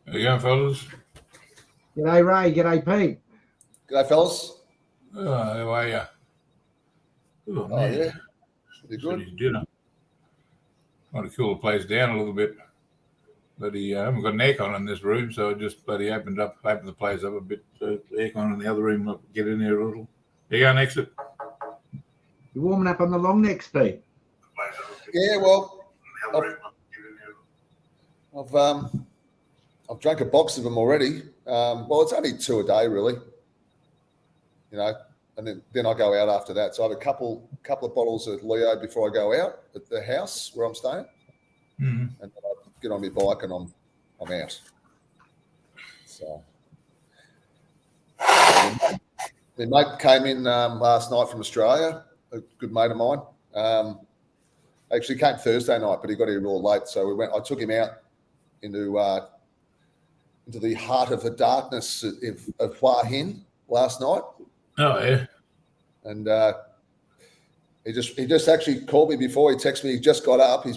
How you going, fellas? G'day, Ray. G'day, Pete. G'day, fellas. How are you? Oh, man. Yeah. Pretty good. His dinner. Want to cool the place down a little bit. But I haven't got an aircon in this room, so I just opened the place up a bit. So aircon in the other room, get in there a little. You going exit? You're warming up on the long necks, Pete. Yeah, well, I've drank a box of them already. Well, it's only 2 a day, really. And then I go out after that. So I have a couple of bottles of Leo before I go out at the house where I'm staying, and then I get on my bike and I'm out. So my mate came in last night from Australia. A good mate of mine. Actually came Thursday night, but he got here real late. So I took him out into the heart of the darkness of Hua Hin last night. Oh yeah. And he just actually called me before. He texted me. He just got up. I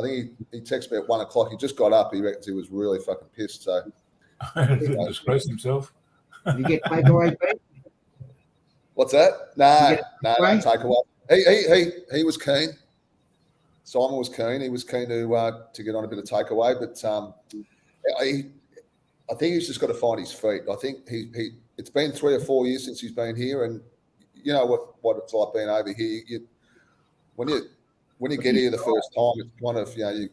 think he texted me at 1 o'clock. He just got up. He reckons he was really fucking pissed. So didn't disgrace himself. Did you get takeaway, Pete? What's that? No, takeaway. He was keen. Simon was keen. He was keen to get on a bit of takeaway, but I think he's just got to find his feet. I think it's been 3 or 4 years since he's been here, and you know what it's like being over here. When you get here the first time, it's kind of you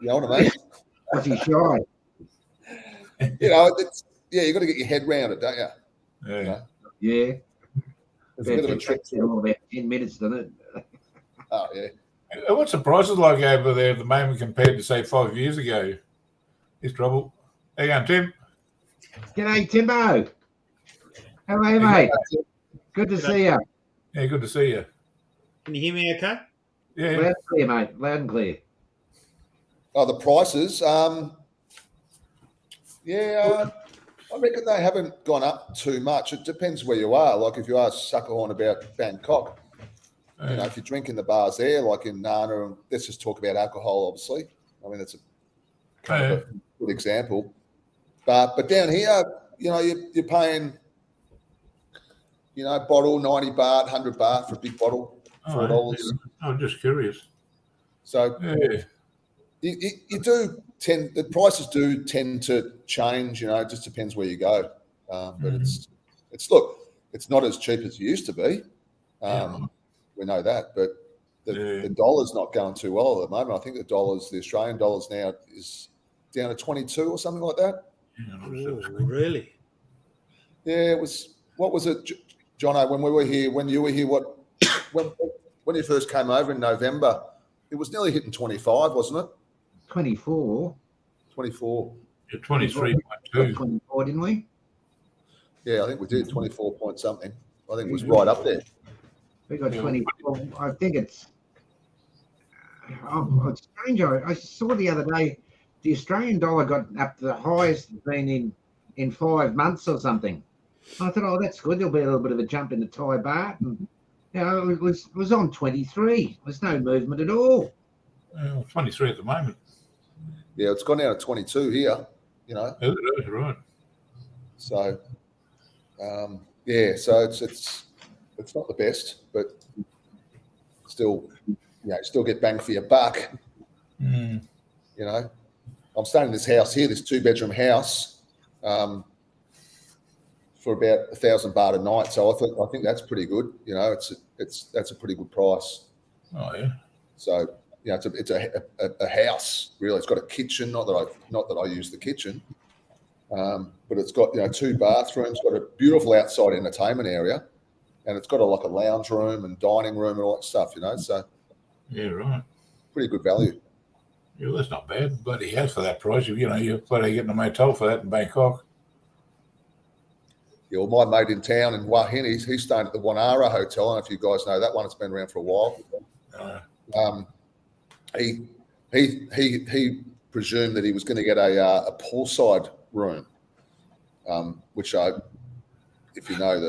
know what I mean. Was he shy? You got to get your head round it, don't you? Yeah. Yeah. It's a bit of a trick. About 10 minutes, doesn't it? Oh yeah. What's the prices like over there at the moment compared to say 5 years ago? Is trouble? How you going, Tim? G'day, Timbo. How are you, mate? Good to see you. Yeah, good to see you. Can you hear me okay? Yeah. Loud and clear, mate. Loud and clear. Oh, the prices. I reckon they haven't gone up too much. It depends where you are. Like if you are suckerhorn about Bangkok, if you're drinking the bars there, like in Nana, and let's just talk about alcohol, obviously. I mean, that's a good example. But down here, you're paying, bottle 90 baht, 100 baht for a big bottle, $4. I'm just curious. So you do tend, the prices do tend to change. It just depends where you go. But it's not as cheap as it used to be. We know that, but the dollar's not going too well at the moment. I think the Australian dollars now is down to 22 or something like that. Really? Yeah, it was. What was it, Jono? When you were here, when you first came over in November, it was nearly hitting 25, wasn't it? 24. 24. Yeah, 23.2. 24, didn't we? Yeah, I think we did 24 point something. I think it was right up there. We got 24. I think it's strange. I saw the other day the Australian dollar got up to the highest it's been in 5 months or something. I thought, that's good. There'll be a little bit of a jump in the Thai baht. And, it was on 23. There's no movement at all. 23 at the moment. Yeah, it's gone down to 22 here. That's right. So, so it's not the best, but still, still get bang for your buck. I'm staying in this house here, this 2-bedroom house, for about 1,000 baht a night. So I think that's pretty good. That's a pretty good price. Oh yeah. So it's a house really. It's got a kitchen. Not that I use the kitchen, but it's got 2 bathrooms. Got a beautiful outside entertainment area, and it's got a lounge room and dining room and all that stuff. So yeah, right. Pretty good value. Yeah, well, that's not bad. Bloody house for that price. You're bloody getting a motel for that in Bangkok. Yeah, well, my mate in town in Hua Hin, he's staying at the Wanara Hotel. I don't know if you guys know that one. It's been around for a while. He presumed that he was going to get a poolside room, which if you know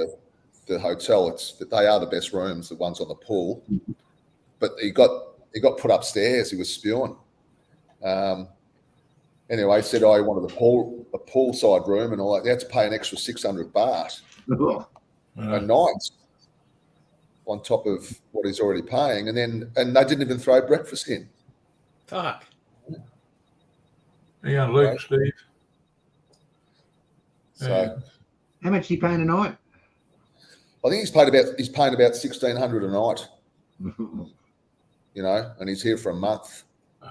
the hotel, they are the best rooms, the ones on the pool. But he got put upstairs. He was spewing. Anyway, he said, he wanted a poolside room and all that. They had to pay an extra 600 baht a night on top of what he's already paying, and they didn't even throw breakfast in. Fuck. Yeah, Luke, Steve. So, How much are you paying a night? I think he's paying about 1,600 a night. You know, and he's here for a month.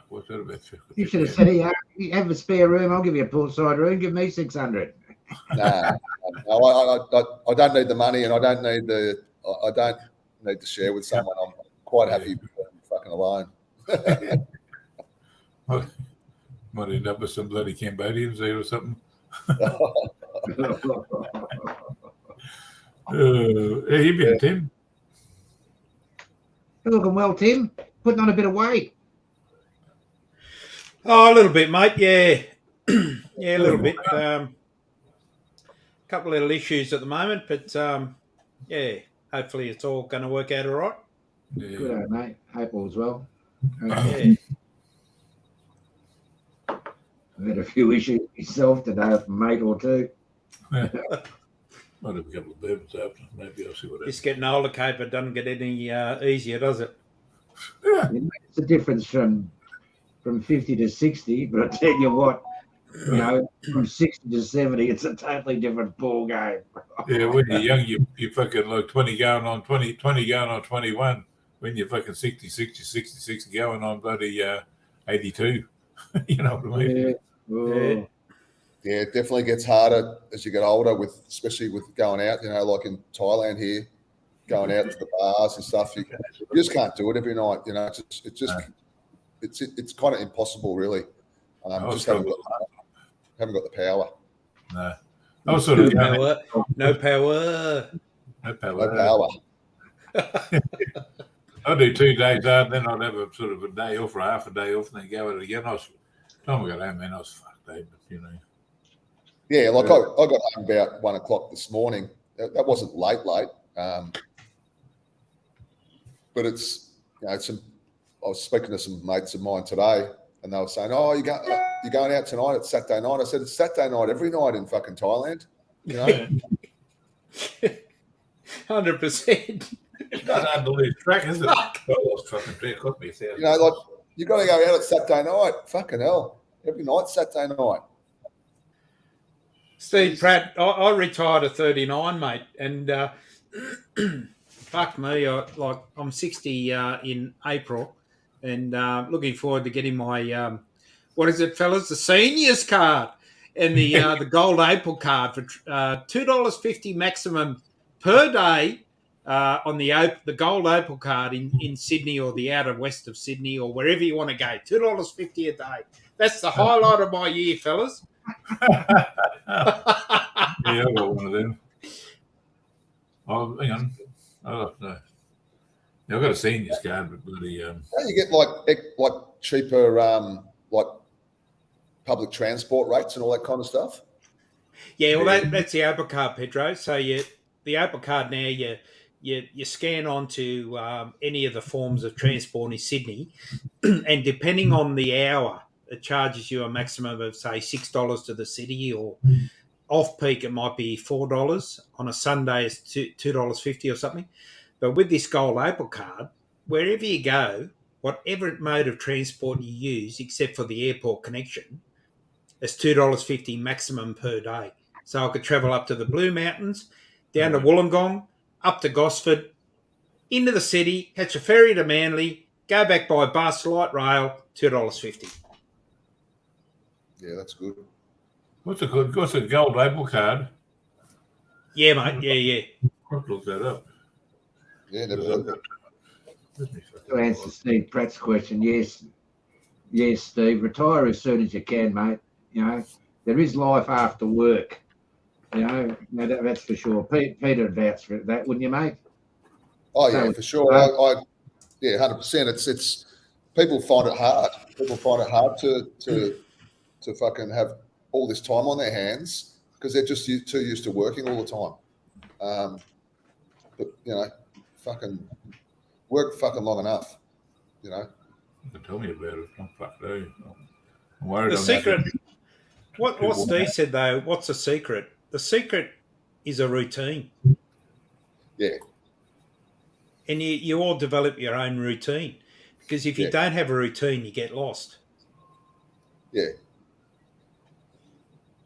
What's that about? You should have said, "Hey, you have a spare room. I'll give you a poolside room. Give me 600." Nah, I don't need the money, and I don't need to share with someone. I'm quite happy being fucking alone. Might end up with some bloody Cambodians there or something. How you been, Tim? You're looking well, Tim. Putting on a bit of weight. Oh, a little bit, mate. Yeah. Yeah, a little bit. Couple of little issues at the moment, but yeah, hopefully it's all going to work out all right. Yeah. Good, mate. Hope all's well. Yeah. I've had a few issues myself today with a mate or two. Might have a couple of bourbons after. Maybe I'll see what happens. Just getting older, Kate, but doesn't get any easier, does it? Yeah. It's a difference from 50 to 60, but I tell you what, you know, from 60 to 70, it's a totally different ball game. Yeah, when you're young, you fucking like 20 going on 20 going on 21. When you're fucking 60, 66 going on bloody 82. You know what I mean? Yeah. Oh. Yeah, it definitely gets harder as you get older, especially with going out. You know, like in Thailand here, going out to the bars and stuff. You just can't do it every night. You know, it's kind of impossible, really. Just haven't got the power. No. I was sort of No power. No power. I'd do 2 days out, then I'd have a sort of a day off or half a day off, and then go at it again. Time I got home, man, I was fucked, but you know. Yeah, like I got home about 1 o'clock this morning. That wasn't late, but it's, you know, I was speaking to some mates of mine today, and they were saying, "Oh, you're going out tonight? It's Saturday night." I said, "It's Saturday night every night in fucking Thailand." You know, 100%. It's not hard to lose track, is it? You know, like you got to go out at Saturday night. Fucking hell, every night Saturday night. Steve Pratt, I retired at 39, mate, and fuck me, I'm 60 in April, and looking forward to getting my what is it, fellas? The seniors card and the gold April card for $2.50 maximum per day on the gold April card in Sydney or the outer west of Sydney or wherever you want to go. $2.50 a day. That's the highlight of my year, fellas. Yeah, I got one of them. Oh, hang on. Oh, no. Yeah, I've got a seniors card, but bloody. Don't you get like cheaper like public transport rates and all that kind of stuff? Yeah, well, that's the Apple card, Pedro. So the Apple card now, you scan onto any of the forms of transport in Sydney, and depending on the hour, it charges you a maximum of, say, $6 to the city, or off-peak it might be $4. On a Sunday, it's $2.50 or something. But with this gold Apple card, wherever you go, whatever mode of transport you use, except for the airport connection, it's $2.50 maximum per day. So I could travel up to the Blue Mountains, down to Wollongong, up to Gosford, into the city, catch a ferry to Manly, go back by bus, light rail, $2.50. Yeah, that's good. What's a gold Apple card? Yeah, mate. Yeah. I'll look that up. Yeah, never heard of it. To answer Steve Pratt's question, yes, Steve, retire as soon as you can, mate. You know, there is life after work. You know, that's for sure. Peter would vouch for that, wouldn't you, mate? Oh yeah, for sure. I 100%. It's people find it hard. People find it hard to fucking have all this time on their hands because they're just too used to working all the time. But you know, fucking work fucking long enough. You know. You can tell me about it. I'm fucked. I'm worried. The What Steve said though, what's the secret? The secret is a routine. Yeah. And you all develop your own routine. Because if you don't have a routine, you get lost. Yeah.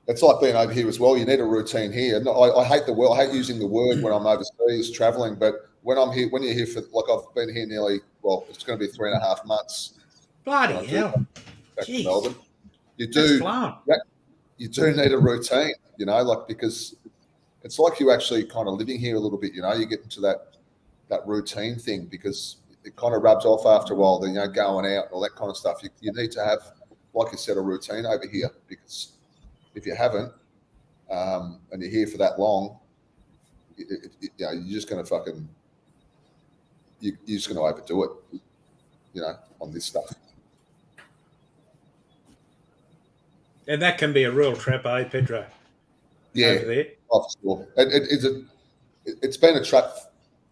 It's like being over here as well. You need a routine here. I hate the word. I hate using the word when I'm overseas traveling. But when I'm here, when you're here for, like, I've been here nearly, well, it's going to be 3.5 months. Bloody hell. Back Jeez. to Melbourne. You do need a routine, you know, like, because it's like you actually kind of living here a little bit, you know, you get into that routine thing because it kind of rubs off after a while, then, you know, going out and all that kind of stuff. You need to have, like you said, a routine over here, because if you haven't, and you're here for that long, you know, you're just going to fucking, you're just going to overdo it, you know, on this stuff. And that can be a real trap, eh, Pedro? Yeah, over there. Oh, for sure. It's been a trap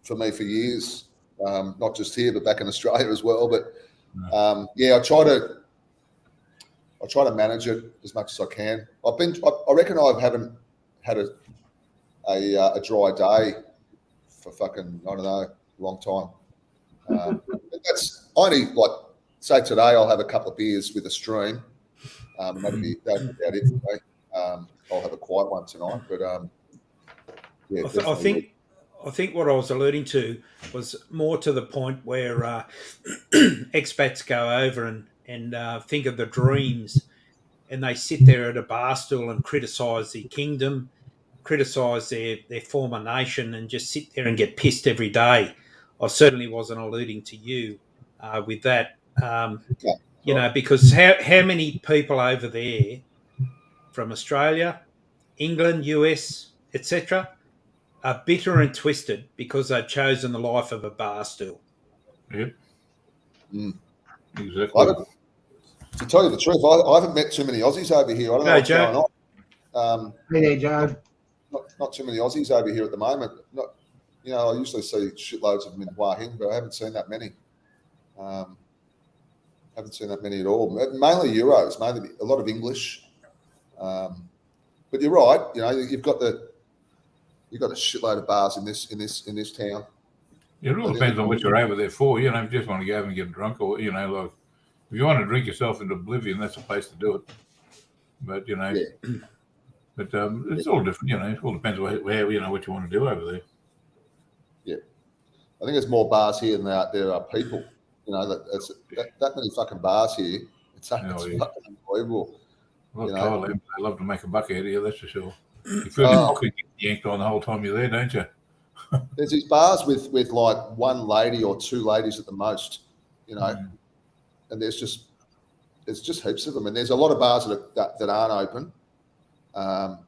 for me for years, not just here, but back in Australia as well. But I try to manage it as much as I can. I reckon I haven't had a dry day for fucking, I don't know, a long time. That's only, like, say today I'll have a couple of beers with a stream. That'd be about it for me. I'll have a quiet one tonight, but I think what I was alluding to was more to the point where expats go over and think of the dreams, and they sit there at a bar stool and criticise the kingdom, criticise their former nation, and just sit there and get pissed every day. I certainly wasn't alluding to you with that, you know, because how many people over there from Australia, England, US, etc., are bitter and twisted because they've chosen the life of a bar stool. Yep. Exactly. To tell you the truth, I haven't met too many Aussies over here. I don't know what's going on. Hey there, Joe. Not too many Aussies over here at the moment. Not, you know, I usually see shitloads of them in Hua Hin, but I haven't seen that many. Haven't seen that many at all. Mainly Euros, mainly a lot of English. But you're right. You know, you've got a shitload of bars in this town. It all depends on what you're over there for. You know, if you just want to go over and get drunk, or, you know, like, if you want to drink yourself into oblivion, that's the place to do it. But, you know, but it's all different. You know, it all depends where you know what you want to do over there. Yeah, I think there's more bars here than there are people. You know, that many fucking bars here. It's fucking unbelievable. Well, Thailand, they love to make a buck out of you, that's for sure. You feel your pocket get yanked on the whole time you're there, don't you? There's these bars with like one lady or two ladies at the most, you know, and there's just heaps of them. And there's a lot of bars that aren't open, and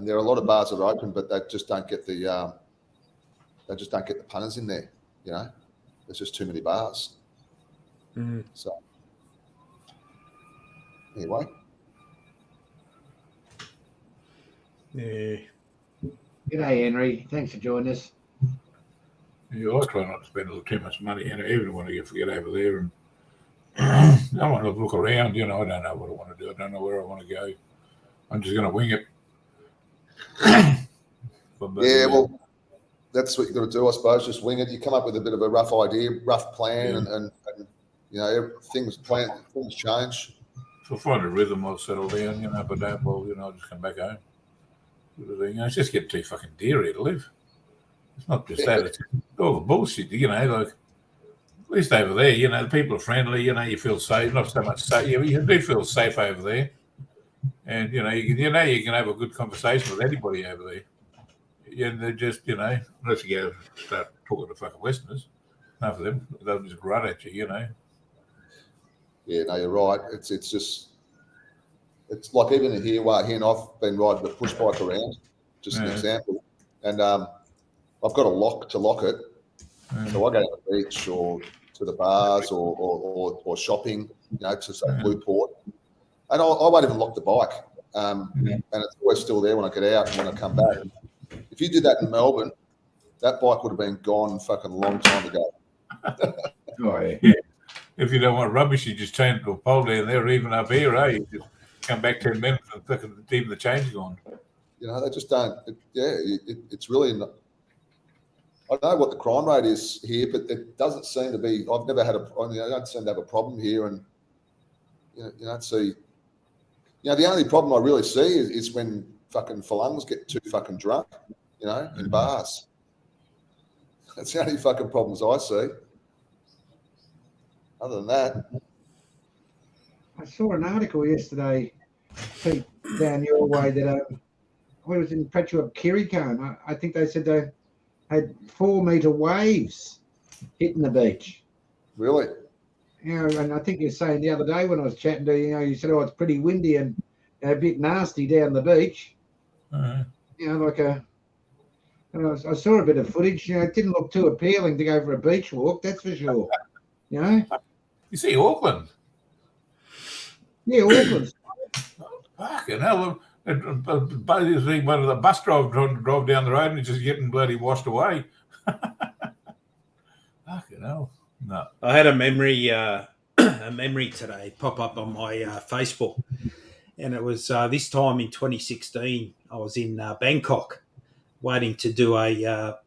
there are a lot of bars that are open, but they just don't get the punters in there. You know, there's just too many bars. So anyway. Yeah. G'day, Henry. Thanks for joining us. Yeah, I try not to spend too much money, you know, even when I get over there. And I want to look around, you know, I don't know what I want to do. I don't know where I want to go. I'm just going to wing it. Well, that's what you've got to do, I suppose. Just wing it. You come up with a bit of a rough idea, rough plan, and you know, things change. So find a rhythm, I'll settle down, you know, but don't, well, you know, I'll just come back home. You know, it's just getting too fucking dear here to live. It's not just that, it's all the bullshit, you know, like, at least over there, you know, the people are friendly, you know, you feel safe, not so much safe, you do feel safe over there. And, you know, you can have a good conversation with anybody over there. Yeah, they're just, you know, unless you go start talking to fucking Westerners, enough of them, they'll just grunt at you, you know. Yeah, no, you're right. It's like even in here, I've been riding the push bike around, just an example, and I've got a lock to lock it. So I go to the beach or to the bars or shopping, you know, to say Blueport, and I won't even lock the bike, and it's always still there when I get out and when I come back. If you did that in Melbourne, that bike would have been gone fucking a long time ago. Yeah. If you don't want rubbish, you just chain it to a pole down there, or even up here, eh? You just come back 10 minutes and even the change gone. You know, they just don't. It's really not. I don't know what the crime rate is here, but it doesn't seem to be. I've never had I don't seem to have a problem here, and you don't see. You know, the only problem I really see is when fucking falungs get too fucking drunk, you know, in bars. That's the only fucking problems I see. Other than that, I saw an article yesterday, Pete, down your way that I was in Pratchett Kirricone. I think they said they had 4-metre waves hitting the beach. really. You know, and I think you're saying the other day when I was chatting to you, you said, oh, it's pretty windy and a bit nasty down the beach. Uh-huh. You know, like I saw a bit of footage. You know, it didn't look too appealing to go for a beach walk, that's for sure. You know? You see Auckland? Yeah, Auckland. Fucking hell. One of the bus drove down the road and he's just getting bloody washed away. Fucking hell. No. I had a memory today pop up on my Facebook, and it was this time in 2016. I was in Bangkok, waiting to do a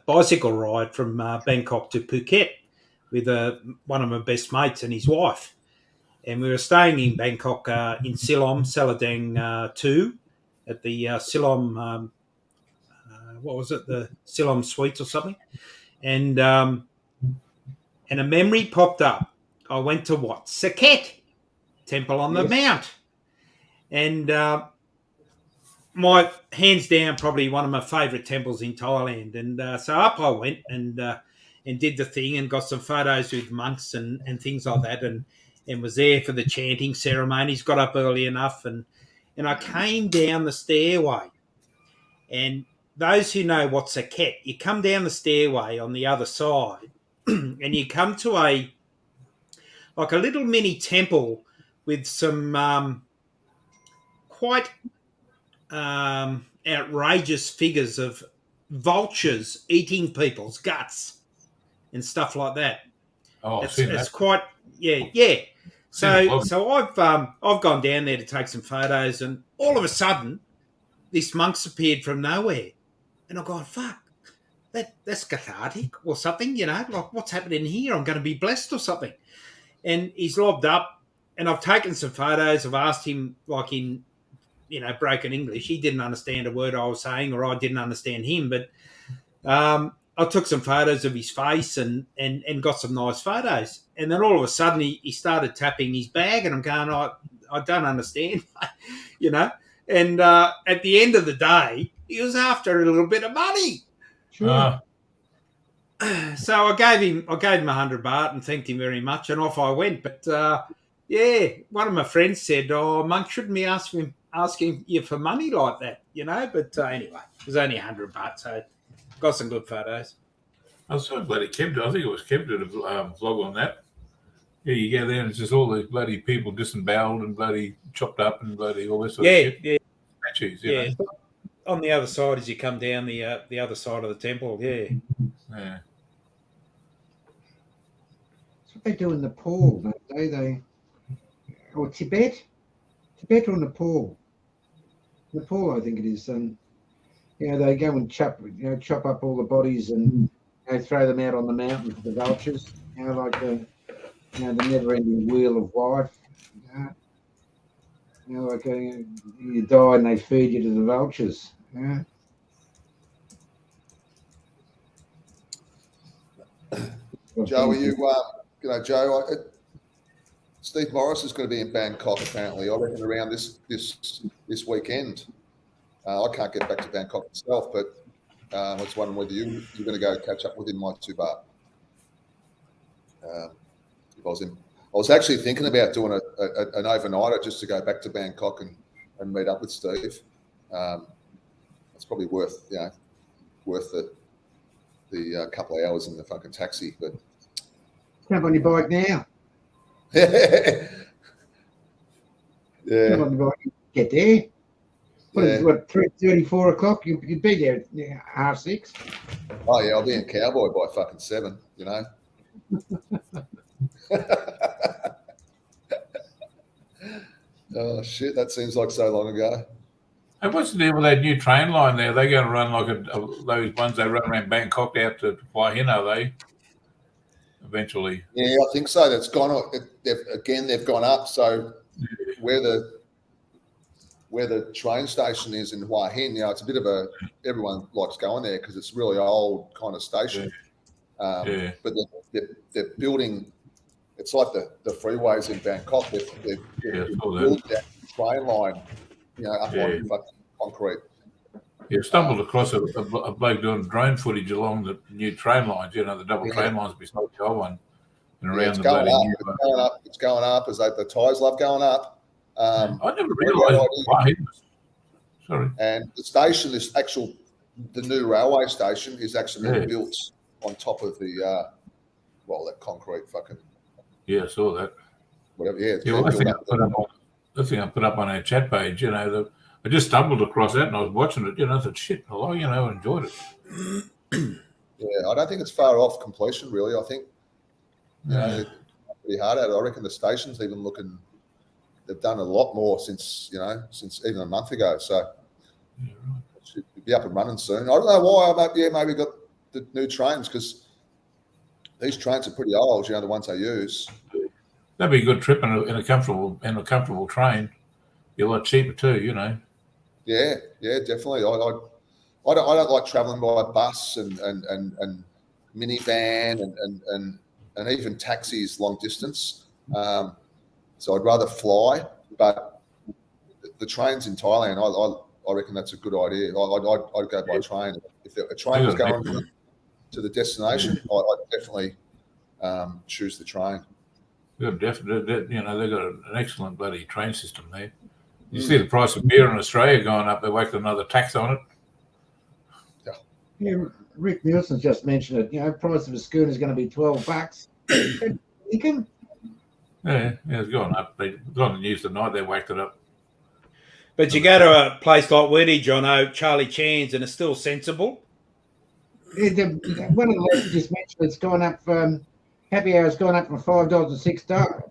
bicycle ride from Bangkok to Phuket with one of my best mates and his wife, and we were staying in Bangkok in Silom, Saladang 2, at the Silom. What was it? The Silom Suites or something, and a memory popped up. I went to what? Saket Temple on the Mount. And my hands down, probably one of my favourite temples in Thailand. And so up I went and did the thing and got some photos with monks and things like that, and was there for the chanting ceremonies, got up early enough, and I came down the stairway. And those who know what's Saket, you come down the stairway on the other side and you come to a little mini temple with some quite outrageous figures of vultures eating people's guts and stuff like that. Oh, it's quite yeah. So I've gone down there to take some photos, and all of a sudden, this monk's appeared from nowhere, and I've gone, fuck. That's cathartic or something, you know, like what's happening here? I'm going to be blessed or something. And he's lobbed up, and I've taken some photos. I've asked him, like in, you know, broken English. He didn't understand a word I was saying, or I didn't understand him. But I took some photos of his face and got some nice photos. And then all of a sudden he started tapping his bag, and I'm going, I don't understand, you know. And at the end of the day, he was after a little bit of money. Sure. So I gave him $100 baht and thanked him very much, and off I went. But one of my friends said, "Oh, monk shouldn't be asking you for money like that, you know." But anyway, it was only $100 baht, so got some good photos. I was so bloody Kim. I think it was Kim did a vlog on that. Yeah, you go there and it's just all these bloody people disemboweled and bloody chopped up and bloody all this sort of shit. Yeah. Statues, you know. On the other side, as you come down the other side of the temple, yeah. Yeah. That's what they do in Nepal, don't they? Or Tibet or Nepal? Nepal, I think it is. You know, they go and chop up all the bodies and throw them out on the mountain for the vultures. You know, like the never-ending wheel of life. You know, like you die and they feed you to the vultures. Yeah. Joe, are you? Joe. Steve Morris is going to be in Bangkok apparently. I reckon around this weekend. I can't get back to Bangkok myself, but I was wondering whether you're going to go catch up with him, Mike Tubar. I was actually thinking about doing an overnighter just to go back to Bangkok and meet up with Steve. It's probably worth the couple of hours in the fucking taxi. But jump on your bike now. Yeah. Jump on your bike. Get there. What 3:30, 4 o'clock? You'd be there at 6:30. Oh yeah, I'll be in Cowboy by fucking 7. You know. Oh shit, that seems like so long ago. And what's the deal with that new train line there? They're going to run like those ones they run around Bangkok out to Waihin, are they? Eventually. Yeah, I think so. That's gone. They've gone up. So where the train station is in Waihin, it's a bit of everyone likes going there because it's really old kind of station. Yeah. But they're building. It's like the freeways in Bangkok. They've built that train line, up on fucking concrete. Yeah, stumbled across a bloke doing drone footage along the new train lines. The double train lines beside the old one, and around it's the going bloody up. It's going up. It's going up as the tyres love going up. I never realised. Sorry. And the station, the new railway station is actually been built on top of that concrete fucking. Yeah, I saw that. Whatever. Yeah. That's the thing I put up on our chat page. I just stumbled across that and I was watching it. I thought, shit, hello, I enjoyed it. Yeah, I don't think it's far off completion, really. I think they're pretty hard at it. I reckon the station's even looking. They've done a lot more since even a month ago. So it should be up and running soon. I don't know why. Maybe got the new trains because these trains are pretty old. The ones they use. That'd be a good trip in a comfortable train. Be a lot cheaper too. Yeah, definitely. I don't like travelling by bus and minivan and even taxis long distance. So I'd rather fly, but the trains in Thailand, I reckon that's a good idea. I'd go by train. If a train was going to the destination, I'd definitely choose the train. They've got an excellent bloody train system there. You see the price of beer in Australia going up. They whacked another tax on it. Yeah, Rick Nielsen's just mentioned it. Price of a schooner is going to be $12. You can. Yeah, it's gone up. They got on the news tonight. They whacked it up. But you go to a place like Weddy, Jono, Charlie Chan's, and it's still sensible. Yeah, one of the lads just mentioned it's gone up from happy hour's gone up from $5 to $6.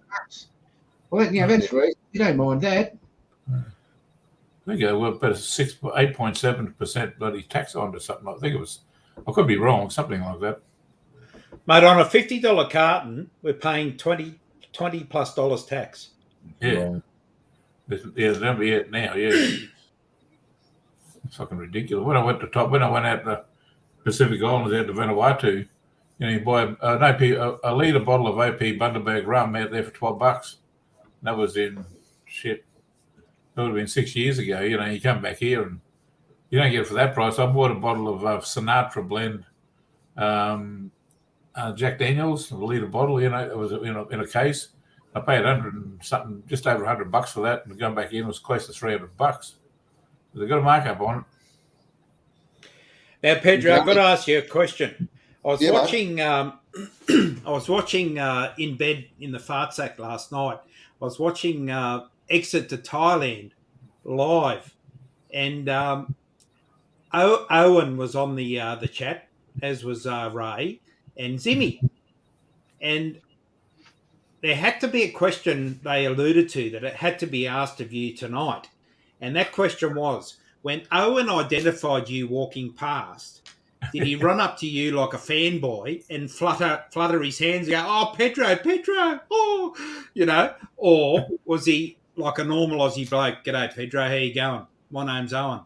Well, that's reasonable. You don't mind that. There you go. Well, but it's 8.7% bloody tax on to something. I think it was. I could be wrong. Something like that. Mate, on a $50 carton, we're paying $20 plus tax. Yeah. It's never yet now. Yeah. It's fucking ridiculous. When I went out the Pacific Islands out to Vanuatu, you buy a litre bottle of OP Bundaberg rum out there for $12. That was in shit. That would have been 6 years ago. You come back here and you don't get it for that price. I bought a bottle of Sinatra blend, Jack Daniels, a litre bottle. It was in a case. I paid just over $100 for that, and going back in was close to $300. They got a markup on it. Now, Pedro, I've got to ask you a question. I was watching. Mate. I was watching in bed in the fart sack last night. I was watching Exit to Thailand live, and Owen was on the chat, as was Ray and Zimmy, and there had to be a question they alluded to that it had to be asked of you tonight, and that question was: when Owen identified you walking past, did he run up to you like a fanboy and flutter his hands and go, "Oh, Pedro, oh," or was he like a normal Aussie bloke? "G'day, Pedro, how you going? My name's Owen."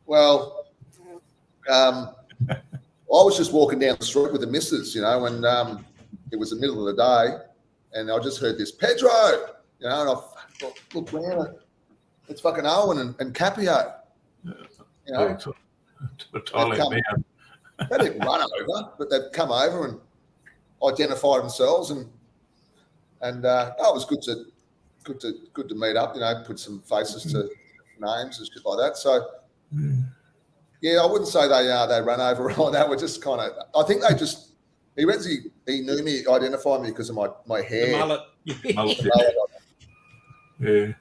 Well, I was just walking down the street with the missus, when it was the middle of the day, and I just heard this, "Pedro," and I looked around, it's fucking Owen and Capio. They didn't run over, but they've come over and identified themselves, and it was good to meet up. Put some faces to names and shit like that. So, yeah, I wouldn't say they ran over or that. We're just kind of. I think they just. He reckons he knew me, identified me because of my hair. The mullet. Yeah.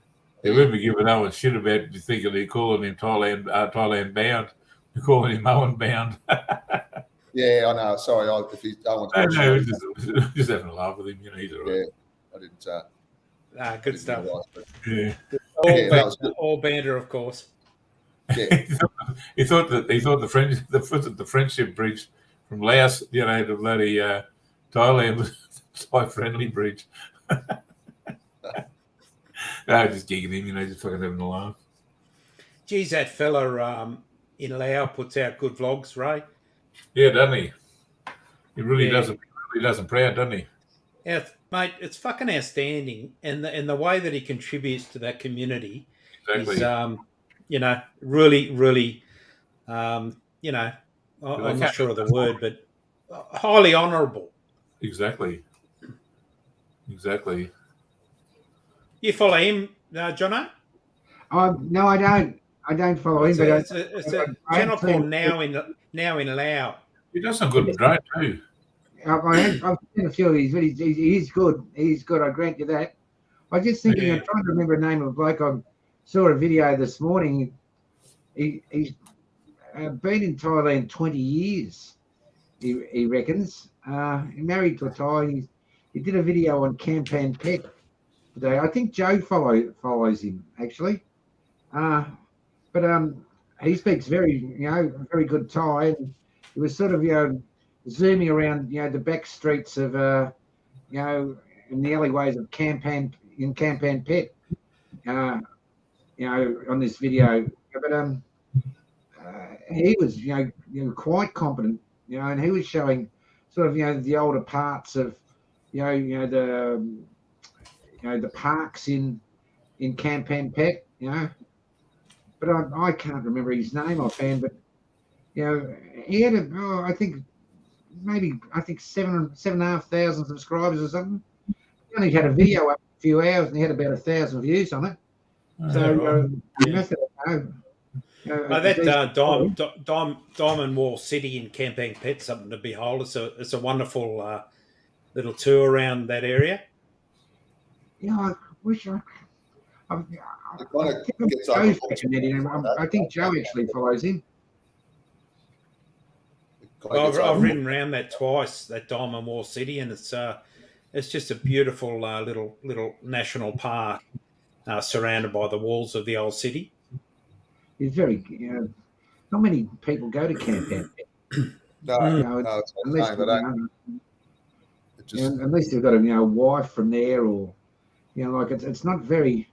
They wouldn't be giving Owen shit about thinking they're calling him Thailand bound. They're calling him Owen bound. Yeah, I know. Sorry, if Owen's no, just having a laugh with him. He's all right. Yeah, I didn't. Good stuff. Yeah. Yeah, that was good. All banter, of course. Yeah. he thought the friendship bridge from Laos, to bloody Thailand was a Thai friendly bridge. Just gigging him, just fucking having a laugh. Geez, that fella in Laos puts out good vlogs, Ray. Yeah, doesn't he? He really does it. Really does him proud, doesn't he? Yeah, mate, it's fucking outstanding, and the way that he contributes to that community Exactly. is, really, really, I'm not sure of the word, but highly honourable. Exactly. You follow him, Jono? No, I don't. I don't follow him, but It's a channel called Now in Lao. He does some good drone too. I've seen a few of his, but he's good. He's good. I grant you that. I was just thinking. Yeah. I'm trying to remember the name of a bloke. I saw a video this morning. He's been in Thailand 20 years. He reckons. He married to a Thai. He did a video on Campan Pet today. I think Joe follows him actually. But he speaks very good Thai. And he was sort of zooming around the back streets of in the alleyways of Campan Pet on this video. But he was quite competent, and he was showing sort of the older parts of the parks in Campan Pet, but I can't remember his name offhand. But he had I think 7,500 subscribers or something. He only had a video up a few hours, and he had about 1,000 views on it. So you must have that Diamond Wall City in Campang Pet, something to behold. It's a wonderful little tour around that area. I wish I think Joe actually follows him. Well, I've ridden around that twice, that Diamond Wall City, and it's just a beautiful little national park surrounded by the walls of the old city. It's very not many people go to Camp. Unless they've got a wife from there, or it's not very.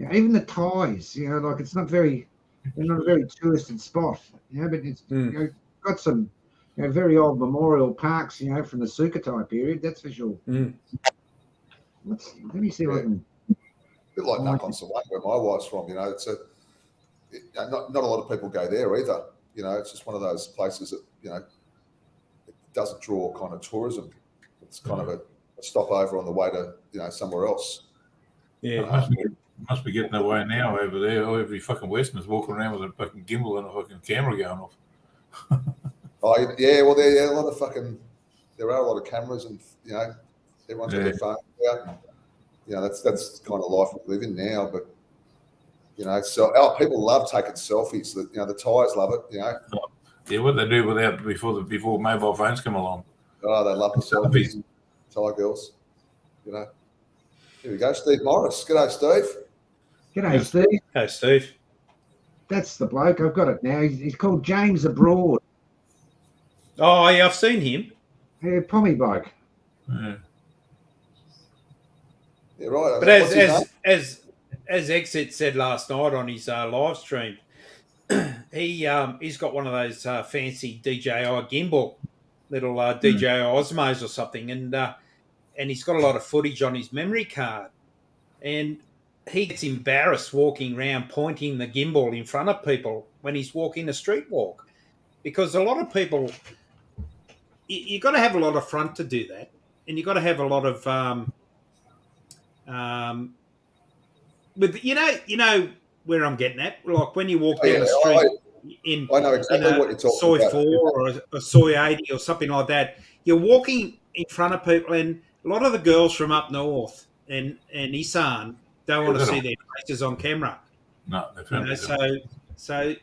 Even the Thais, it's not very. They're not a very touristed spot, but it's got some very old memorial parks, from the Sukhothai period. That's for sure. Mm. Let me see what I can. A bit like Nakhon Sawan, where my wife's from. It's not a lot of people go there either. It's just one of those places that it doesn't draw kind of tourism. It's kind of a stopover on the way to somewhere else. Yeah, must be getting away now over there. Every fucking Westerners walking around with a fucking gimbal and a fucking camera going off. Oh yeah, well there are a lot of cameras, and everyone's got their phone out. That's the kind of life we live in now. But so people love taking selfies. The Thais love it. Yeah, what they do before mobile phones come along. Oh, they love the selfies. Thai girls. Here we go, Steve Morris. G'day, Steve. G'day, Steve. Hey, Steve. That's the bloke. I've got it now. He's called James Abroad. Oh, yeah, I've seen him. Yeah, Pommy bloke. Yeah. Yeah, right. But as Exit said last night on his live stream, he's got one of those fancy DJI gimbal, little DJI Osmos or something, and he's got a lot of footage on his memory card, and he gets embarrassed walking around pointing the gimbal in front of people when he's walking a street walk, because a lot of people, you've got to have a lot of front to do that, and you've got to have a lot of but where I'm getting at, like when you walk down the street I know exactly what you're talking Soy about. 4 or a Soy 80 or something like that, you're walking in front of people, and a lot of the girls from up north and Isan don't want to see their faces on camera. No, definitely. So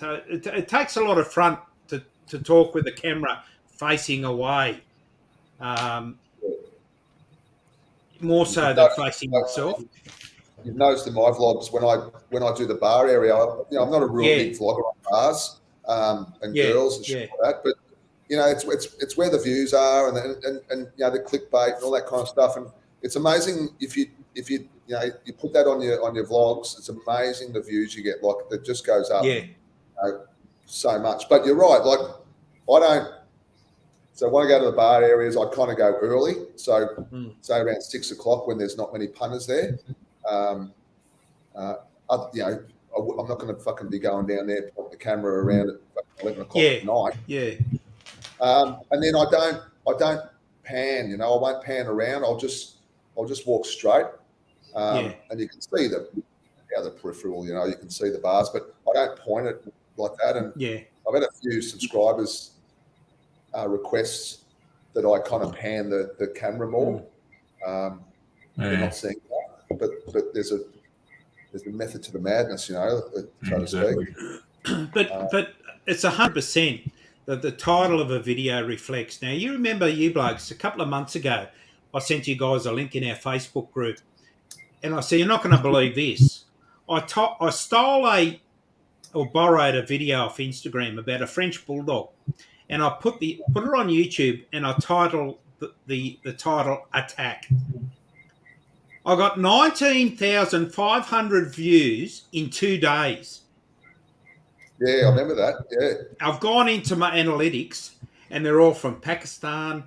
it takes a lot of front to talk with the camera facing away. more so than facing itself. You've noticed in my vlogs when I do the bar area, I'm not a real big vlogger on bars and girls and shit like that, but it's where the views are and the clickbait and all that kind of stuff. And it's amazing if you put that on your vlogs. It's amazing the views you get. Like it just goes up so much. But you're right. Like I don't. So when I go to the bar areas, I kind of go early. So say around 6 o'clock when there's not many punters there. I'm not going to fucking be going down there, put the camera around at 11 o'clock at night. Yeah. And then I don't pan. I won't pan around. I'll just walk straight. And you can see the peripheral. You can see the bars, but I don't point it like that. And I've had a few subscribers requests that I kind of pan the camera more. They're not seeing that, but there's a method to the madness, so to speak. But it's 100% that the title of a video reflects. Now, you remember, you blokes, a couple of months ago, I sent you guys a link in our Facebook group, and I said, you're not going to believe this. I stole or borrowed a video off Instagram about a French bulldog, and I put it on YouTube, and I titled the title "Attack." I got 19,500 views in 2 days. Yeah, I remember that. Yeah, I've gone into my analytics, and they're all from Pakistan,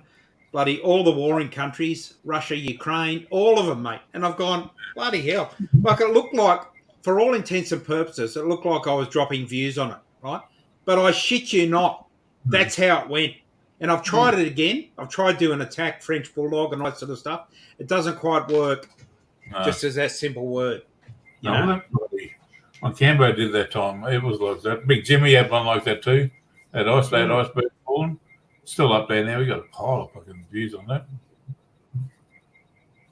bloody all the warring countries, Russia, Ukraine, all of them, mate. And I've gone, bloody hell. Like it looked like, for all intents and purposes, it looked like I was dropping views on it, right? But I shit you not, that's how it went. And I've tried it again. I've tried doing attack French bulldog and all that sort of stuff. It doesn't quite work, just as that simple word. When Cambo did that time, it was like that. Big Jimmy had one like that too. That Iceberg fallen. Still up there now. We got a pile of fucking views on that.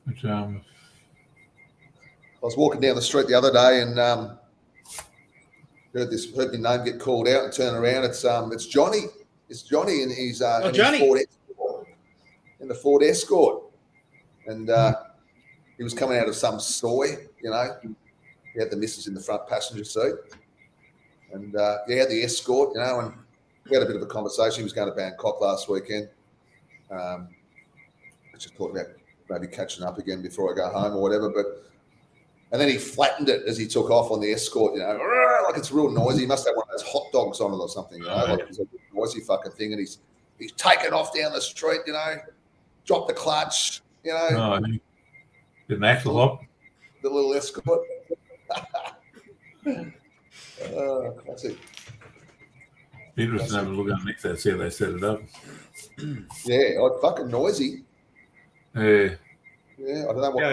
But, I was walking down the street the other day and heard my name get called out and turn around. It's Johnny. It's Johnny, and he's in Johnny. the Ford Escort, and he was coming out of some soy. He had the missus in the front passenger seat, and he had the Escort. And we had a bit of a conversation. He was going to Bangkok last weekend. I just thought about maybe catching up again before I go home or whatever, and then he flattened it as he took off on the Escort, like it's real noisy. He must have one of those hot dogs on it or something, like it's a noisy fucking thing. And he's taken off down the street, dropped the clutch, didn't axle hop. The little Escort. Classic. Interesting to have a look underneath that, see how they set it up. Yeah, fucking noisy. Yeah. Yeah, I don't know what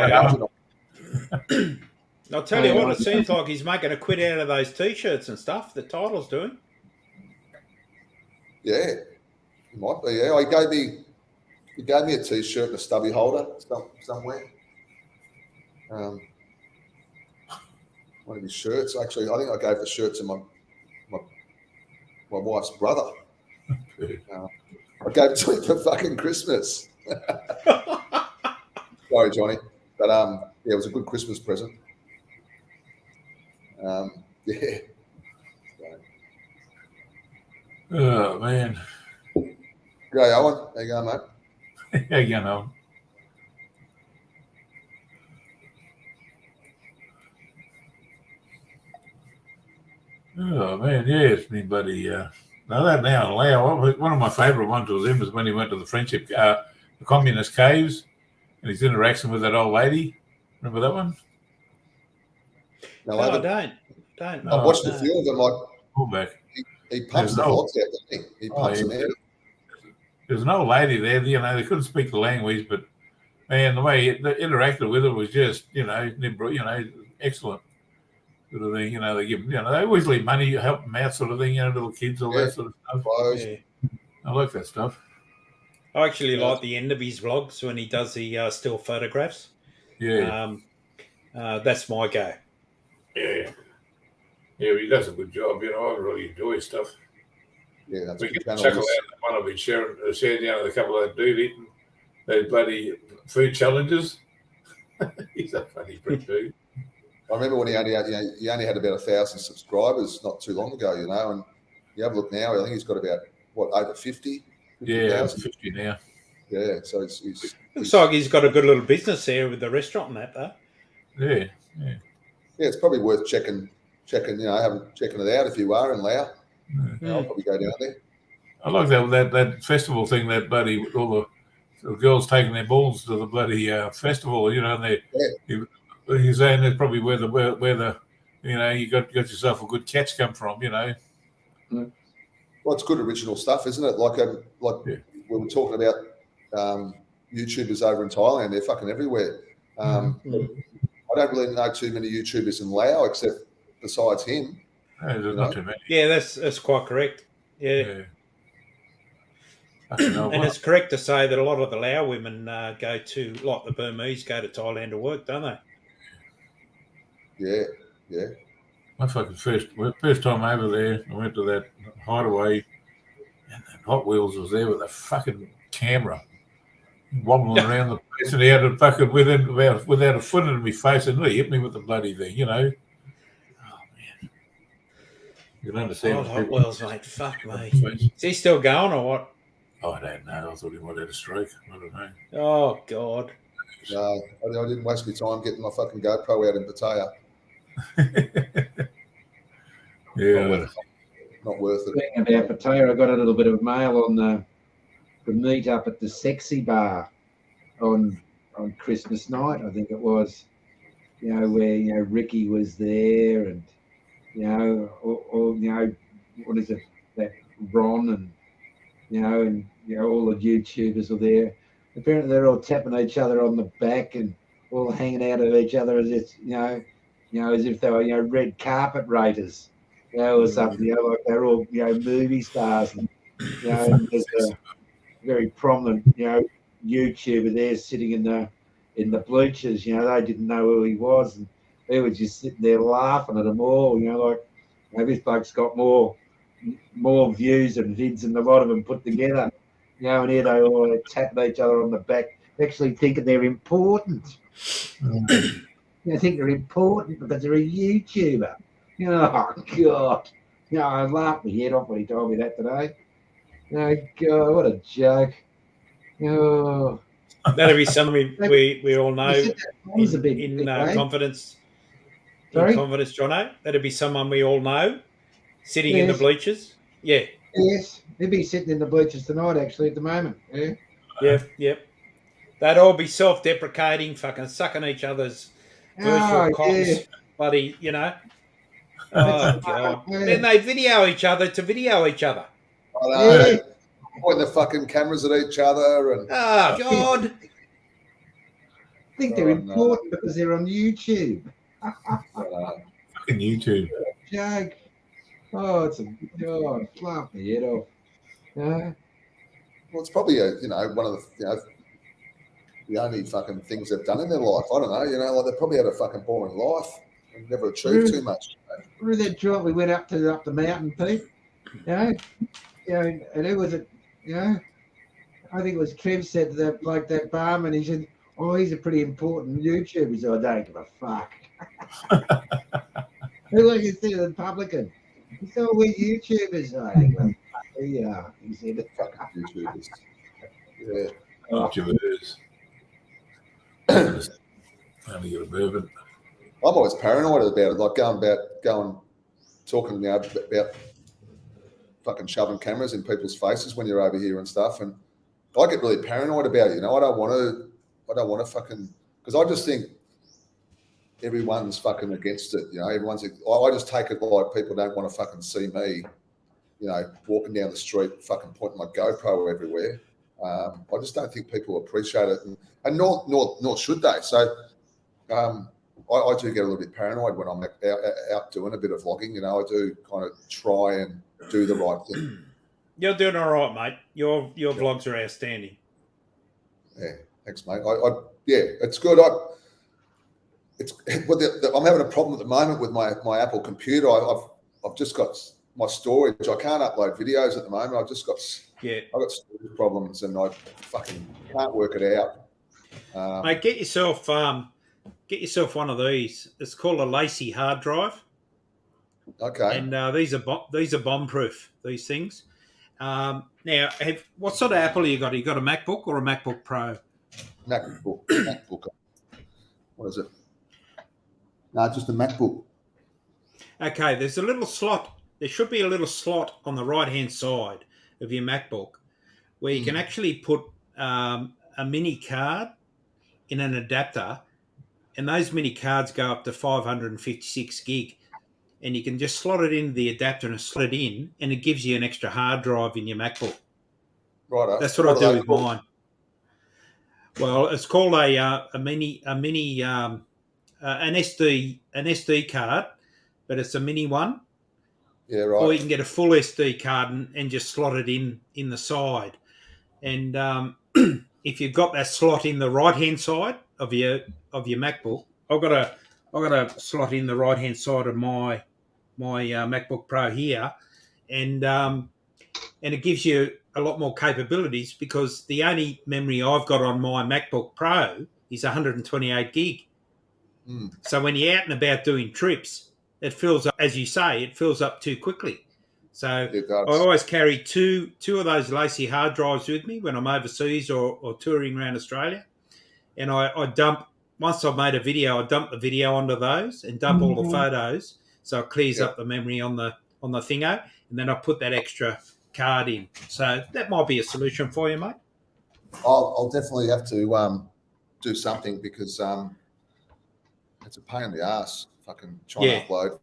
I'll tell you what, it seems like he's making a quid out of those T-shirts and stuff the title's doing. Yeah, he might be. Yeah, he gave me a T-shirt and a stubby holder somewhere. One of his shirts, actually. I think I gave the shirt to my wife's brother. I gave it to him for fucking Christmas. Sorry, Johnny, but it was a good Christmas present. Yeah. Oh man. G'day, Owen. How you going, mate? How you going, Owen? Oh man, yeah, it's been bloody. Now one of my favourite ones was him was when he went to the the communist caves, and his interaction with that old lady. Remember that one? No, I don't. I've watched a few of them. He pumps the vlogs out, doesn't he? He pumps them out. There's an old lady there. They couldn't speak the language, but man, the way they interacted with her was just, excellent. Sort of thing, they give them, they always leave money, you help them out, sort of thing, little kids, all that sort of stuff. Yeah. I like that stuff. I actually like the end of his vlogs when he does the still photographs. Yeah. That's my go. Yeah. Yeah, he does a good job, I really enjoy his stuff. Yeah, that's we can chuckle out one of his shared, the couple of that dude eating those bloody food challenges. He's a funny prick, dude. I remember when he only had about 1,000 subscribers not too long ago, and you have a look now. I think he's got about over 50. Yeah, 50 now. Yeah, so he's looks like he's got a good little business there with the restaurant and that, though. Yeah. Yeah, it's probably worth checking. Checking it out if you are in Laos. I'll probably go down there. I like that festival thing. That bloody all the girls taking their balls to the bloody festival. And he's saying that's probably where the you got yourself a good catch come from. Well, it's good original stuff, isn't it? Like we were talking about YouTubers over in Thailand. They're fucking everywhere. I don't really know too many YouTubers in Laos except besides him. No, there's not too many. Yeah, that's quite correct. Yeah. And It's correct to say that a lot of the Lao women go to, like the Burmese, go to Thailand to work, don't they? Yeah. My fucking first time over there, I went to that hideaway, and Hot Wheels was there with a fucking camera, wobbling around the place, and he had it fucking without a foot in my face, and he hit me with the bloody thing, Oh man, you can understand. Hot Wheels, mate. Fuck me. Is he still going or what? Oh, I don't know. I thought he might have had a stroke. I don't know. Oh God. No, I didn't waste my time getting my fucking GoPro out in Pattaya. Yeah. Not worth it. Speaking about Pattaya, I got a little bit of mail on the meet up at the Sexy Bar on Christmas night, I think it was. Where Ricky was there, and or what is it, that Ron and all the YouTubers were there. Apparently they're all tapping each other on the back and all hanging out of each other as if as if they were red carpet raiders. Or something. Like they're all movie stars. And there's a very prominent YouTuber there sitting in the bleachers. They didn't know who he was, and they were just sitting there laughing at them all. This bloke's got more views and vids than a lot of them put together. And here they all tapping each other on the back, actually thinking they're important. They think they're important because they're a YouTuber. Oh God! I laughed my head off when he told me that today. Oh God, what a joke! Oh, that'll be something we all know in way. confidence. Sorry? In confidence, Jono. That'd be someone we all know sitting in the bleachers. Yeah. Yes, he'd be sitting in the bleachers tonight. Actually, at the moment. Yeah. Yep. They'd all be self-deprecating, fucking sucking each other's virtual cocks, bloody, Oh God! Then they video each other to video each other. I know. Pointing the fucking cameras at each other and. Oh God! I think they're important because they're on YouTube. Fucking YouTube. Joke. Oh, it's laugh my head off. Well, it's probably one of the only fucking things they've done in their life. I don't know. Like they probably had a fucking boring life and never achieved too much. Remember that joint we went up the mountain, Pete? And who was it? I think it was Trev said that, like that barman. He said, "Oh, he's a pretty important YouTuber." He said, "I don't give a fuck." Who like you said, the publican? He said, "Oh, we're YouTubers." I don't give a fuck who you are. He said, "Fucking YouTubers." Yeah. YouTubers. Only get a bourbon. I'm always paranoid about it, like talking about fucking shoving cameras in people's faces when you're over here and stuff, and I get really paranoid about it. I don't want to fucking, because I just think everyone's fucking against it. I just take it like people don't want to fucking see me, walking down the street, fucking pointing my GoPro everywhere. I just don't think people appreciate it, and nor should they. So. I do get a little bit paranoid when I'm out doing a bit of vlogging. I do kind of try and do the right thing. You're doing all right, mate. Your vlogs are outstanding. Yeah, thanks, mate. It's good. I'm having a problem at the moment with my Apple computer. I've just got my storage. I can't upload videos at the moment. I've got storage problems, and I fucking can't work it out. Mate, get yourself get yourself one of these. It's called a Lacey hard drive, Okay. and these are bomb proof. These things. Now, what sort of Apple you got? You got a MacBook or a MacBook Pro? MacBook. MacBook. What is it? No, just a MacBook. Okay, there's a little slot. There should be a little slot on the right-hand side of your MacBook where you can actually put a mini card in an adapter, and those mini cards go up to 556 gig. And you can just slot it into the adapter and slot it in, and it gives you an extra hard drive in your MacBook. Right. That's what I do with mine. Well, it's called an SD card, but it's a mini one. Yeah, right. Or you can get a full SD card and just slot it in the side. And if you've got that slot in the right hand side of your MacBook, I've got a slot in the right hand side of my MacBook Pro here, and it gives you a lot more capabilities because the only memory I've got on my MacBook Pro is 128 gig. So when you're out and about doing trips, it fills up, as you say, it fills up too quickly. So I always carry two of those Lacey hard drives with me when I'm overseas or touring around Australia, and I dump. Once I've made a video, I dump the video onto those and dump all the photos, so it clears up the memory on the thingo, and then I put that extra card in. So that might be a solution for you, mate. I'll definitely have to do something because it's a pain in the ass. Fucking trying to upload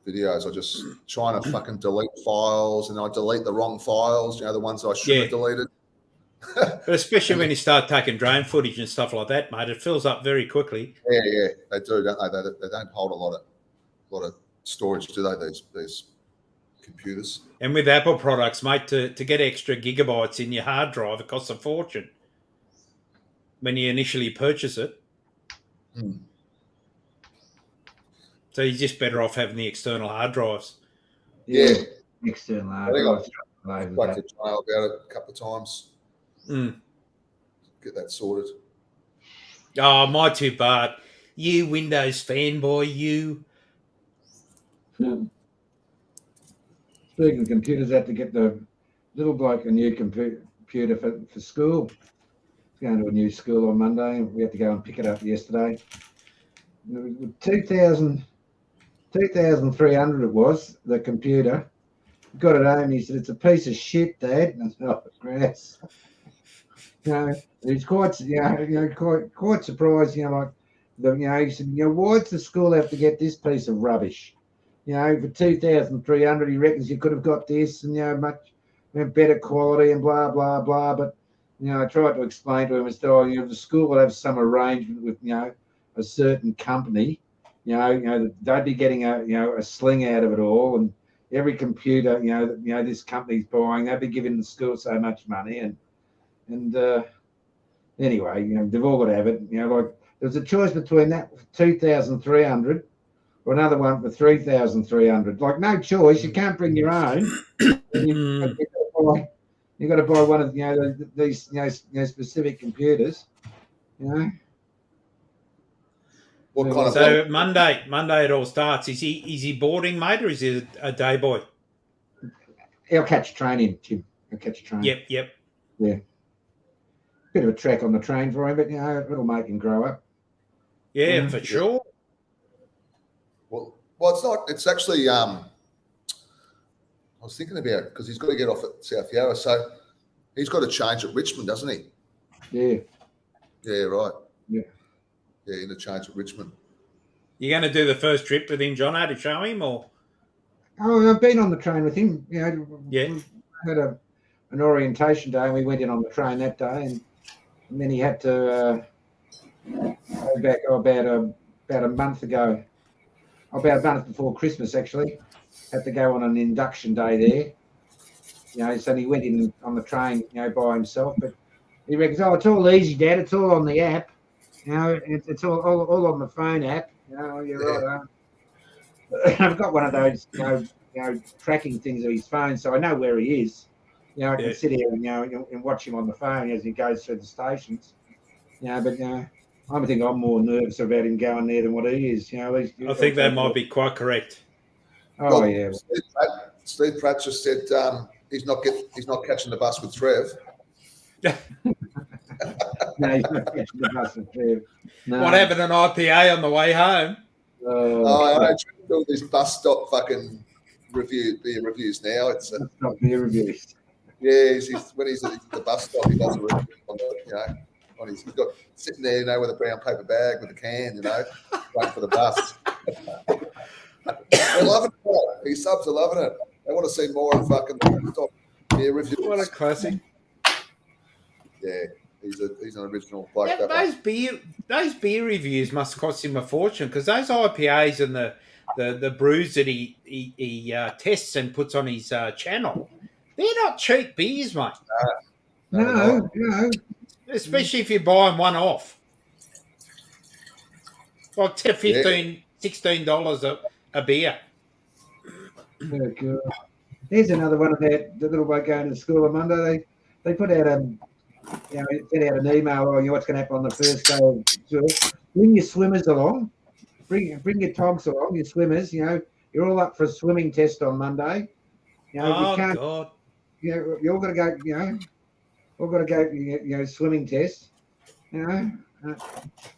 videos. I just trying to fucking delete files, and I delete the wrong files. You know, the ones I should have deleted. But especially when you start taking drone footage and stuff like that, mate, it fills up very quickly. Yeah, they do, don't they? They don't hold a lot of storage, do they? These computers. And with Apple products, mate, to get extra gigabytes in your hard drive, it costs a fortune when you initially purchase it. So you're just better off having the external hard drives. Yeah, external hard drives. I've spoken to Joel about it a couple of times. Get that sorted. Oh, my two Bart. You Windows fanboy, you. Speaking of computers, I had to get the little bloke a new computer for school. He's going to a new school on Monday, and we had to go and pick it up yesterday. 2,300 it was, the computer. Got it home, he said, "It's a piece of shit, Dad." And I said, "Oh, grass." He's quite surprised, he said, "Why does the school have to get this piece of rubbish? For 2,300, he reckons you could have got this and, much better quality and blah, blah, blah." But, I tried to explain to him as to, the school will have some arrangement with, a certain company, they'd be getting a sling out of it all. And every computer, this company's buying, they'd be giving the school so much money. And anyway, they've all got to have it. Like there's a choice between that for 2,300 or another one for 3,300. Like no choice. You can't bring your own. You've got to buy one of these specific computers. What kind of? So Monday it all starts. Is he boarding, mate, or is he a day boy? He'll catch a train in, Tim. He'll catch a train. Yep. Yeah. Bit of a track on the train for him, but it'll make him grow up. Yeah, for sure. Well, it's not. It's actually. I was thinking about because he's got to get off at South Yarra, so he's got to change at Richmond, doesn't he? Yeah. Yeah. Right. Yeah. Yeah, interchange at Richmond. You're going to do the first trip with him, Jono, to show him, or? Oh, I've been on the train with him. Yeah. We had an orientation day, and we went in on the train that day, and then he had to go back about a month ago, about a month before Christmas, actually. Had to go on an induction day there. So he went in on the train, by himself. But he reckons, "Oh, it's all easy, Dad. It's all on the app. It's all on the phone app. You're right. I've got one of those, tracking things on his phone, so I know where he is. I can sit here and watch him on the phone as he goes through the stations. But I think I'm more nervous about him going there than what he is. I think that might be quite correct. Oh Well, yeah. Steve Pratt just said he's not catching the bus with Trev. No, he's not catching the bus with Trev. No. What happened an IPA on the way home? I know Trev doing these bus stop fucking beer reviews now. It's not beer reviews. Yeah, when he's at the bus stop, he does a review on he's got sitting there, with a brown paper bag with a can, waiting for the bus. They're loving it. These subs are loving it. They want to see more of fucking stop beer reviews. What a classic! Yeah, he's an original bloke. Yeah, those beer reviews must cost him a fortune because those IPAs and the brews that he tests and puts on his channel, they're not cheap beers, mate. No. Especially if you buy them one off. Like $15, $16 a beer. Oh, God. Here's another one of the little bloke going to school on Monday. They put out sent out an email on what's going to happen on the first day of school. Bring your swimmers along. Bring your togs along, your swimmers. You're all up for a swimming test on Monday. God. You're all got to go. All got to go. Swimming test. And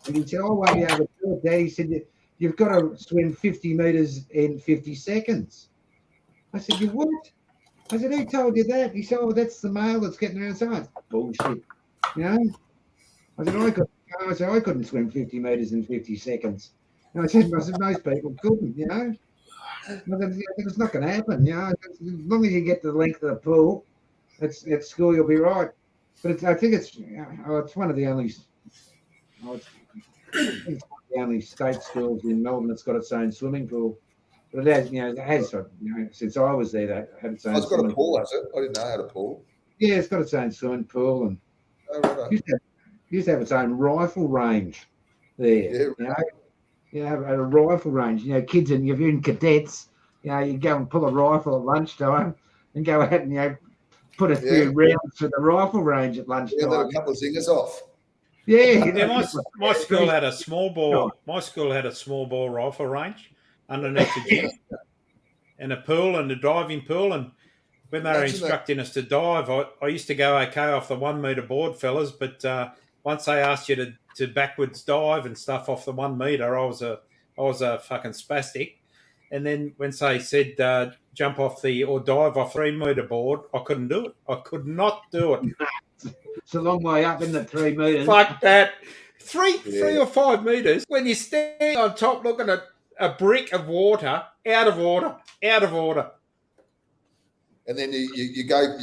he said, "I won't be able to do it, Dad." He said, "You've got to swim 50 meters in 50 seconds." I said, "You what?" I said, "Who told you that?" He said, "Oh, that's the male that's getting outside." Bullshit. I said, I couldn't swim 50 meters in 50 seconds. And I said, most people couldn't, It's not going to happen, As long as you get to the length of the pool, at school you'll be right. But I think it's one of the only state schools in Melbourne that's got its own swimming pool. But it has since I was there, that had its own. It's got a pool, has it? I didn't know it had a pool. Yeah, it's got its own swimming pool, and used to have its own rifle range there. Yeah, at a rifle range. Kids, and if you're in cadets, you go and pull a rifle at lunchtime and go out and put a few rounds to the rifle range at lunchtime. Yeah, let a couple of zingers off. Yeah, my school had a small bore. My school had a small bore rifle range underneath the gym, and a pool and a diving pool. And when they were instructing us to dive, I used to go okay off the 1 meter board, fellas. But once they asked you to backwards dive and stuff off the 1 meter, I was a fucking spastic. And then when they said jump off or dive off 3 meter board, I couldn't do it. I could not do it. It's a long way up in the 3 meters. Fuck that. 3 or 5 meters. When you're standing on top looking at a brick of water, out of water. And then you go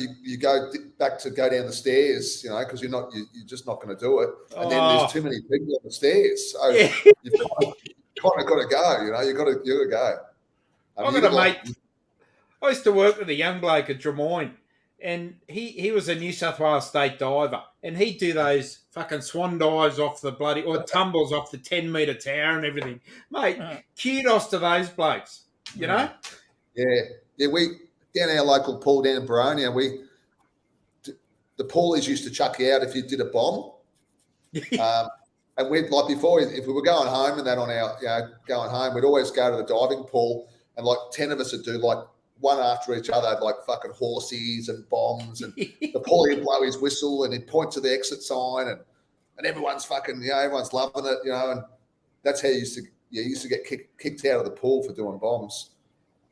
back to go down the stairs, because you're just not going to do it. And then there's too many people on the stairs, so you've kind of got to go. You got to go. I've got a mate. I used to work with a young bloke at Drummoyne, and he was a New South Wales state diver, and he'd do those fucking swan dives off the or tumbles off the 10 meter tower and everything, mate. Kudos to those blokes, Yeah, we. Down our local pool down in Baronia, the poolies used to chuck you out if you did a bomb. And we'd before, if we were going home and that on our, going home, we'd always go to the diving pool and 10 of us would do one after each other, fucking horsies and bombs, and the poolie would blow his whistle and he'd point to the exit sign and everyone's fucking, everyone's loving it, and that's how you used to get kicked out of the pool for doing bombs.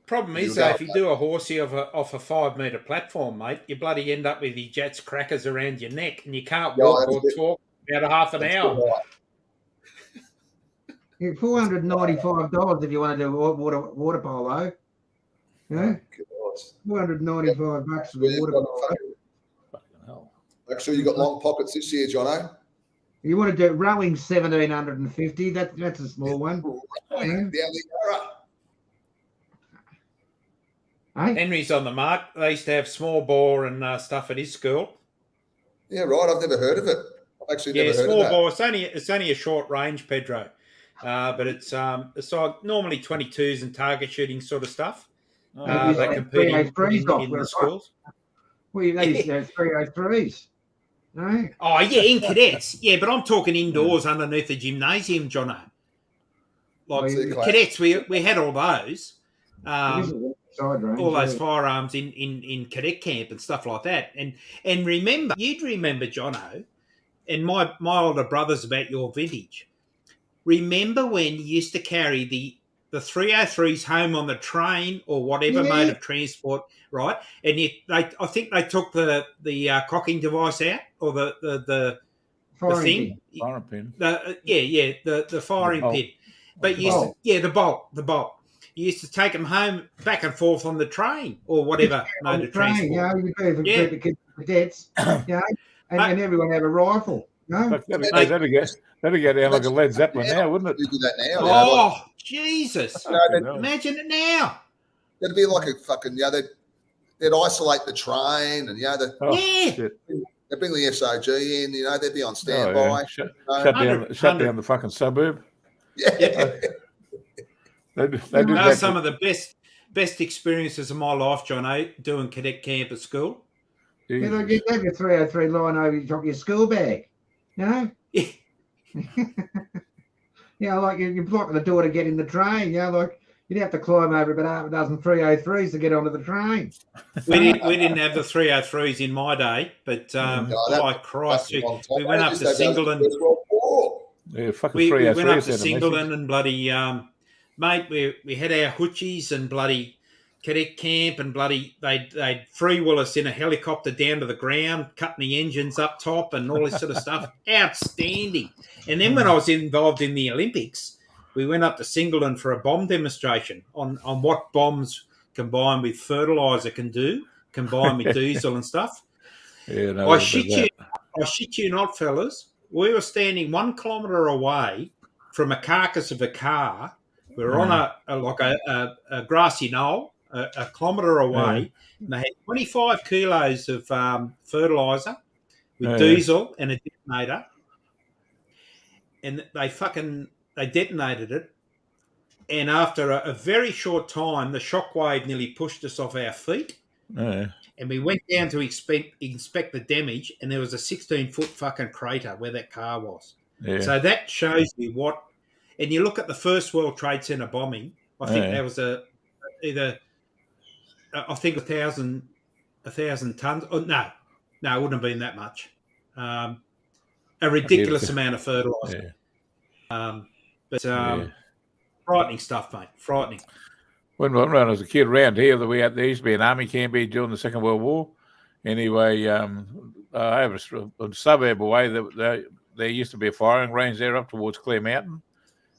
Problem is, though, if you do a horsey off a 5 meter platform, mate, you bloody end up with your Jets crackers around your neck and you can't walk or talk about half an hour. Yeah, $495 if you want to do water polo. Yeah, $495 for the water polo. Make sure you got long pockets this year, Jono. You want to do rowing $1,750? That's a small one. Down the Yarra. Henry's on the mark. They used to have small bore and stuff at his school. Yeah, right. I've never heard of it. I've actually never heard small of that. bore. It's only a short range, Pedro, but it's normally 22s and target shooting sort of stuff. They compete in the schools. Well, they used to have 303s. No? Oh, yeah, in cadets. Yeah, but I'm talking indoors underneath the gymnasium, Jono. Like, Oh, you- cadets, we had all those. This is a side range. All those yeah. firearms in cadet camp and stuff like that. And remember, you'd remember, Jono, and my older brother's about your vintage. Remember when you used to carry the 303s home on the train or whatever Yeah. mode of transport, right? And I think they took the cocking device out, or the Firing thing. pin. Firing pin. The firing bolt. pin. But you used to, the bolt. You used to take them home back and forth on the train or whatever On mode the of train, transport. you know, you do for Yeah. group of kids, cadets, you know, and everyone have a rifle. No? Fuck, that'd go down like a Led Zeppelin now, wouldn't it? You do that now. you know, Oh, Jesus. Fucking hell. Imagine it now. It'd be like a fucking, they'd isolate the train and, Oh, Yeah. shit. they'd bring the SOG in, they'd be on Oh, standby. yeah. Shut down the fucking suburb. Yeah. They do Those that. are some of the best experiences of my life, John, doing cadet camp at school. You know, Jesus. you have your 303 line over your top of your school bag, you know? Yeah. You know, like you're blocking the door to get in the train, you know, like you'd have to climb over about half a dozen 303s to get onto the train. We didn't have the 303s in my day, but Christ, we went up to Singleton. Yeah, fucking We went 303 up to Singleton and bloody mate, we had our hoochies and bloody cadet camp and bloody they'd freewheel us in a helicopter down to the ground, cutting the engines up top and all this sort of stuff. Outstanding. And then when I was involved in the Olympics, we went up to Singleton for a bomb demonstration on what bombs combined with fertilizer can do, combined with diesel and stuff. Yeah, no, I shit you not, fellas. We were standing 1 kilometre away from a carcass of a car. We were on a grassy knoll, a kilometre away, and they had 25 kilos of fertiliser with diesel and a detonator, and they detonated it. And after a very short time, the shockwave nearly pushed us off our feet. And we went down to inspect the damage, and there was a 16-foot fucking crater where that car was. Yeah. So that shows you what. And you look at the first World Trade Center bombing. I think there was either 1,000 tons. Oh, no, it wouldn't have been that much. A ridiculous amount of fertilizer. Yeah. Frightening stuff, mate. Frightening. When I was a kid around here, there used to be an army camp here during the Second World War. Anyway, over a suburb away, there used to be a firing range there up towards Clear Mountain.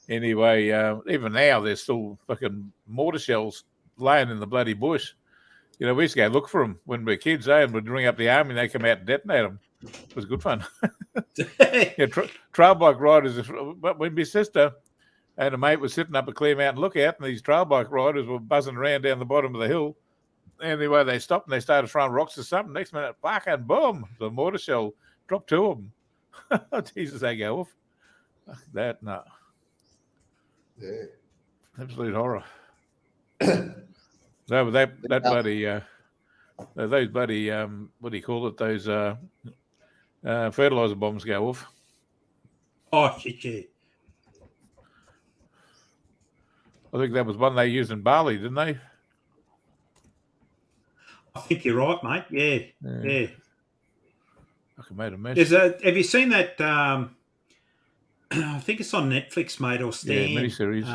Anyway, even now, there's still fucking mortar shells laying in the bloody bush. You know, we used to go look for them when we were kids, and we'd ring up the army and they come out and detonate them. It was good fun. Yeah, trail bike riders, when my sister and a mate was sitting up at Clear Mountain Lookout, and these trail bike riders were buzzing around down the bottom of the hill. Anyway, they stopped and they started throwing rocks or something. Next minute, fucking boom, the mortar shell dropped 2 of them. Jesus, they go off. That, no. Yeah. Absolute horror. No, that bloody, those bloody, what do you call it? Those fertilizer bombs go off. Oh, shit, yeah. I think that was one they used in Bali, didn't they? I think you're right, mate. Yeah. I made a mess. Have you seen that? I think it's on Netflix, mate, or Stan. Yeah, miniseries.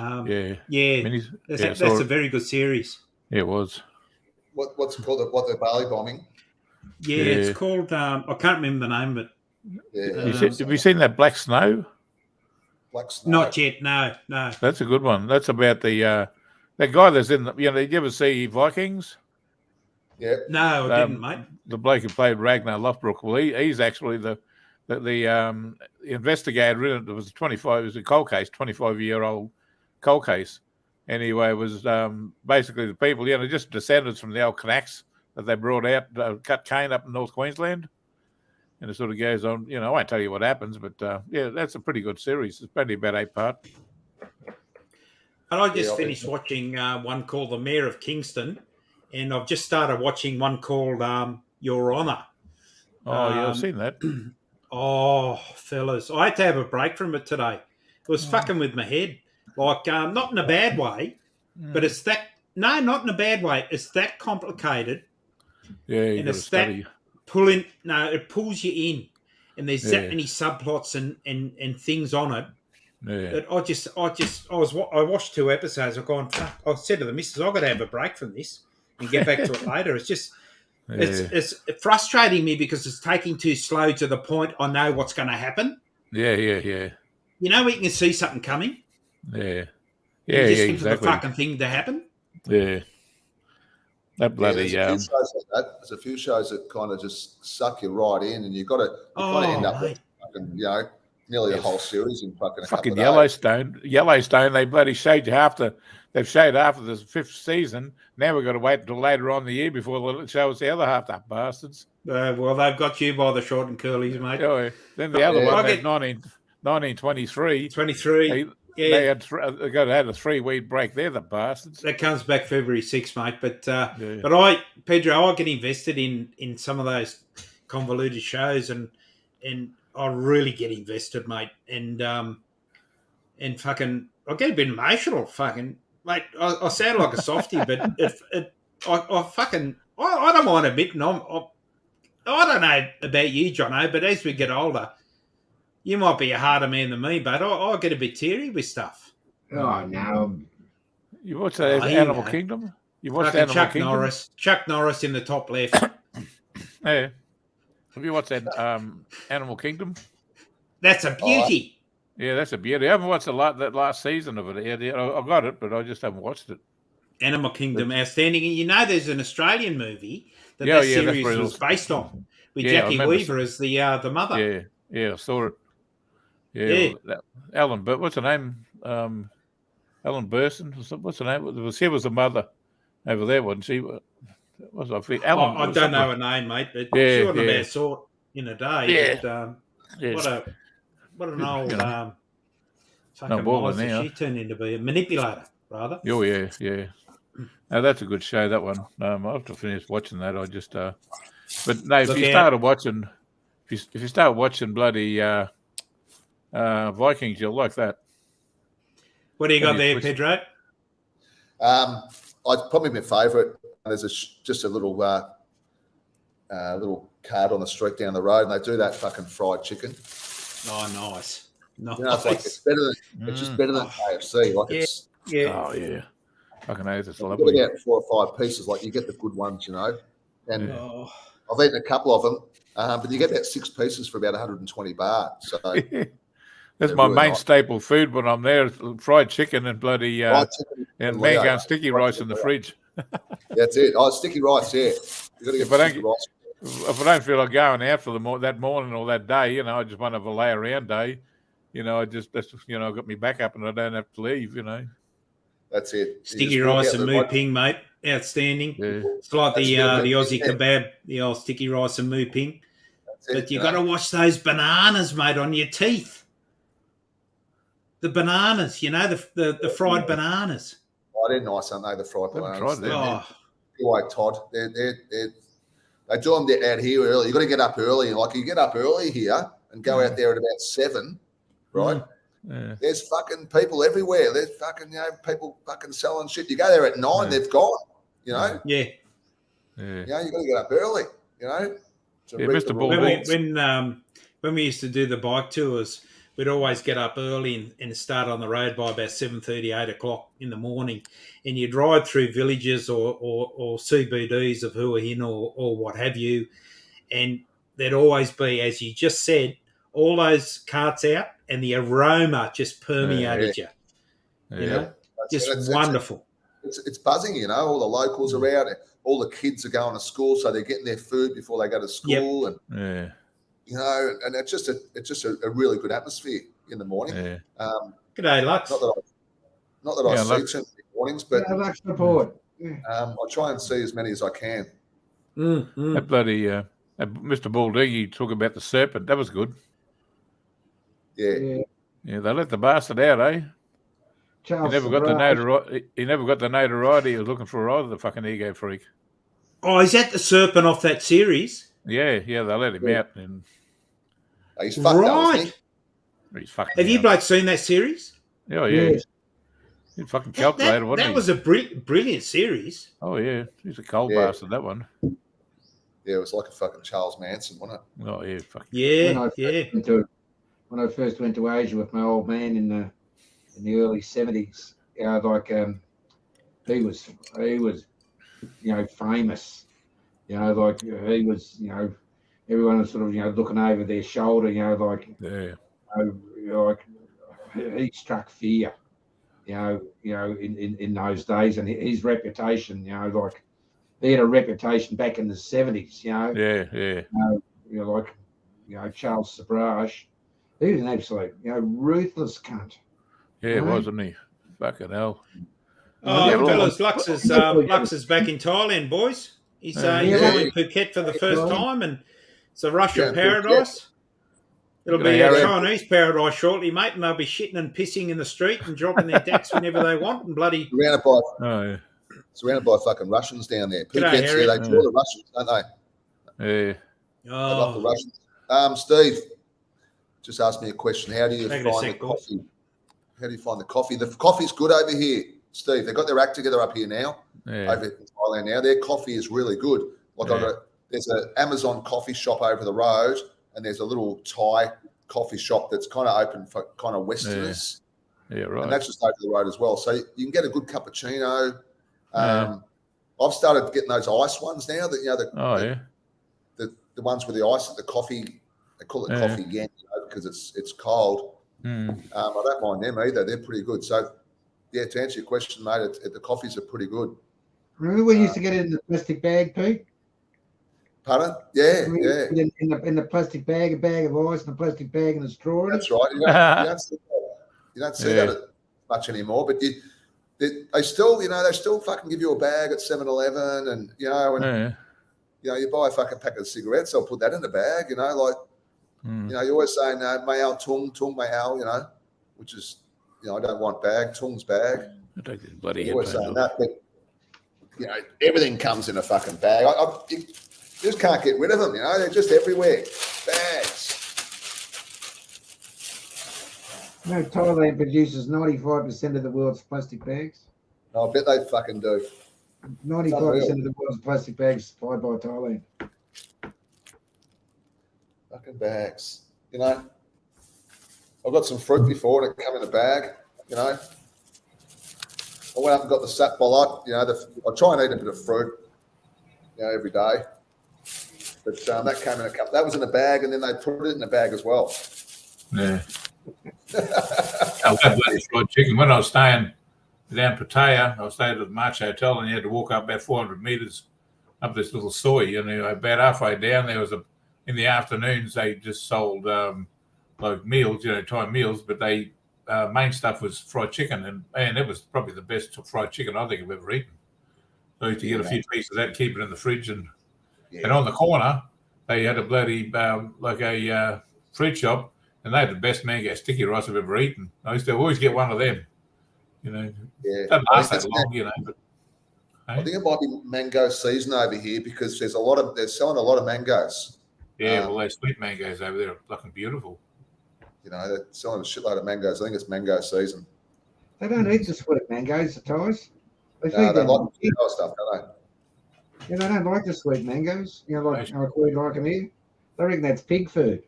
That's a very good series. Yeah, it was. What's it called? What, the Bali bombing? Yeah, it's called. I can't remember the name, but Yeah. Have you seen that Black Snow? Black Snow. Not yet. No. That's a good one. That's about the that guy that's in the. Did you ever see Vikings? Yeah. No, I didn't, mate. The bloke who played Ragnar Lothbrok. Well, he's actually the investigator in it. It was 25. It was a cold case, 25-year-old cold case. Anyway, it was basically the people, just descendants from the old Kanaks that they brought out, cut cane up in North Queensland. And it sort of goes on. I won't tell you what happens, but that's a pretty good series. It's only about 8 parts. And I just finished watching one called The Mayor of Kingston, and I've just started watching one called Your Honour. Oh, yeah, I've seen that. Oh, fellas, I had to have a break from it today. It was fucking with my head. Like, not in a bad way, but it's that. No, not in a bad way. It's that complicated, Yeah, you and got to it's that study. pulling. No, it pulls you in, and there's Yeah. that many subplots and things on it. Yeah. That I watched 2 episodes. I've gone. Fuck, I said to the missus, I've got to have a break from this and get back to it later. It's just. Yeah. It's frustrating me because it's taking too slow to the point I know what's going to happen. Yeah. You know, we can see something coming. Yeah. You Yeah, just yeah, think exactly. of the fucking thing to happen. Yeah. That bloody there's a few shows like that. There's a few shows that kind of just suck you right in, and you kind of end up with fucking, nearly a whole series in fucking a couple of Yellowstone. Yellowstone, they bloody showed you they've showed after the 5th season. Now we've got to wait until later on in the year before they show us the other half, that bastards. Well, they've got you by the short and curlies, mate. Yeah. Then the other one, 1923. 23. They got to have a 3-week break there, the bastards. That comes back February 6th, mate. But Pedro, I get invested in some of those convoluted shows, and I really get invested, mate. And fucking, I get a bit emotional, fucking, mate. I sound like a softie, but I don't mind admitting I don't know about you, Jono, but as we get older, you might be a harder man than me, but I get a bit teary with stuff. Oh, no. You watched that Animal Kingdom? You watched Animal Chuck Kingdom? Chuck Norris in the top left. Yeah. Have you watched that Animal Kingdom? That's a beauty. Yeah, that's a beauty. I haven't watched that last season of it. Yeah, I got it, but I just haven't watched it. Animal Kingdom, outstanding. And you know there's an Australian movie that series was based on, with Jackie Weaver as the mother. Yeah, I saw it. Yeah. Ellen, but what's her name? Ellen Burstyn. What's her name? She was the mother over there, wasn't she? Ellen, I don't know her name, mate, but she wasn't a bad sort in a day. Yeah. But, what an old fucking miser she turned into be, a manipulator, rather. Oh, yeah. Now, that's a good show, that one. I'll have to finish watching that. I just... but, no, if you start watching bloody Vikings, you'll like that. What do you got there, Pedro? Probably my favourite. There's just a little cart on the street down the road, and they do that fucking fried chicken. Oh, nice. It's better than it's just better than KFC. Like it's Oh yeah. Fucking hell, it's lovely. You get out 4 or 5 pieces, like you get the good ones, And I've eaten a couple of them, but you get about 6 pieces for about 120 baht. So that's my main staple food when I'm there: fried chicken and bloody and mango sticky rice in the fridge. That's it. Oh, sticky rice, yeah. You got to get sticky rice. If I don't feel like going out for that morning or that day, I just want to have a lay around day. I got me back up and I don't have to leave. That's it. Sticky rice and moo ping, mate. Outstanding. Yeah. It's like the Aussie kebab, the old sticky rice and moo ping. But you got to watch those bananas, mate, on your teeth. The bananas, the fried bananas. Oh, they're nice, aren't they? The fried bananas. They're Todd. They do them out here early. You got to get up early. Like you get up early here and go out there at about 7, right? Yeah. There's fucking people everywhere. There's fucking people fucking selling shit. You go there at 9, they've gone. Yeah. You got to get up early. Mr. Ball. When we used to do the bike tours, we'd always get up early and start on the road by about 7:30, 8 o'clock in the morning. And you'd ride through villages or CBDs of Hua Hin or what have you. And there'd always be, as you just said, all those carts out and the aroma just permeated you. Just wonderful. It's buzzing, all the locals are out. All the kids are going to school, so they're getting their food before they go to school. Yep. And and it's just a really good atmosphere in the morning. Yeah. G'day, Lux. Not that I see too many mornings, but Lux report. I try and see as many as I can. That bloody Mr. Baldini talk about the serpent. That was good. Yeah, they let the bastard out, eh? He never got the notoriety he was looking for either, the fucking ego freak. Oh, is that the serpent off that series? Yeah, they let him out, and He's fucked though, isn't he? he's fucking. Have you blokes seen that series? Oh yeah, Yes. he's fucking calculated, wasn't That he? was a brilliant series. Oh yeah, he's a cold Yeah. bastard. That one. Yeah, it was like a fucking Charles Manson, wasn't it? Oh yeah, fucking. When I first went to Asia with my old man in the early 70s, you know, like he was famous, you know, like he was, everyone was sort of looking over their shoulder, like like he struck fear, in those days, and his reputation, like he had a reputation back in the 70s, Charles Sabrage. He was an absolute, ruthless cunt. Yeah, wasn't he? Fucking hell. Oh, fellas, Lux is back in Thailand, boys. He's enjoying Phuket for the first time, and it's a rush of paradise. It'll be a Chinese paradise shortly, mate, and they'll be shitting and pissing in the street and dropping their dats whenever they want, and bloody surrounded by fucking Russians down there. G'day, Phuket's, Harry. they draw the Russians, don't they? Yeah. They love the Russians. Steve just asked me a question. How do you find the coffee? How do you find the coffee? The coffee's good over here, Steve. They've got their act together up here now. Over in Thailand now. Their coffee is really good. There's an Amazon coffee shop over the road, and there's a little Thai coffee shop that's kind of open for kind of Westerners. Yeah, right. And that's just over the road as well. So you can get a good cappuccino. I've started getting those ice ones now. The ones with the ice at the coffee. They call it coffee yen because it's cold. I don't mind them either. They're pretty good. So, yeah, to answer your question, mate, the coffees are pretty good. Remember we used to get it in the plastic bag, Pete? Pardon? Yeah. In the plastic bag, a bag of ice, and a plastic bag and a straw. That's right. You don't see that much anymore, but they still fucking give you a bag at 7-Eleven, and you buy a fucking packet of cigarettes, they'll put that in the bag, you're always saying mayao tung mayao, which is I don't want bag, tung's bag. I don't get bloody you're always saying that, but everything comes in a fucking bag. You just can't get rid of them, they're just everywhere. Bags. Thailand produces 95% of the world's plastic bags. I bet they fucking do. 95% of the world's plastic bags supplied by Thailand. Fucking bags. I've got some fruit before and it came in a bag, I went up and got the sap bolot, I try and eat a bit of fruit, every day. But that came in a cup. That was in a bag, and then they put it in a bag as well. Yeah. I had bloody fried chicken. When I was staying down Pattaya, I stayed at the March Hotel, and you had to walk up about 400 metres up this little soy. About halfway down, there was in the afternoons, they just sold like meals, Thai meals, but they main stuff was fried chicken, and it was probably the best fried chicken I think I've ever eaten. So I used to get a few pieces of that, keep it in the fridge, and on the corner, they had a bloody fruit shop, and they had the best mango sticky rice I've ever eaten. I used to always get one of them. Doesn't last that long, but I think it might be mango season over here because they're selling a lot of mangoes. Yeah, well, those sweet mangoes over there are fucking beautiful. They're selling a shitload of mangoes. I think it's mango season. They don't eat the sweet mangoes, the Thais. They like the stuff, don't they? Yeah, they don't like the sweet mangoes. Like we like them here. They reckon that's pig food.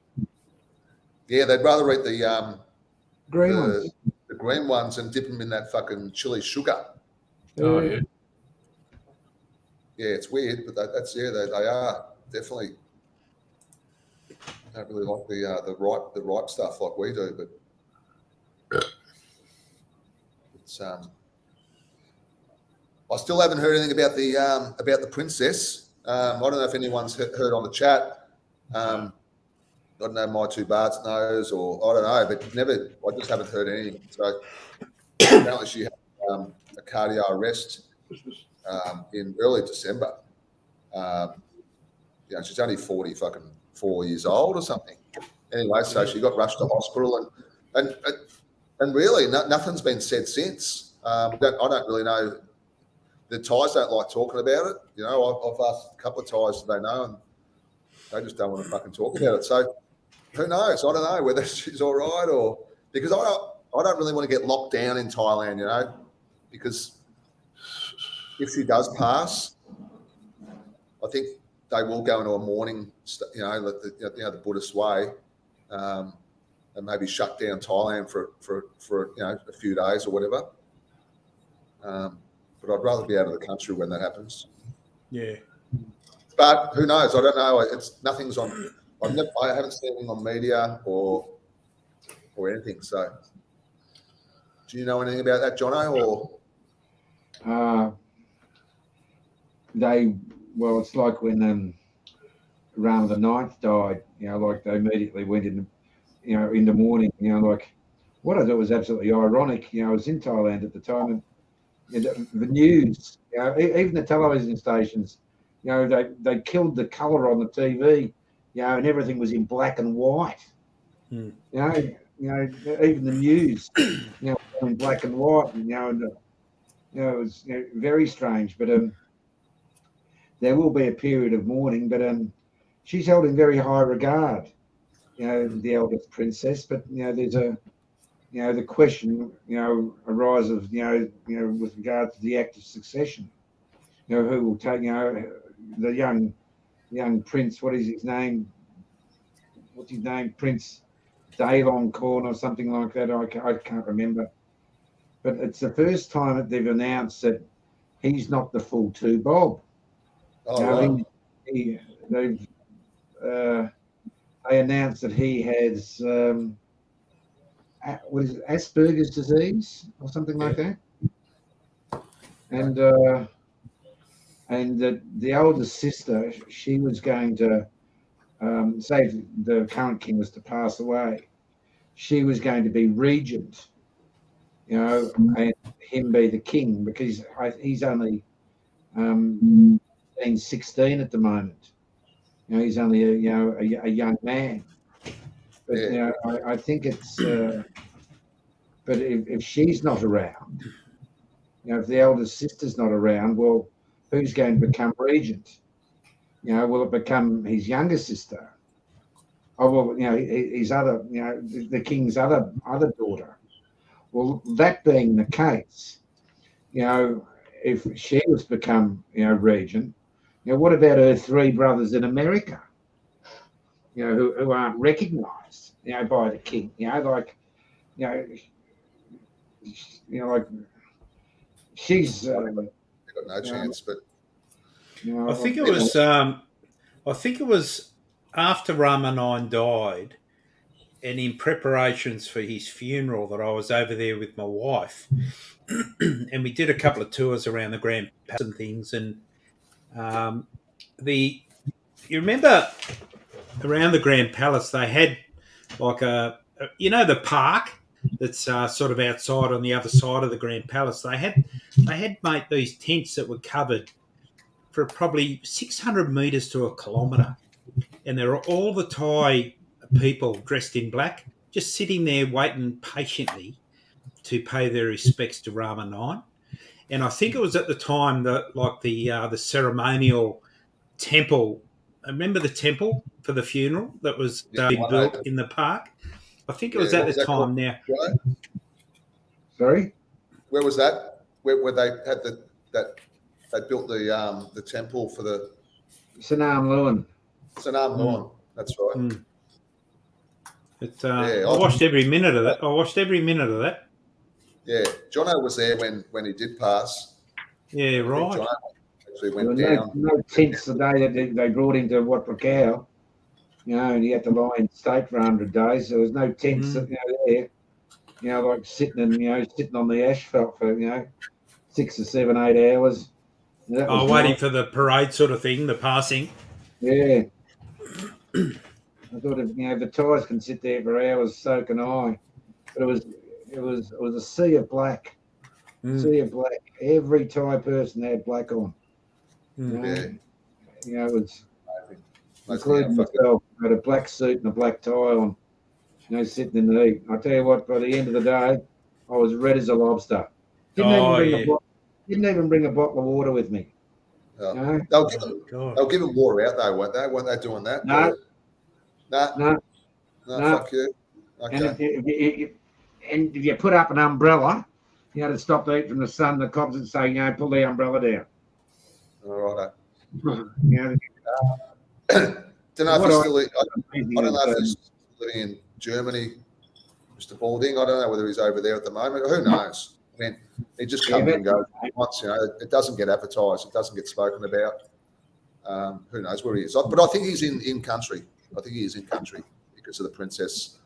Yeah, they'd rather eat the green ones. The green ones and dip them in that fucking chili sugar. Oh yeah. Yeah, it's weird, but they are definitely. Don't really like the ripe stuff like we do, but it's I still haven't heard anything about the princess. I don't know if anyone's heard on the chat. I don't know, my two Barts knows, or I don't know, but I just haven't heard anything. So apparently she had a cardio arrest in early December. She's only 4 years old or something. Anyway, so she got rushed to hospital, and really nothing's been said since. I don't really know. The Thais don't like talking about it. I've asked a couple of Thais, do they know? And They just don't want to fucking talk about it. So who knows? I don't know whether she's all right or because I don't really want to get locked down in Thailand, you know, because if she does pass, I think they will go into a mourning, you know, the Buddhist way, and maybe shut down Thailand for you know a few days or whatever. But I'd rather be out of the country when that happens. Yeah. But who knows? I don't know. It's nothing's on. I haven't seen anything on media or anything. So, do you know anything about that, Jono? Or Well, it's like when Rama the Ninth died. You know, like they immediately went in, you know, in the morning. You know, like what I thought was absolutely ironic. You know, I was in Thailand at the time, and the news, you know, even the television stations, you know, they killed the colour on the TV, you know, and everything was in black and white. You know, even the news, you know, in black and white, and, it was very strange. But there will be a period of mourning, but she's held in very high regard, you know, the eldest princess. But you know, there's the question, you know, arises, you know, with regard to the act of succession. You know, who will take, you know, the young prince? What is his name? What's his name? Prince Daylong Korn or something like that. I can't remember. But it's the first time that they've announced that he's not the full two bob. oh, Right. They announced that he has what is it, Asperger's disease or something like that, and that the oldest sister, she was going to say if the current king was to pass away, she was going to be regent, you know, and him be the king because he's only 16 at the moment. You know, he's only a young man. But you know, I think it's. But if she's not around, you know, if the eldest sister's not around, well, who's going to become regent? You know, will it become his younger sister? Oh well, you know, his other, you know, the king's other daughter. Well, that being the case, you know, if she was become, you know, regent, you know, what about her three brothers in America? You know, who aren't recognised, you know, by the king. You know, like, like she's got no chance. But you know, I think it was after Ramanine died, and in preparations for his funeral, that I was over there with my wife, and we did a couple of tours around the Grand Palace and things. And you remember around the Grand Palace they had like the park that's sort of outside on the other side of the Grand Palace. They had made these tents that were covered for probably 600 metres to a kilometre, and there were all the Thai people dressed in black just sitting there waiting patiently to pay their respects to Rama IX. And I think it was at the time that like the ceremonial temple. Remember the temple for the funeral that was built in the park? I think it was at the time now. Right? Sorry? Where was that? Where they had they built the temple for the Sanam Luan. Sanam Luan. That's right. I watched every minute of that. Yeah, Jono was there when he did pass. Yeah, right. Jono actually went There were down. no tents the day that they brought him to Wat Rakau, you know, and he had to lie in state for 100 days. There was no tents, you know, there, you know, like sitting on the asphalt for, you know, 6 or 7, 8 hours. Waiting for the parade sort of thing, the passing. Yeah. I thought, if the Thais can sit there for hours, so can I. But it was a sea of black. Sea of black. Every Thai person had black on. Yeah. You know, it was Most including myself. I had a black suit and a black tie on, you know, sitting in the heat. I tell you what, by the end of the day, I was red as a lobster. Didn't even bring a bottle of water with me. No. They'll give him water out though, won't they? Weren't they doing that? No. No. No. Fuck you. Okay. And if you put up an umbrella, to stop the heat from the sun, the cops would say, pull the umbrella down. All right. You Don't know if What he's I- still. I don't know if he's living in Germany, Mr. Balding. I don't know whether he's over there at the moment. Who knows? I mean, he just comes and goes once. It doesn't get advertised. It doesn't get spoken about. Who knows where he is? But I think he's in country. I think he is in country because of the princess.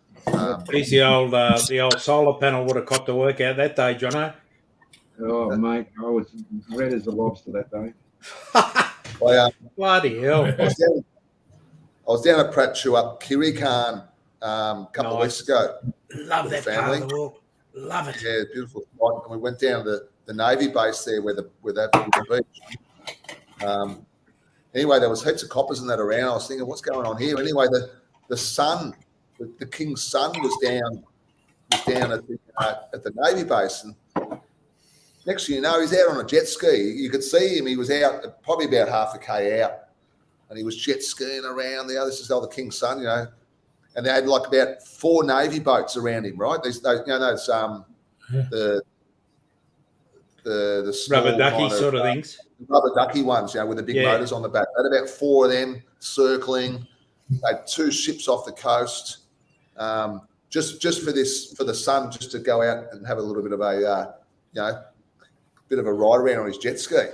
He's the old solar panel would have copped to work out that day, Jono. Oh, mate, I was red as a lobster that day. Bloody hell. I was down at Prachuap Kiri Khan a couple of weeks ago. Love that family. part of the world. Love it. Yeah, beautiful spot. And we went down to the Navy base there where the beach. Anyway, there was heaps of coppers and that around. I was thinking, what's going on here? Anyway, the son, the king's son, was down at the Navy base, and next thing you know, he's out on a jet ski. You could see him. He was out probably about half a k out, and he was jet skiing around there. This is the king's son, and they had like about 4 Navy boats around him, right? Those the small Rubber ducky kind sort of things. Rubber ducky ones, with the big motors on the back. They had about 4 of them circling. They had 2 ships off the coast, just for the son, just to go out and have a little bit of a bit of a ride around on his jet ski.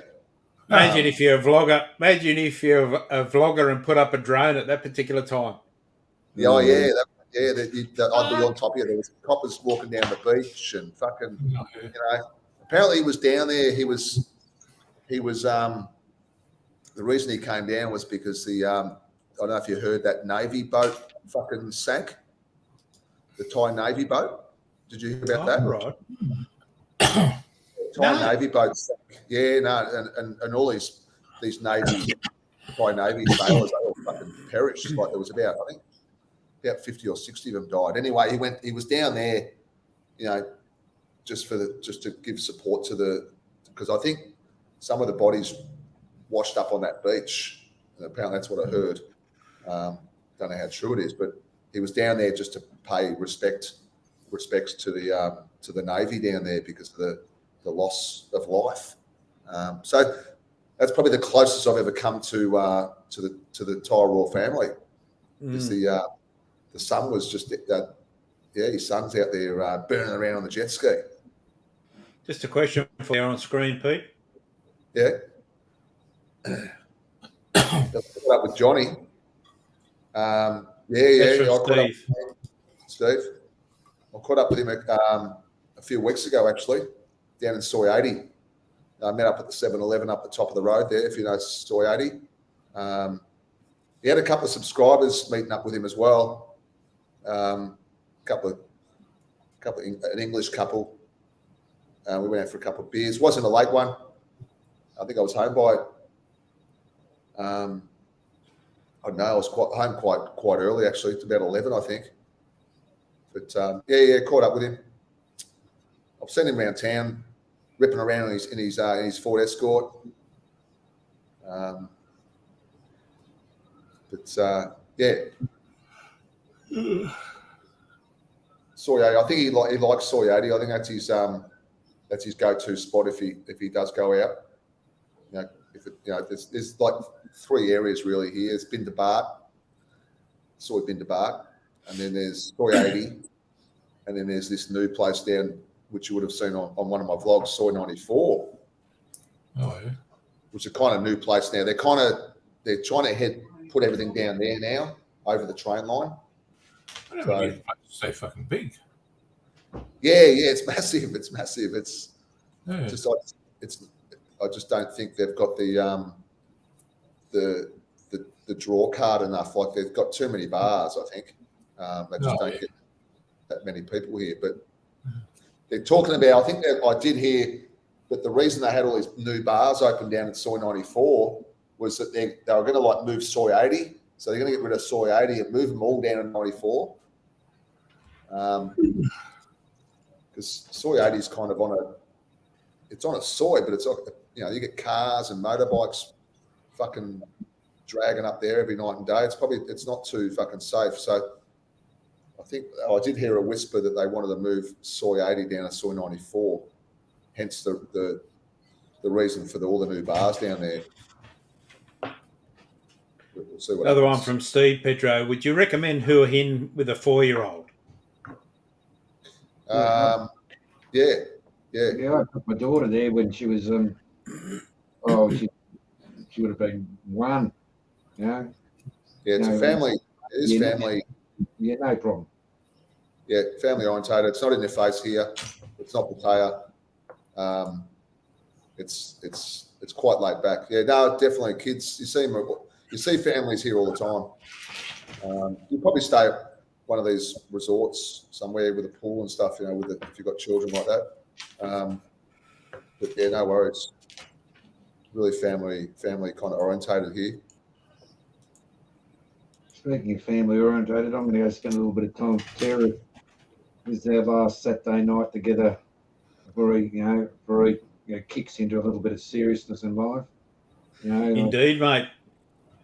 Imagine if you're a vlogger. Imagine if you're a vlogger and put up a drone at that particular time. Yeah, oh yeah, I'd be on top of you. There was coppers walking down the beach and fucking, Apparently, he was down there. He was. The reason he came down was because I don't know if you heard that Navy boat fucking sank. The Thai Navy boat. Did you hear about that? Right. Thai Navy boat sank. Yeah, no, and all these Navy, Thai Navy sailors, they all fucking perished. Like there was about 50 or 60 of them died. Anyway, he was down there, just to give support to because I think some of the bodies washed up on that beach. And apparently that's what I heard. Don't know how true it is, but he was down there just to pay respects to the Navy down there because of the loss of life. So that's probably the closest I've ever come to the Thai royal family. Because the son was just his son's out there burning around on the jet ski. Just a question for you on screen, Pete. Yeah. I caught up with Johnny. I caught up with Steve. I caught up with him a few weeks ago, actually, down in Soy 80. I met up at the 7-Eleven up the top of the road there, if you know Soy 80. He had a couple of subscribers meeting up with him as well. An English couple. We went out for a couple of beers. Wasn't a late one. I think I was home by. I don't know. I was home quite early actually. It's about 11, I think. But caught up with him. I've seen him around town, ripping around in his Ford Escort. Soy 80. I think he likes Soy 80. I think that's his go-to spot if he does go out. There's like 3 areas really here. It's Bindabat, Soy Bindabat, and then there's Soy 80, and then there's this new place down which you would have seen on one of my vlogs, Soy 94. Oh yeah. Which is a kind of new place now. They're trying to put everything down there now over the train line. I don't know, so fucking big. Yeah, it's massive. It's massive. It's just like I just don't think they've got the draw card enough. Like they've got too many bars. I think they just don't get that many people here. But they're talking about. I think that I did hear that the reason they had all these new bars open down at Soy 94 was that they were going to move Soy 80. So they're going to get rid of Soy 80 and move them all down to 94. Because Soy 80 is kind of on a soy, but it's you get cars and motorbikes fucking dragging up there every night and day. It's not too fucking safe. So I think I did hear a whisper that they wanted to move soy 80 down to soy 94. Hence the reason for all the new bars down there. We'll see what Another one happens. from Steve Pedro. Would you recommend Hua Hin with a 4-year-old? Yeah. I took my daughter there when she was she would have been 1. Yeah, it's a family. It is family. Yeah, no problem. Yeah, family orientated. It's not in your face here. It's not potato. It's quite laid back. Yeah, no, definitely kids. You see families here all the time. You probably stay at one of these resorts somewhere with a pool and stuff. You know, if you've got children like that. But yeah, no worries. Really family kind of orientated here. Speaking of family orientated, I'm going to go spend a little bit of time with Sarah. This is our last Saturday night together before he kicks into a little bit of seriousness in life. You know, Indeed, mate.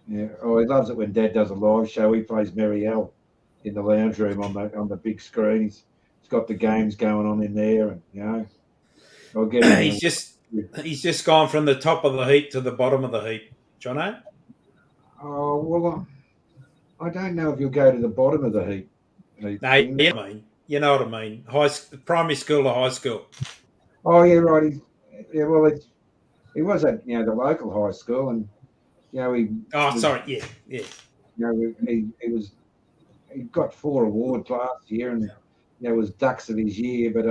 Yeah. Oh, he loves it when Dad does a live show. He plays Mary L in the lounge room on the big screen. He's got the games going on in there, and I'll get him. He's just gone from the top of the heap to the bottom of the heap, Jono. Oh well, I don't know if you'll go to the bottom of the heap. No, you know what I mean. Primary school to high school. Oh yeah, right. He was at the local high school, and yeah. He got 4 awards last year, and was Ducks of his year. But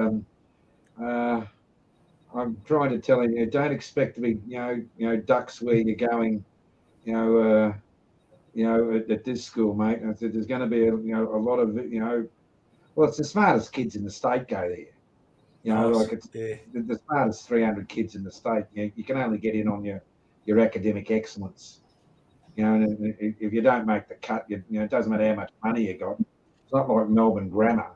I'm trying to tell him, don't expect to be Ducks where you're going, at this school, mate. I said there's going to be a lot of well, it's the smartest kids in the state go there. It's the smartest 300 kids in the state. You can only get in on your academic excellence. And if you don't make the cut, it doesn't matter how much money you got. It's not like Melbourne Grammar,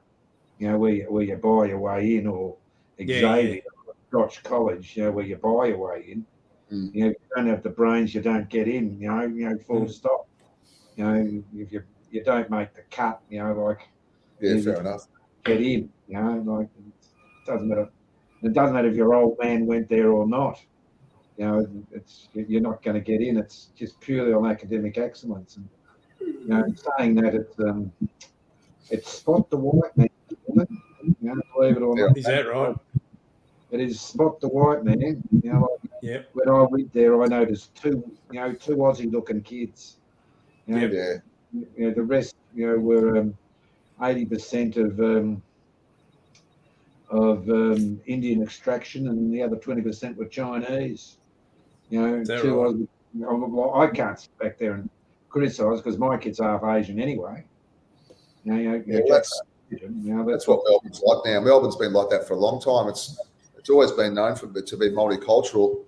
where you buy your way in, or Xavier, Scotch College, where you buy your way in. If you don't have the brains, you don't get in. Full stop. If you don't make the cut, fair enough. Get in. It doesn't matter. It doesn't matter if your old man went there or not. You're not going to get in. It's just purely on academic excellence. And saying that it's Spot the White Man, believe it or not. Is that right? It is Spot the White Man. When I went there, I noticed two Aussie-looking kids. The rest, were 80% of Indian extraction, and the other 20% were Chinese. Aussie. I can't sit back there and criticise because my kid's half Asian anyway. That's what Melbourne's like now. Melbourne's been like that for a long time. It's always been known to be multicultural,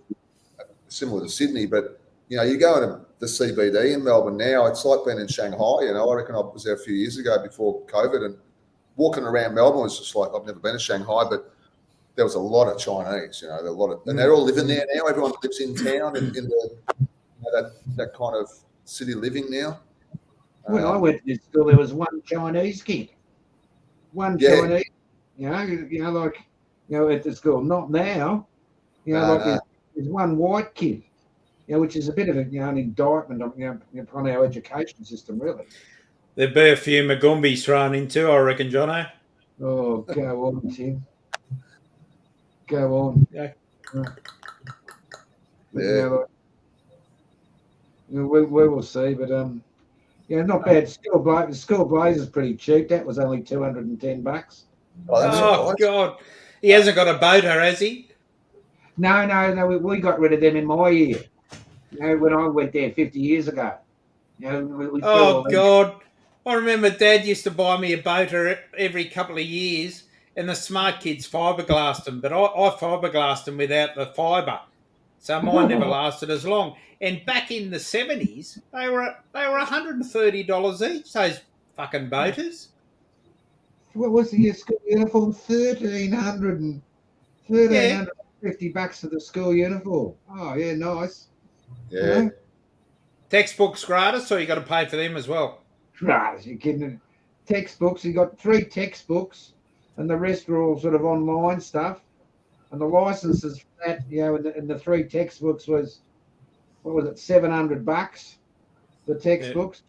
similar to Sydney. But you go into the CBD in Melbourne now, it's like being in Shanghai. I reckon I was there a few years ago before COVID, and walking around Melbourne was just like, I've never been to Shanghai, but there was a lot of Chinese. And they're all living there now. Everyone lives in town in that kind of city living now. When I went to school, there was one Chinese kid. Chinese, at the school. Not now. There's one white kid, which is a bit of an indictment upon our education system, really. There'd be a few Magumbis thrown in too, I reckon, Jono. Oh, go on, Tim. Go on. Yeah. We will see, but not bad. School Blaze is pretty cheap. That was only $210. Oh God, he hasn't got a boater, has he? No. We got rid of them in my year. When I went there 50 years ago. God. I remember Dad used to buy me a boater every couple of years, and the smart kids fiberglassed them, but I fiberglassed them without the fibre, so mine never lasted as long. And back in the 70s, they were $130 each. Those fucking boaters. What was the school uniform? $1,350 for the school uniform. Oh yeah, nice. Yeah. Textbooks gratis, or you got to pay for them as well? Right, you're kidding. Textbooks, you got 3 textbooks, and the rest are all sort of online stuff. And the licenses for that, in the 3 textbooks was, what was it, $700? The textbooks,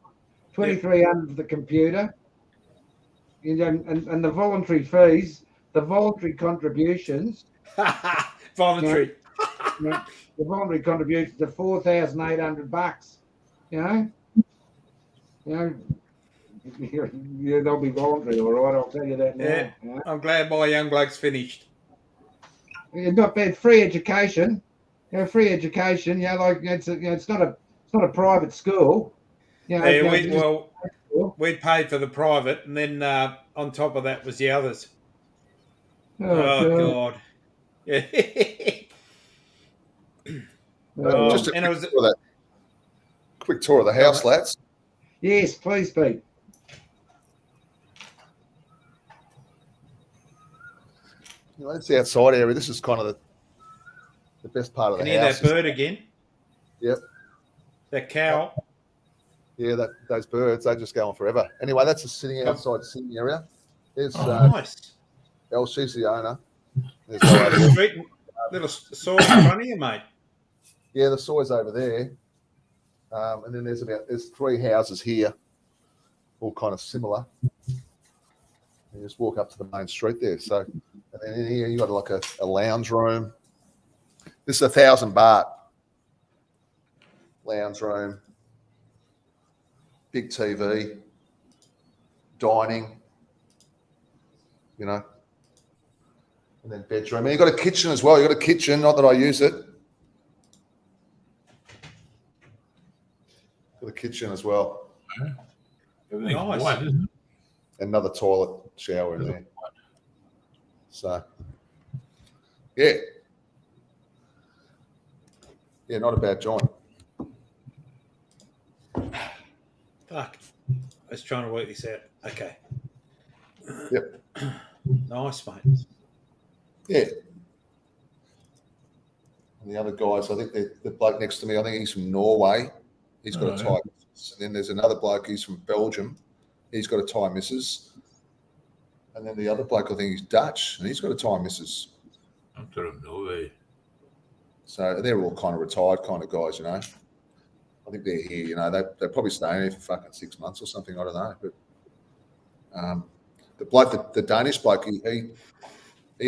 2,300 for the computer, and the voluntary fees, the voluntary contributions. Voluntary. The voluntary contributions are $4,800. They'll be voluntary, all right. I'll tell you that now. Yeah. I'm glad my young bloke's finished. Not bad. Free education. Free education. It's not a private school. We'd paid for the private, and then on top of that was the others. Oh God. Yeah. Just a quick tour of the house, lads. Yes, please, Pete. That's the outside area. This is kind of the best part of the house. Can you hear that bird again? Yep. That cow. Yeah, those birds, they just go on forever. Anyway, that's the sitting outside sitting area. There's nice. Elle, she's the owner. There's little soil in front of you, mate. Yeah, the soy's over there. And then there's 3 houses here, all kind of similar. You just walk up to the main street there. So, and then in here you got like a lounge room. This is 1,000 baht lounge room, big TV, dining, and then bedroom. And you got a kitchen as well. You got a kitchen, not that I use it. Got a kitchen as well. Everything's Nice. white, isn't it? Another toilet, shower in there. So, yeah, not a bad joint. Fuck. I was trying to work this out. Okay. Yep. Nice, mate. Yeah. And the other guys, I think the bloke next to me, I think he's from Norway. He's got a Thai missus. And then there's another bloke, he's from Belgium. He's got a Thai missus. And then the other bloke, I think he's Dutch, and he's got a Thai missus. I'm sort of Norway. So they're all kind of retired kind of guys, I think they're here, they're probably staying here for fucking 6 months or something. I don't know. But the bloke, the Danish bloke, he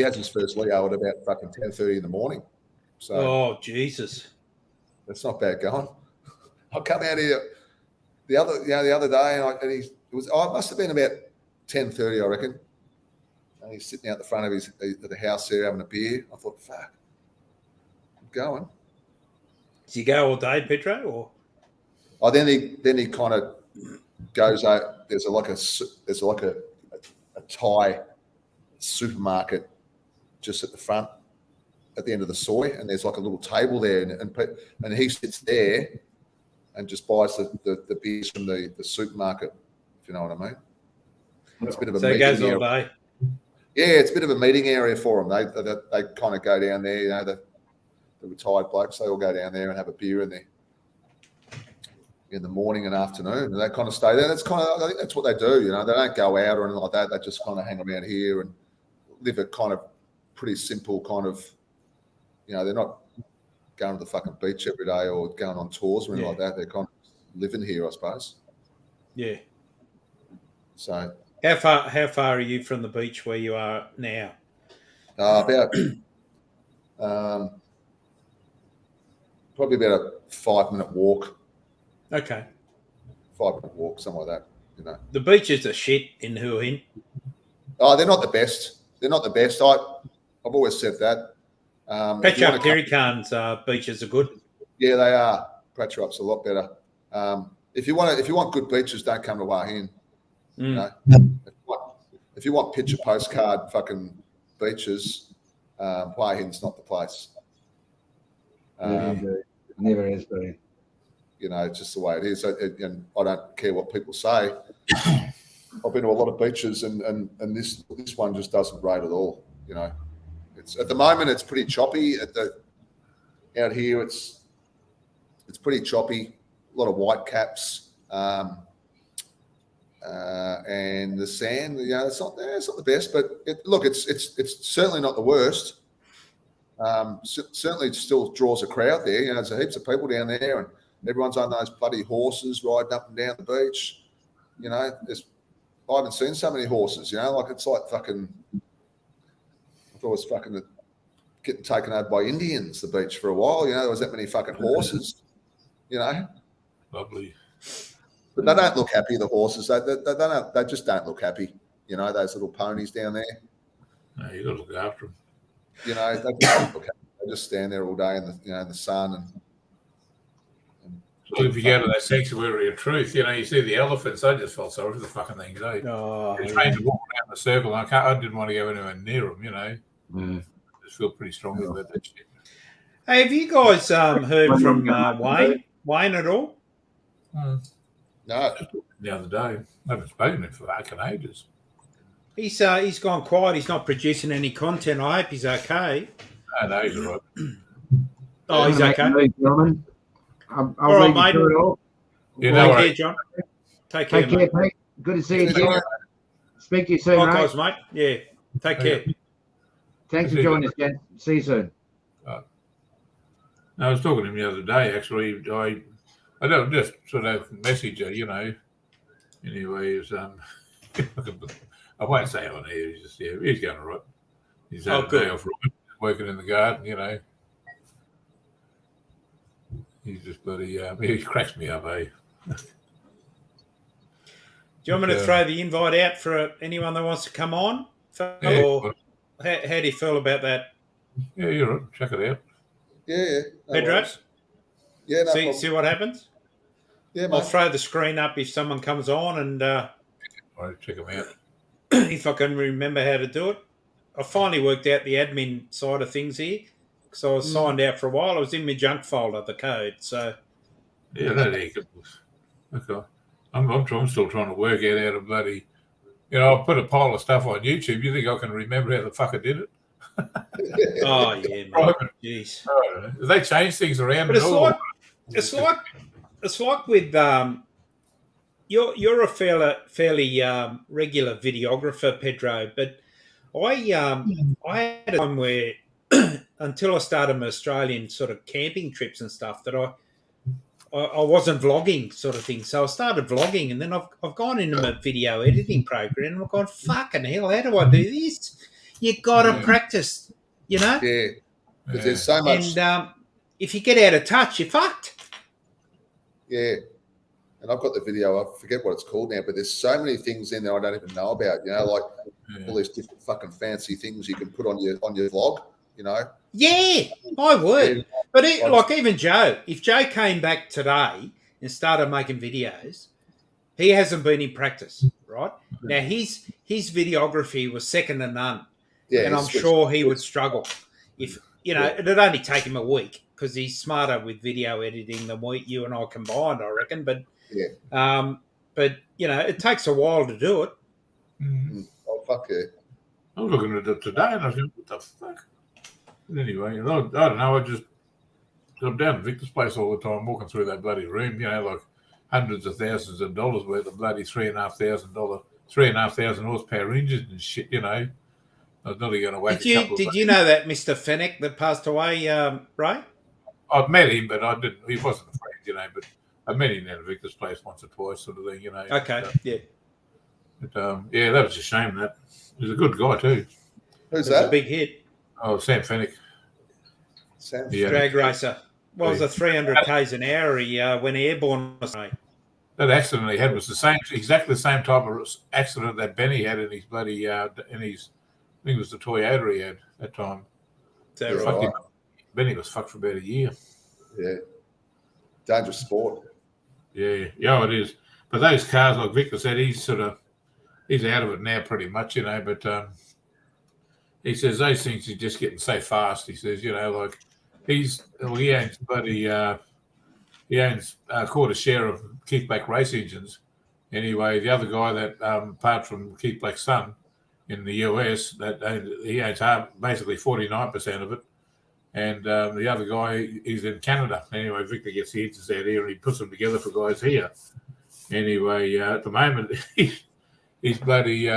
has his first Leo at about fucking 10:30 in the morning. So Oh, Jesus. that's not bad going. I come out here the other day, and it must have been about 10:30, I reckon. And he's sitting out the front of the house there having a beer. I thought, fuck, I'm going. Does he go all day, Pedro? Or Then he kind of goes out. There's like a Thai supermarket just at the front, at the end of the soy, and there's like a little table there, and he sits there and just buys the beers from the supermarket, if you know what I mean. It's a bit of a so he goes all area. day. Yeah, it's a bit of a meeting area for them. They kind of go down there, the retired blokes, they all go down there and have a beer in the morning and afternoon, and they kind of stay there. I think that's what they do. They don't go out or anything like that. They just kind of hang around here and live a kind of pretty simple kind of, they're not going to the fucking beach every day or going on tours or anything like that. They're kind of living here, I suppose. Yeah. So How far are you from the beach where you are now? about probably about a 5-minute walk. Okay. 5-minute walk, something like that. The beaches are shit in Hua Hin. Oh, they're not the best. They're not the best. I've always said that. Patch-up Kirikan's beaches are good. Yeah, they are. Patch-up's a lot better. If you want good beaches, don't come to Hua Hin. If you want picture postcard fucking beaches, Hua Hin's not the place. Never has been. It's just the way it is. And I don't care what people say. I've been to a lot of beaches, and this one just doesn't rate at all. It's at the moment it's pretty choppy. Out here it's pretty choppy. A lot of white caps, and the sand. You know, it's not the best, but it's certainly not the worst. Certainly, it still draws a crowd there. You know, there's heaps of people down there, and everyone's on those bloody horses riding up and down the beach. You know, I haven't seen so many horses. You know, like it's like fucking. I thought it was fucking getting taken over by Indians. The beach for a while. You know, there was that many fucking horses. You know, Lovely. but they don't look happy. The horses, they just don't look happy. You know, those little ponies down there. No, you got to look after them. You know, they just don't look happy. They just stand there all day in the sun and So if you go to that sanctuary of truth, you know, you see the elephants. I just felt sorry for the fucking things. They're trained to walk around the circle. And I didn't want to go anywhere near them. You know, I just feel pretty strongly about that shit. Hey, have you guys heard from Wayne at all? no. The other day, I haven't spoken to him for fucking ages. He's gone quiet. He's not producing any content. I hope he's okay. No, he's all right. Oh, he's okay. I'll All right, leave you mate. through it all. You Take know, care, John. Take care, Take care, mate. Pete. Good to see you, Jim. Speak to you soon, Likewise, mate. mate. Yeah. Take care. Thanks for joining us, Jen. See you soon. I was talking to him the other day. Actually, I don't just sort of message her, you know. Anyway, it's I won't say on here. He's just he's going all right. He's had a day off working in the garden, you know. He's just bloody. He cracks me up, eh? Do you want me to throw the invite out for anyone that wants to come on? Or how do you feel about that? Yeah, you're right. Check it out. Yeah. Pedro? Yeah, no problem. See what happens? Yeah, I'll mate. throw the screen up if someone comes on and All right, check them out. if I can remember how to do it. I finally worked out the admin side of things here because I was signed out for a while. I was in my junk folder, the code. So Yeah, that ain't good. Okay. I'm still trying to work out how to bloody. You know, I put a pile of stuff on YouTube. You think I can remember how the fuck I did it? oh yeah, mate. Jeez. They change things around. But it's like with you're a fairly regular videographer, Pedro. But I had a time where until I started my Australian sort of camping trips and stuff that I wasn't vlogging sort of thing. So I started vlogging, and then I've gone into my video editing program, and I've gone, fucking hell, how do I do this? You got to practice, you know. Yeah, because there's so much. And if you get out of touch, you're fucked. Yeah, and I've got the video. I forget what it's called now, but there's so many things in there I don't even know about. You know, like all these different fucking fancy things you can put on your vlog. You know. Yeah, I would. Yeah. But like even Joe, if Joe came back today and started making videos, he hasn't been in practice, right? Now his videography was second to none. Yeah, and I'm sure he would struggle. If you know, it'd only take him a week because he's smarter with video editing than you and I combined, I reckon. But but you know, it takes a while to do it. Oh fuck yeah! I was looking at it today, and I was like, "What the fuck?" But anyway, I don't know. I'm down at Victor's place all the time, walking through that bloody room. You know, like hundreds of thousands of dollars worth of bloody $3,500 horsepower engines and shit. You know. I was nearly going to whack a couple. Did you know that Mr. Fennec that passed away, Ray? I've met him, but I didn't. He wasn't a friend, you know. But I met him down at Victor's place once or twice, sort of thing, you know. Okay, yeah. But yeah, that was a shame. That he's a good guy too. Who's that? A big hit. Oh, Sam Fennick. Drag racer. Well, it was a 300 k's an hour. He went airborne. That accident he had was exactly the same type of accident that Benny had in his bloody I think it was the Toyota he had that time. Is that right? Benny was fucked for about a year. Yeah. Dangerous sport. Yeah, it is. But those cars, like Victor said, he's out of it now pretty much, you know. But he says those things are just getting so fast. He says, you know, like he owns he owns a quarter share of Keith Black race engines. Anyway, the other guy that apart from Keith Black's son in the US, he owns basically 49% of it. And the other guy is in Canada. Anyway, Victor gets the engines out here and he puts them together for guys here. Anyway, at the moment, he's bloody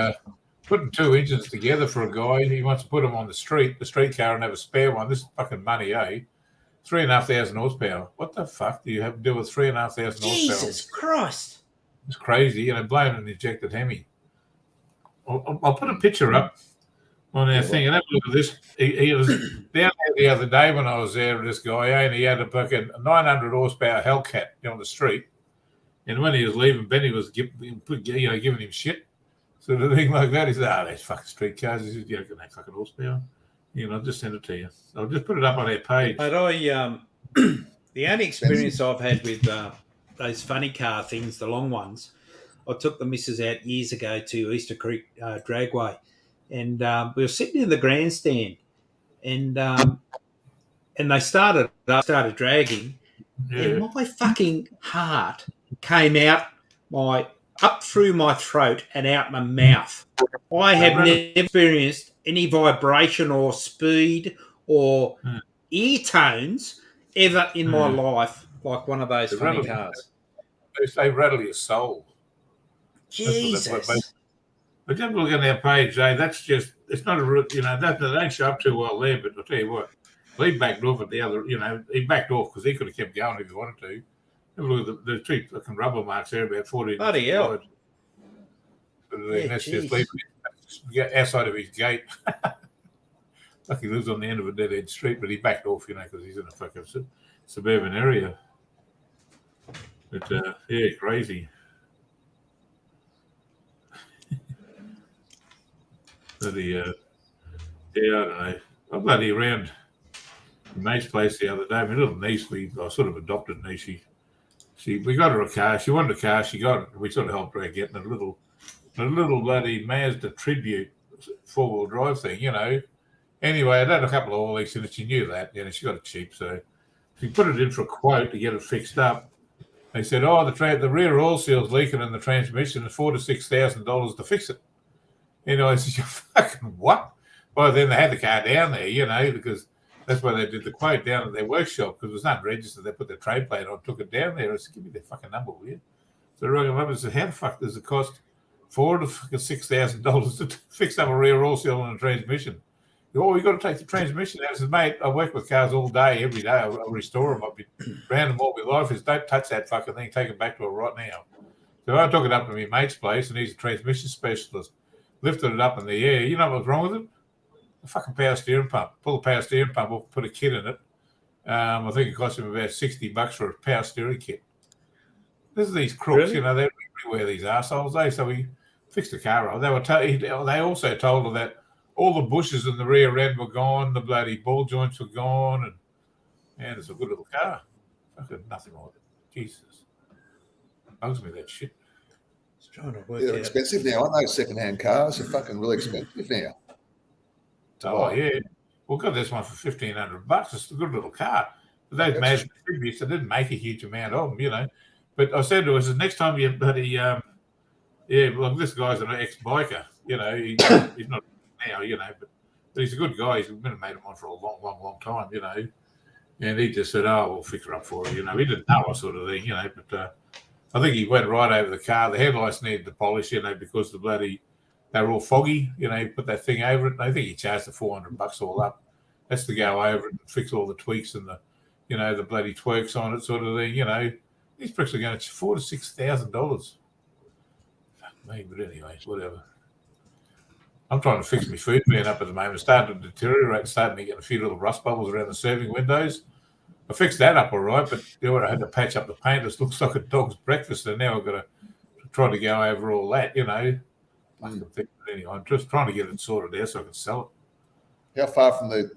putting 2 engines together for a guy. He wants to put them on the street car, and have a spare one. This is fucking money, eh? 3,500 horsepower. What the fuck do you have to do with 3,500 horsepower? Jesus Christ. It's crazy. Blame an injected Hemi. I'll put a picture up on our thing and have a look at this. He was down there the other day when I was there with this guy, and he had a fucking 900 horsepower Hellcat on the street. And when he was leaving, Benny was giving him shit. Sort of thing like that. He said, "Oh, those fucking street cars." He said, "You don't get that fucking horsepower." I'll just send it to you. I'll just put it up on our page. But the only experience I've had with those funny car things, the long ones, I took the missus out years ago to Easter Creek Dragway, and we were sitting in the grandstand, and they started dragging, and my fucking heart came out up through my throat and out my mouth. I have never experienced any vibration or speed or ear tones ever in my life like one of those funny cars. They rattle your soul. Jesus. But just look at our page, that's just, it's not that they don't show up too well there, but I'll tell you what, he backed off at the other, he backed off because he could have kept going if he wanted to. Have a look at the 2 fucking rubber marks there, about 14 Bloody hell. That's just outside of his gate. Like he lives on the end of a dead-end street, but he backed off, because he's in a fucking suburban area. But, crazy. Bloody, I don't know. I'm bloody around mate's place the other day. My little niece, I sort of adopted niece. We got her a car. She wanted a car. She got it. We sort of helped her out getting a little bloody Mazda Tribute 4-wheel drive thing, Anyway, I had a couple of oil leaks in it. She knew that. She got it cheap, so she put it in for a quote to get it fixed up. They said, the rear oil seal's leaking in the transmission, and $4,000 to $6,000 to fix it. I said, you fucking what? Well, then they had the car down there, because that's why they did the quote down at their workshop, because it was not registered. They put their trade plate on, took it down there. I said, give me their fucking number, will you? So I rang them up and said, how the fuck does it cost $4,000 to $6,000 to fix up a rear oil seal on a transmission? We've got to take the transmission out. I said, mate, I work with cars all day, every day. I'll restore them. I've been around them all my life. Is don't touch that fucking thing. Take it back to her right now. So I took it up to my mate's place, and he's a transmission specialist. Lifted it up in the air. You know what was wrong with it? A fucking power steering pump. Pull the power steering pump off, put a kit in it. I think it cost him about $60 for a power steering kit. This is these crooks, Really? they're everywhere, these assholes. So we fixed the car up. They also told her that all the bushes in the rear end were gone, the bloody ball joints were gone, and it's a good little car. Fucking nothing wrong with it. Jesus. Bugs me, that shit. Just trying to work They're out. expensive now, aren't they? Second-hand cars are fucking really expensive now. Oh, yeah. Well, got this one for $1,500. It's a good little car. But those Mazda tributes, they didn't make a huge amount of them, But I said to her, next time you bloody, this guy's an ex-biker, he's not now, but he's a good guy. He's been a mate of mine for a long, long, long time, And he just said, we'll fix her up for her, He didn't know us sort of thing, But I think he went right over the car. The headlights needed to polish, because the bloody, they were all foggy, he put that thing over it. And I think he charged the $400 all up. That's to go over it and fix all the tweaks and the, the bloody twerks on it sort of thing, These pricks are going to $4,000 to $6,000. Fuck me, but anyway, whatever. I'm trying to fix my food van up at the moment. It's starting to deteriorate, starting to get a few little rust bubbles around the serving windows. I fixed that up all right, but I had to patch up the paint. It looks like a dog's breakfast, and now I've got to try to go over all that, Anyway, I'm just trying to get it sorted out so I can sell it. How far from the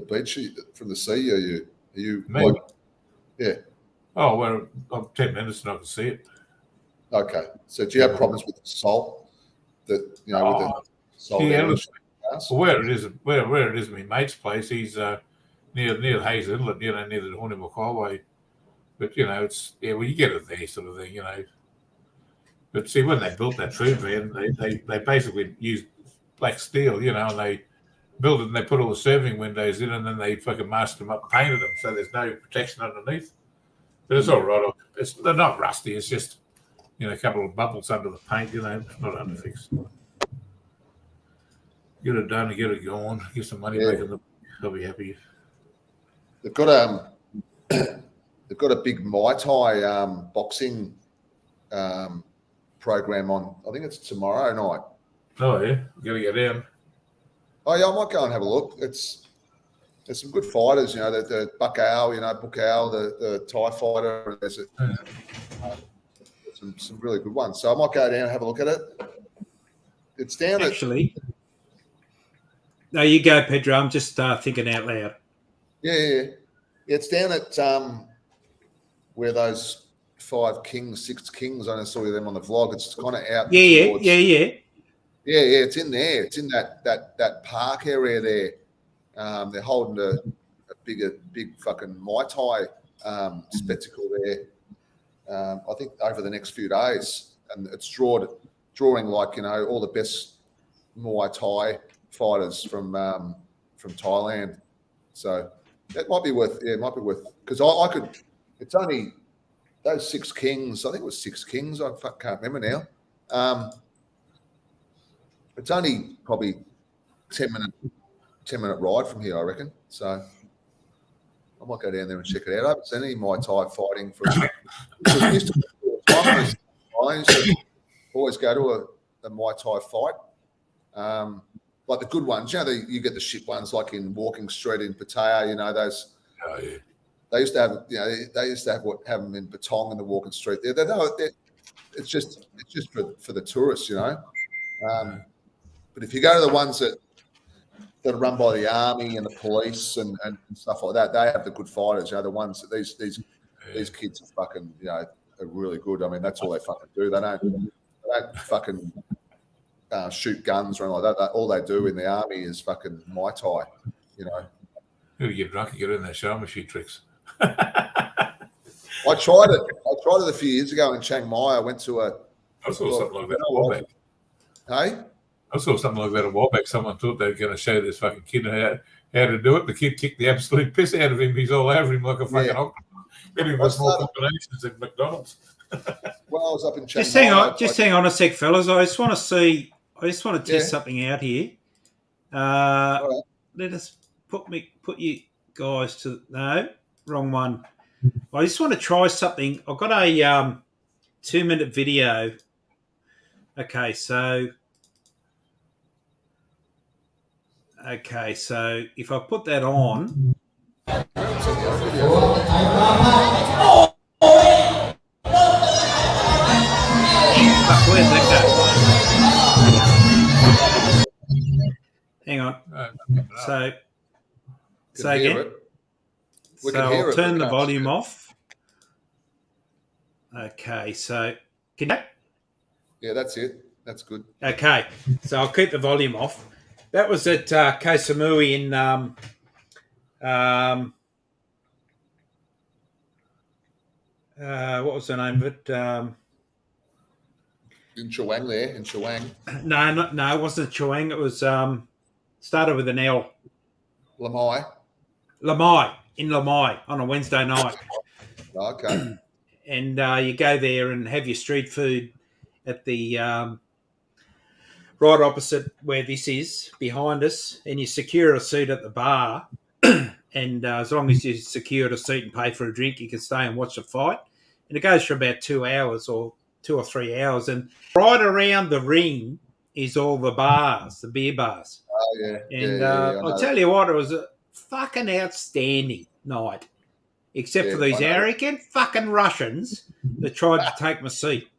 beach, from the sea are you? Are you? Me? Yeah. Oh, well, I'm 10 minutes and I can see it. Okay. So do you have problems with the salt? With the salt? Yeah, where it is, my mate's place, he's near Hayes Inlet, near the Hornibuck Highway. But it's you get it there, sort of thing, But see, when they built that food van, they basically used black steel, and built it and they put all the serving windows in, and then they fucking masked them up and painted them so there's no protection underneath. But it's all right. They're not rusty. It's just, a couple of bubbles under the paint. It's not underfixed. Get it done and get it going. Get some money back in the. They'll be happy. They've got they've got a big Muay Thai boxing program on. I think it's tomorrow night. Oh yeah, gotta get down. Oh yeah, I might go and have a look. There's some good fighters, the Buckau, Buckau, the Thai fighter. There's some really good ones. So I might go down and have a look at it. It's down actually. No, you go, Pedro. I'm just thinking out loud. Yeah. It's down at where those 5 kings, 6 kings. I saw them on the vlog. It's kind of out. Yeah. Yeah, it's in there. It's in that park area there. They're holding a big fucking Muay Thai spectacle there. I think over the next few days, and it's drawing like all the best Muay Thai fighters from Thailand. So that might be worth. Yeah, it might be worth because I could. It's only those 6 kings. I think it was 6 kings. I can't remember now. It's only probably 10-minute ride from here, I reckon. So I might go down there and check it out. I haven't seen any Muay Thai fighting for I used to always go to a Muay Thai fight. Like the good ones, you get the shit ones like in Walking Street in Pattaya, those. Oh yeah. They used to have, have them in Batong in the Walking Street. It's just for the tourists, But if you go to the ones that are run by the army and the police and stuff like that, they have the good fighters. The ones that these kids are fucking, are really good. I mean, that's all they fucking do. They don't fucking shoot guns or anything like that. All they do in the army is fucking Muay Thai. You gotta get drunk and get in there, show them a few tricks. I tried it a few years ago in Chiang Mai. I went to I saw something like that a while back. Hey? I saw something like that a while back. Someone thought they were going to show this fucking kid how to do it. The kid kicked the absolute piss out of him. He's all over him like a fucking octopus. Getting with more combinations than McDonald's. Well, I was up in Chiang Mai. Just hang on a sec, fellas. I just want to test something out here. Right. Let us put you guys to wrong one. I just want to try something. I've got a 2-minute video. Okay, so if I put that on. Where's that go? Hang on. So again. So I'll turn the volume off. Okay, so can you? Yeah, that's it. That's good. Okay, so I'll keep the volume off. That was at Koh Samui in what was the name of it? In Chawang there, in Chawang. No, it wasn't Chawang. It was started with an L. Lamai. In Lamai on a Wednesday night. Okay. And you go there and have your street food at the right opposite where this is, behind us, and you secure a seat at the bar. And as long as you secured a seat and pay for a drink, you can stay and watch the fight. And it goes for about 2 hours or 2 or 3 hours. And right around the ring is all the bars, the beer bars. Oh, yeah. And I'll tell you what, it was a fucking outstanding night. Except for these arrogant fucking Russians that tried to take my seat.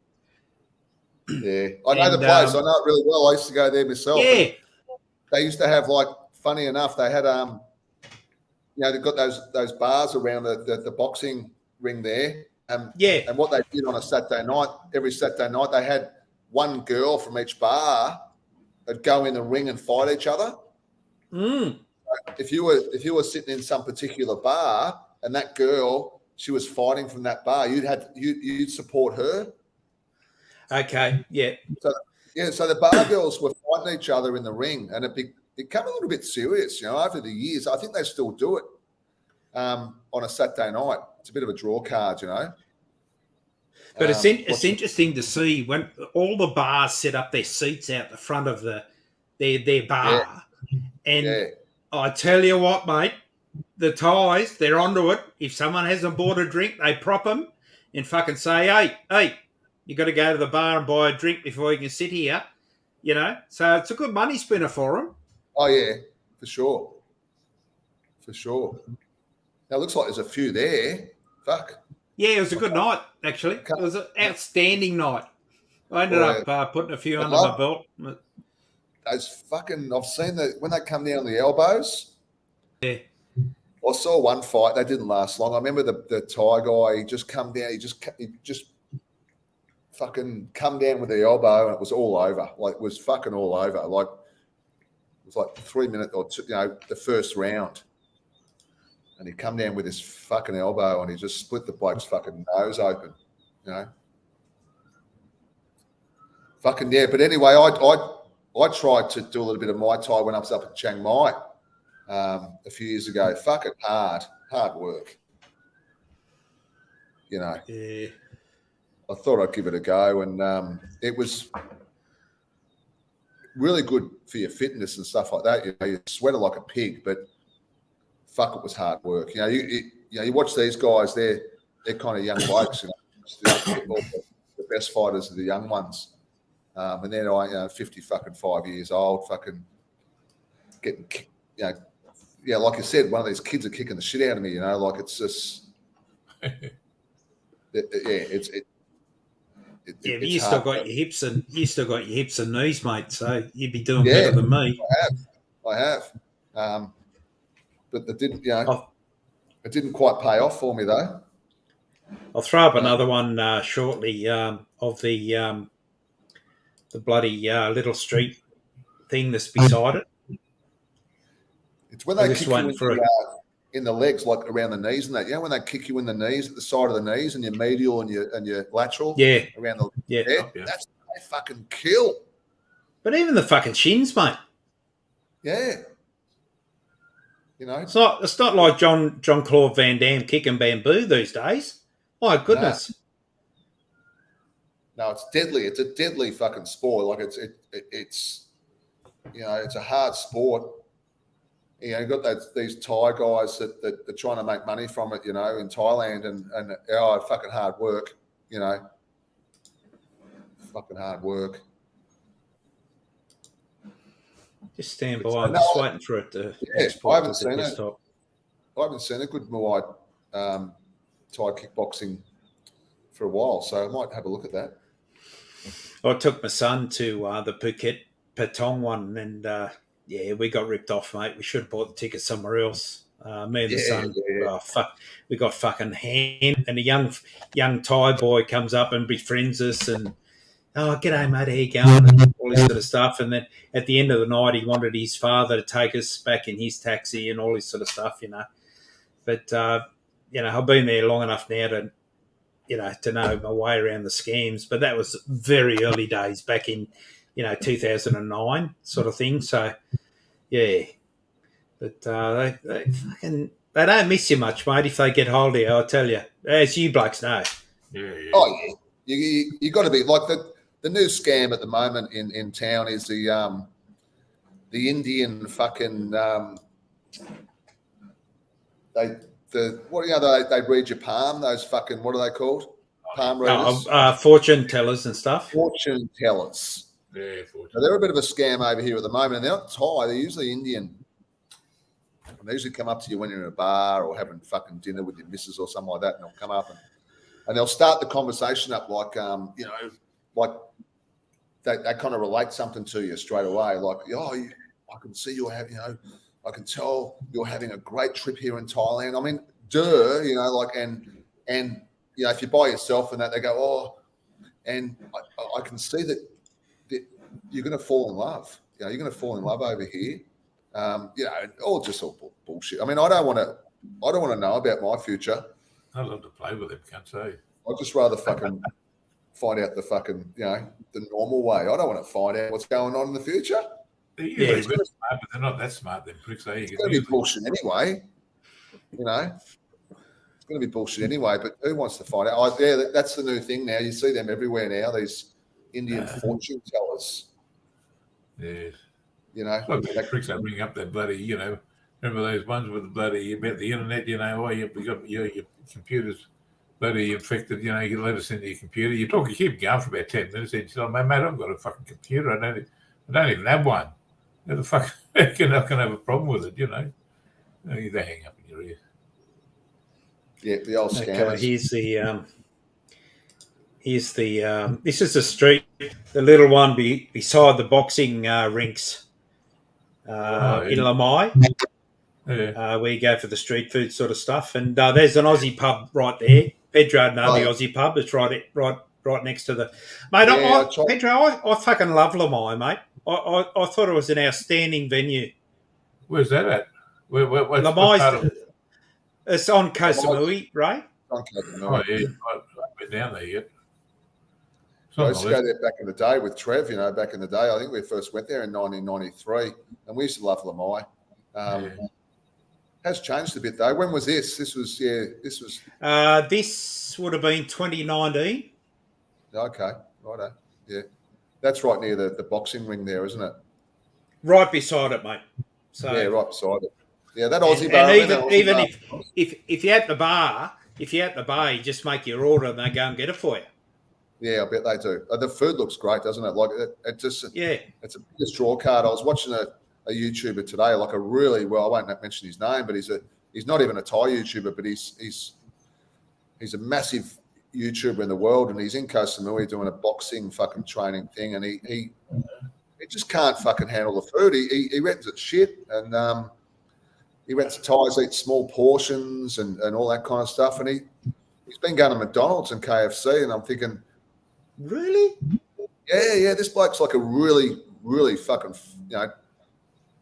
Yeah, I know the place. I know it really well. I used to go there myself. Yeah. They used to have, like, funny enough, they had they've got those bars around the boxing ring there. And what they did on a Saturday night, every Saturday night, they had one girl from each bar that'd go in the ring and fight each other. Mm. If you were sitting in some particular bar and that girl, she was fighting from that bar, you'd support her. Okay. Yeah. So the bar girls were fighting each other in the ring, and become a little bit serious, over the years. I think they still do it on a Saturday night. It's a bit of a draw card, But it's interesting to see when all the bars set up their seats out the front of their bar. Yeah. And I tell you what, mate, the Thais, they're onto it. If someone hasn't bought a drink, they prop them and fucking say, hey, you got to go to the bar and buy a drink before you can sit here, So it's a good money spinner for them. Oh, yeah, for sure. For sure. Now, it looks like there's a few there. Fuck. Yeah, it was a good night, actually. It was an outstanding night. I ended up putting a few under my belt. Those fucking, I've seen that when they come down the elbows. Yeah. I saw one fight. They didn't last long. I remember the Thai guy. He just come down. He just fucking come down with the elbow, and it was all over. Like, it was fucking all over. Like, it was like 3 minutes or two, the first round. And he come down with his fucking elbow, and he just split the bloke's fucking nose open, Fucking yeah. But anyway, I tried to do a little bit of Muay Thai when I was up in Chiang Mai a few years ago. Fucking hard work. Yeah. I thought I'd give it a go, and it was really good for your fitness and stuff like that. You sweated like a pig, but fuck, it was hard work. You watch these guys; they're kind of young blokes. The best fighters are the young ones, and they're like 50 fucking 5 years old, fucking getting, like you said, one of these kids are kicking the shit out of me. Like it's just, it's you still got your hips and knees, mate. So you'd be doing better than me. I have. But it didn't, it didn't quite pay off for me though. I'll throw up another one shortly of the bloody little street thing that's beside it. It's when they kick you in the legs, like around the knees and that. When they kick you in the knees, at the side of the knees, and your medial and your lateral. Yeah. Around the that's they fucking kill. But even the fucking shins, mate. Yeah. It's not like John Claude Van Damme kicking bamboo these days. My goodness. No, it's deadly. It's a deadly fucking sport. Like it's it's a hard sport. You've got these Thai guys that are trying to make money from it, in Thailand, and fucking hard work, fucking hard work. Just stand by. I'm just waiting for it to export. I haven't seen it. I haven't seen a good Muay Thai kickboxing for a while, so I might have a look at that. I took my son to the Phuket Patong one, and we got ripped off, mate. We should have bought the ticket somewhere else. Me and the son, we got fucking hand, and a young Thai boy comes up and befriends us, and g'day, mate, how you going? And all this sort of stuff. And then at the end of the night, he wanted his father to take us back in his taxi and all this sort of stuff, But, I've been there long enough now to know my way around the scams. But that was very early days back in, 2009 sort of thing. So, yeah. But they don't miss you much, mate, if they get hold of you, I'll tell you. As you blokes know. Yeah. Oh, yeah. You got to be like the new scam at the moment in town is the Indian fucking they read your palm, those fucking, what are they called? Palm readers? Fortune tellers and stuff. Fortune tellers. Yeah, fortune. So they're a bit of a scam over here at the moment, and they're not Thai, they're usually Indian. And they usually come up to you when you're in a bar or having fucking dinner with your missus or something like that, and they'll come up and they'll start the conversation up like, like they kind of relate something to you straight away. Like, I can see you're having, I can tell you're having a great trip here in Thailand. I mean, and if you're by yourself and that, they go, and I can see that you're going to fall in love. You're going to fall in love over here. All bullshit. I mean, I don't want to know about my future. I love to play with him, can't say. I'd just rather fucking find out the fucking, the normal way. I don't want to find out what's going on in the future. They're usually a bit smart, but they're not that smart. Them pricks. It's going to be bullshit anyway. You know, it's going to be bullshit anyway. But who wants to find out? That's the new thing now. You see them everywhere now. These Indian fortune tellers. Yeah. You know, well, the pricks are bringing up that bloody. You know, remember those ones with the bloody about the internet? You know, you got your computer's bloody infected. You know, you let us into your computer. You keep going for about 10 minutes. And you say, "Mate, I've got a fucking computer. I don't even have one. How the fuck can I have a problem with it? You know, they hang up in your ear." Yeah, the old scammers. Okay, this is the street, the little one beside the boxing rinks in Lamai, where you go for the street food sort of stuff. And there's an Aussie pub right there. Pedro, the Aussie pub. It's right next to the mate. Pedro, I fucking love Lamai, mate. I thought it was an outstanding venue. Where's that at? What's Lamai's, it's on Koh Samui, right? On Koh Samui. Oh, yeah. I've been down there yet. I used to go there back in the day with Trev, you know, back in the day. I think we first went there in 1993, and we used to love Lamai. Has changed a bit, though. When was this? This was. This would have been 2019. Okay, righto. Yeah. That's right near the boxing ring there, isn't it? Right beside it, mate. So yeah, right beside it. Yeah, that Aussie bar. And even if you're at the bar, you just make your order and they go and get it for you. Yeah, I bet they do. The food looks great, doesn't it? Like it's a biggest draw card. I was watching a YouTuber today, like a really I won't mention his name, but he's not even a Thai YouTuber, but he's a massive YouTuber in the world, and he's in Koh Samui doing a boxing fucking training thing, and he just can't fucking handle the food. He reckons it's shit, and he went to Thais, eat small portions and all that kind of stuff, and he's been going to McDonald's and KFC, and I'm thinking, really? Yeah, this bloke's like a really, really fucking,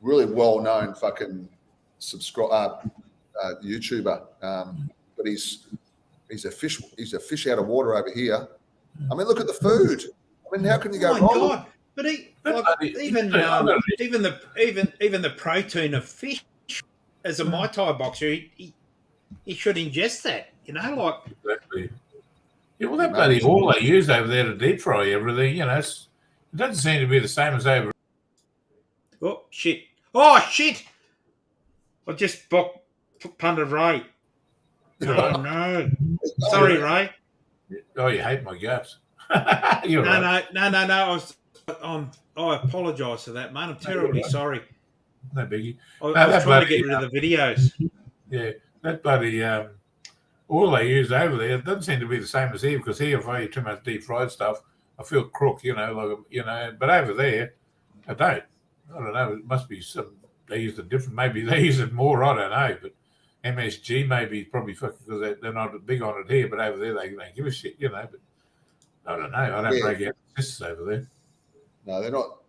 really well-known fucking YouTuber, but he's a fish out of water over here. I mean, look at the food. I mean, how can you go wrong? God. But even the protein of fish, as a Muay Thai boxer, he should ingest that. You know, like exactly. Yeah, well, that bloody oil they use over there to deep fry everything, it doesn't seem to be the same as over. Oh shit! I just punted Ray. Oh no! Sorry, Ray. Oh, you hate my guts. No. I apologise for that, mate. I'm terribly sorry. No biggie. I was trying to get rid of the videos. Yeah, that bloody oil they use over there, it doesn't seem to be the same as here, because here, if I eat too much deep fried stuff, I feel crook, but over there, I don't. I don't know. It must be they use it different. Maybe they use it more. I don't know. But MSG maybe probably because they're not big on it here, but over there they don't give a shit, But I don't know. I don't break out cysts over there. No, they're not.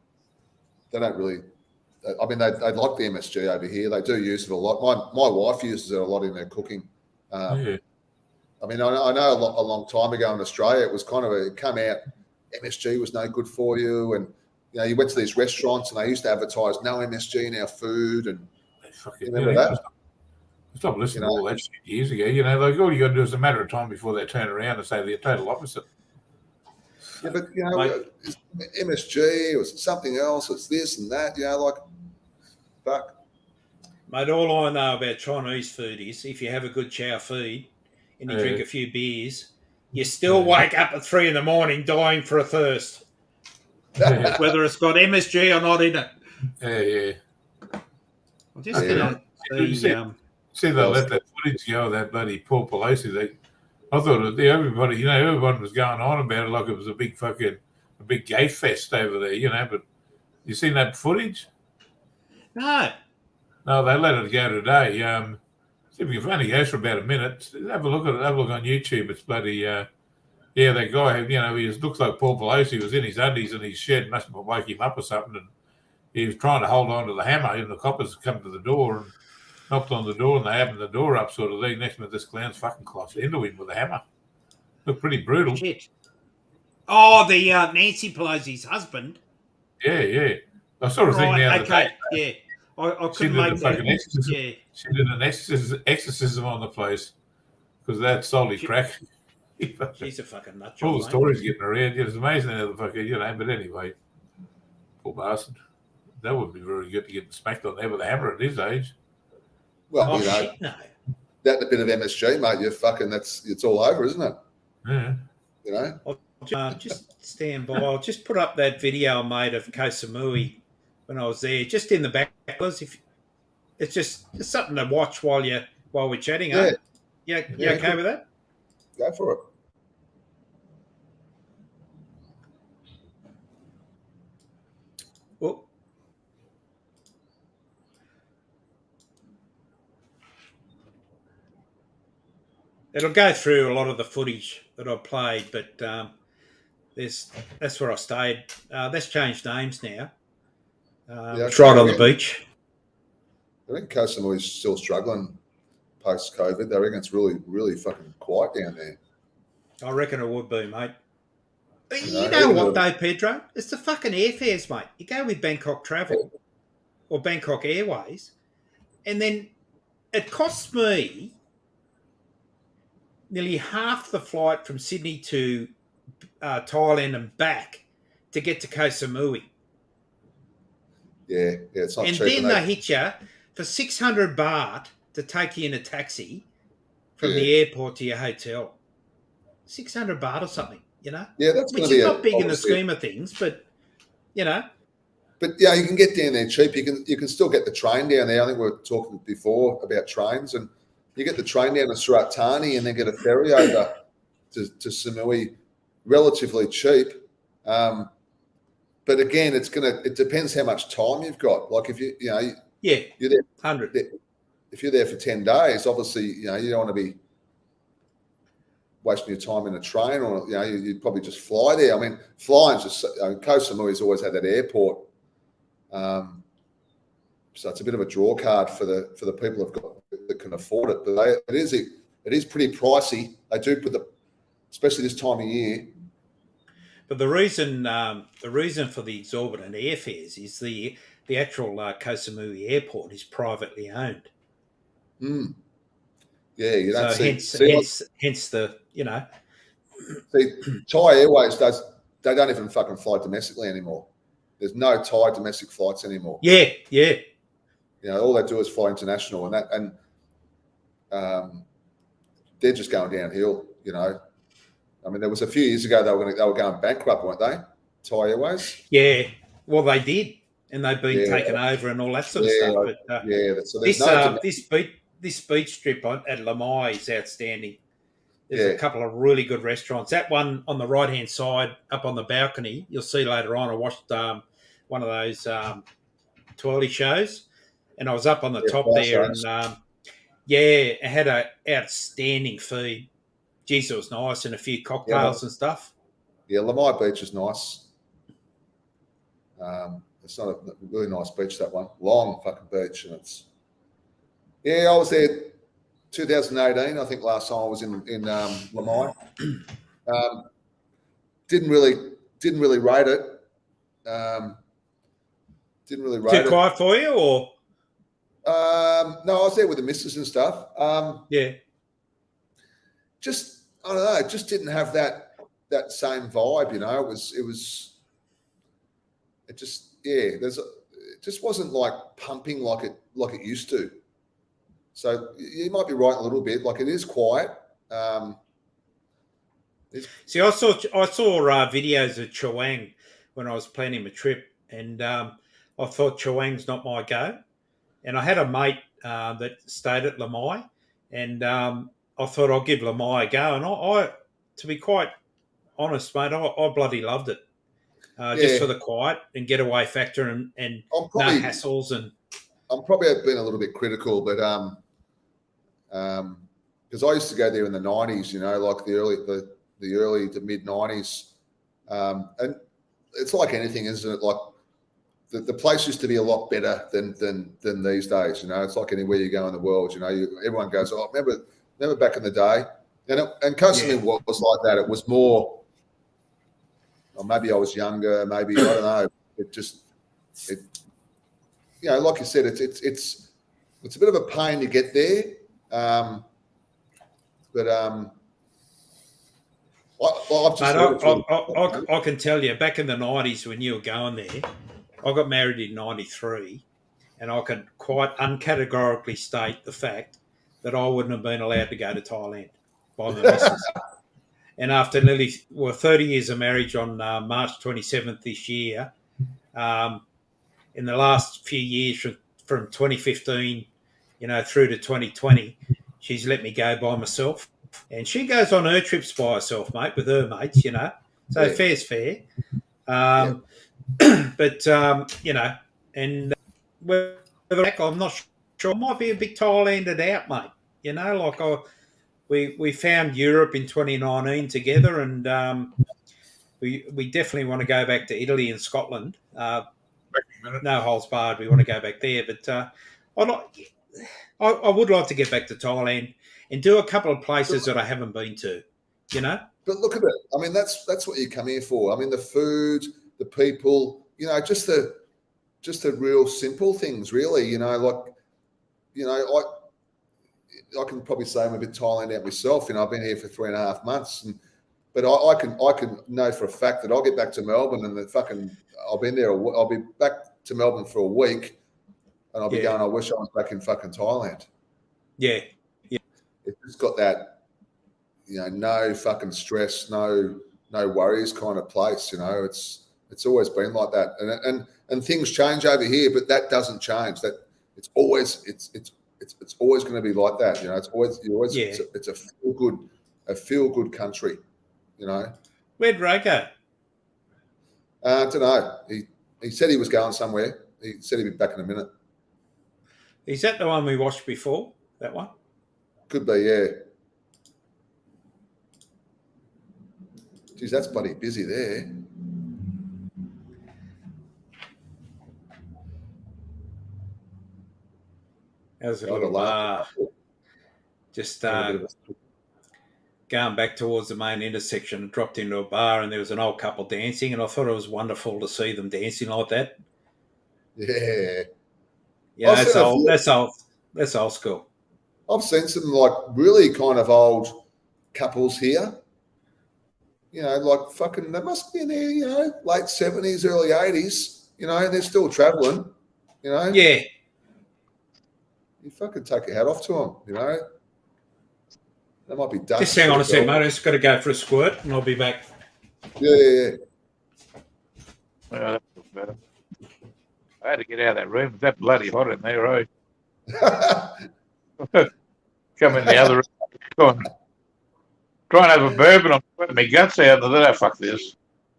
They don't really. I mean, they like the MSG over here. They do use it a lot. My wife uses it a lot in her cooking. I mean, I know a long time ago in Australia, it was kind of it came out. MSG was no good for you, and you went to these restaurants and they used to advertise no MSG in our food, and remember that. Stop listening to all that shit years ago. Like all you got to do is a matter of time before they turn around and say the total opposite. Yeah, but it's MSG or something else. It's this and that. Fuck. Mate, all I know about Chinese food is if you have a good chow feed and you drink a few beers, you still wake up at 3 a.m. dying for a thirst. Whether it's got MSG or not in it. Yeah. I'm just going to see they let that footage go of that bloody Paul Pelosi. I thought everybody, everyone was going on about it like it was a big gay fest over there, but you seen that footage? No, they let it go today. See if you can only go for about a minute. Have a look at it. Have a look on YouTube. It's bloody, that guy, he looks like Paul Pelosi was in his undies in his shed, must have woke him up or something, and he was trying to hold on to the hammer, and the coppers come to the door and knocked on the door, and they opened the door up sort of thing. Next minute, this clown's fucking close into him with a hammer. Looked pretty brutal. Shit. Oh, the Nancy Pelosi's husband. Yeah. I saw her thing the other okay, day. yeah. I She couldn't did a make that. fucking exorcism. Yeah. She did an exorcism on the place because that solid crack. She's a fucking nut All job, the mate. stories getting around. It's amazing how the fucking, But anyway, poor bastard. That would be very good to get smacked on there with a hammer at his age. Well, Shit, no. that and a bit of MSG, mate. You're fucking. It's all over, isn't it? Yeah. You know. Just stand by. I'll just put up that video I made of Koh Samui when I was there, just in the back. If it's just something to watch while we're chatting, Yeah. You okay with that? Go for it. Well, it'll go through a lot of the footage that I played, but that's where I stayed. That's changed names now. It's right on the beach. I think Koh Samui's still struggling post-COVID. I reckon it's really, really fucking quiet down there. I reckon it would be, mate. You know what, though, Pedro? It's the fucking airfares, mate. You go with Bangkok Travel or Bangkok Airways, and then it costs me nearly half the flight from Sydney to Thailand and back to get to Koh Samui. Yeah, it's not cheap. And then they hit you for 600 baht to take you in a taxi from the airport to your hotel. 600 baht or something, Yeah, that's which is not big in the scheme of things, but But yeah, you can get down there cheap. You can still get the train down there. I think we were talking before about trains, and you get the train down to Surat Thani and then get a ferry over to Samui, relatively cheap. But again, it depends how much time you've got. Like if you're there 100. If you're there for 10 days, obviously you don't want to be wasting your time in a train, or you'd probably just fly there. I mean, flying's just Koh Samui's always had that airport, so it's a bit of a draw card for the people that can afford it. But it is pretty pricey. They do especially this time of year. But the reason for the exorbitant airfares is the actual Koh Samui airport is privately owned. Mm. Yeah, you don't hence the See, Thai Airways they don't even fucking fly domestically anymore. There's no Thai domestic flights anymore. Yeah. All they do is fly international, and they're just going downhill. I mean, there was a few years ago they were going bankrupt, weren't they? Thai Airways. Yeah, well they did, and they've been taken over and all that sort of stuff. But this beach strip at Lamai is outstanding. There's a couple of really good restaurants. That one on the right hand side, up on the balcony, you'll see later on. I watched one of those twirly shows, and I was up on the top there, and it had an outstanding feed. Geez, it was nice, and a few cocktails and stuff. Yeah, Lamai Beach is nice. It's not a really nice beach, that one. Long fucking beach, and it's. Yeah, I was there 2018. I think last time I was in Lamai. Didn't really rate it. Didn't really rate it. Too quiet for you, or? No, I was there with the missus and stuff. Just I don't know. It just didn't have that same vibe. It just wasn't like pumping like it used to. So you might be right a little bit. Like it is quiet. See, I saw videos of Chawang when I was planning my trip, and I thought Chawang's not my go. And I had a mate that stayed at Lamai, and I thought I'll give Lamai a go. And I to be quite honest, mate, I bloody loved it. Just for the quiet and getaway factor and no hassles. And I'm probably been a little bit critical, but because I used to go there in the 90s, like the early to mid 90s, and it's like anything, isn't it? Like the place used to be a lot better than these days. It's like anywhere you go in the world. Everyone goes, "Oh, remember back in the day," and Koh Samui was like that. It was more. Or maybe I was younger. Maybe I don't know. It just it, you know, like you said, it's a bit of a pain to get there. But I've just Mate, I can tell you, back in the 90s when you were going there, I got married in 93, and I can quite uncategorically state the fact that I wouldn't have been allowed to go to Thailand by my missus. And after nearly 30 years of marriage on March 27th this year, in the last few years from 2015, through to 2020, she's let me go by myself. And she goes on her trips by herself, mate, with her mates, So fair's fair. But, and I'm not sure. I might be a bit Thailanded out, mate. We found Europe in 2019 together, and we definitely want to go back to Italy and Scotland. No holds barred. We want to go back there, but I would like to get back to Thailand and do a couple of places that I haven't been to. But look at it. I mean, that's what you come here for. I mean, the food, the people. Just the real simple things, really. I can probably say I'm a bit Thailand out myself. I've been here for 3.5 months, but I can know for a fact that I'll get back to Melbourne and I'll be back to Melbourne for a week, and I'll be going, I wish I was back in fucking Thailand. Yeah. It's just got that, no fucking stress, no worries kind of place. It's always been like that, and things change over here, but that doesn't change. That it's always going to be like that. It's a feel good country. Where'd Ray go? I don't know. He said he was going somewhere. He said he'd be back in a minute. Is that the one we watched before? That one? Could be, yeah. Geez, that's bloody busy there. That was a little bar. Just going back towards the main intersection, and dropped into a bar, and there was an old couple dancing, and I thought it was wonderful to see them dancing like that. Yeah. Yeah, that's old school. I've seen some really kind of old couples here. Fucking, they must be in there, late 70s, early 80s, and they're still traveling, Yeah. You fucking take your hat off to them, They might be done. Just hang on a sec, mate. I just got to go for a squirt, and I'll be back. Yeah. That was better. I had to get out of that room. It's that bloody hot in there, right? Come in the other room. Go on. Try and have a bourbon. I'm sweating my guts out. I don't fuck this.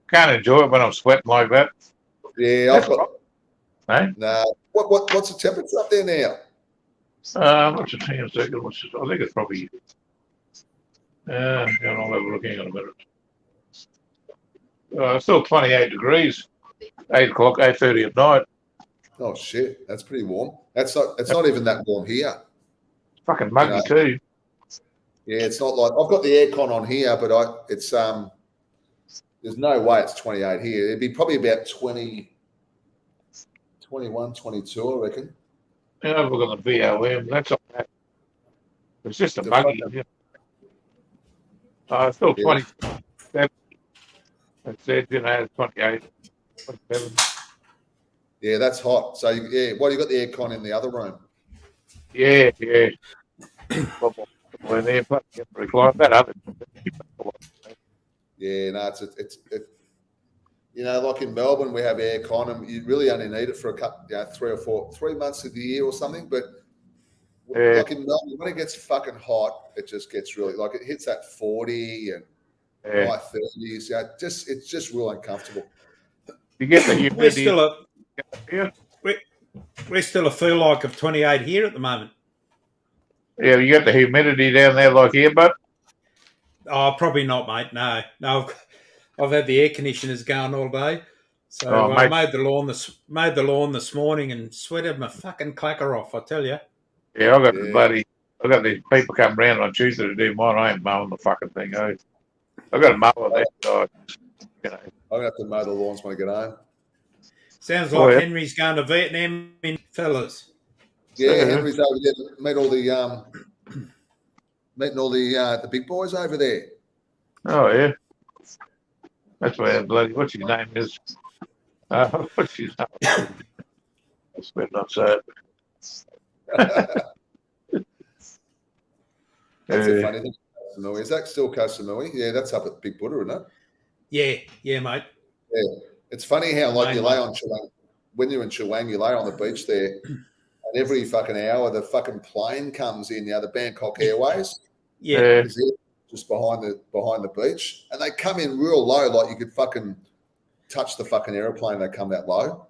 Can't enjoy it when I'm sweating like that. Yeah, I've got. Hey? Nah. What's the temperature up there now? What's the time second? I think it's probably. I'll have a look. Hang on a minute. Still 28 degrees. 8 o'clock, 8:30 at night. Oh shit, that's pretty warm. It's not even that warm here. It's fucking muggy too. Yeah, it's not like I've got the aircon on here, but it's there's no way it's 28 here. It'd be probably about 20, 21, 22, I reckon. Yeah, I've look at the VOM. That's all that. It's just a muggy. Still 27. That's it, it's 28, 27. Yeah, that's hot. So, you got the aircon in the other room? Yeah. When they're reclined, that other. Yeah, no, it's like in Melbourne, we have aircon, and you really only need it for a couple, 3 months of the year or something. But like in Melbourne, when it gets fucking hot, it just gets really it hits that 40 and high 30s. Yeah, it's just real uncomfortable. You get the humidity. We're still a feel like of 28 here at the moment. Yeah, you got the humidity down there like here, but oh, probably not, mate. No, I've had the air conditioners going all day, so I mowed the lawn this morning and sweated my fucking clacker off. I tell you. Yeah, I got these people come round on Tuesday to do mine. I ain't mowing the fucking thing. I've got a mower there. So, I'm gonna have to mow the lawns when I get home. Sounds Oh, like yeah. Henry's going to Vietnam, fellas. Yeah, Henry's over there to meet all the meeting all the big boys over there. Oh, yeah. That's where bloody, what's his name is? What's his name? I better not say it. That's a funny thing. Koh Samui. Is that still Koh Samui? Yeah, that's up at Big Buddha, isn't it? Yeah, mate. Yeah. It's funny how like you Main lay one. on Chewang. When you're in Chewang, you lay on the beach there, and every fucking hour the fucking plane comes in, the Bangkok Airways, Yeah. because they're just behind the beach, and they come in real low, like you could fucking touch the fucking airplane. They come that low.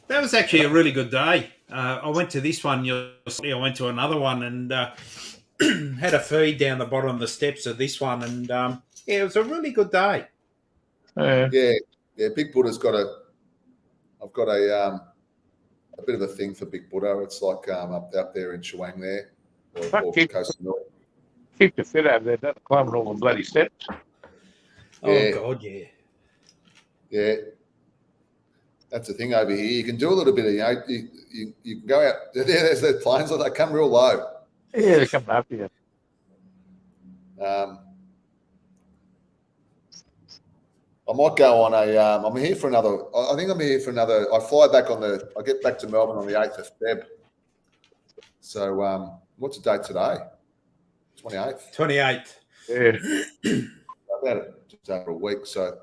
That was actually a really good day. I went to this one. I went to another one and had a feed down the bottom of the steps of this one. And it was a really good day. Yeah. Big Buddha's got I've got a bit of a thing for Big Buddha. It's like up there in Chewang there, or Keep Koh Samui. your fit over there, not climbing all the bloody steps. Yeah. Oh, God, yeah. Yeah. That's the thing over here. You can do a little bit of, you can go out. There's the planes, they come real low. Yeah, they're coming up here. I might go on I'm here for another, I think I'm here for another, I get back to Melbourne on the 8th of Feb. So what's the date today? 28th. 28th. Yeah, About just over a week. So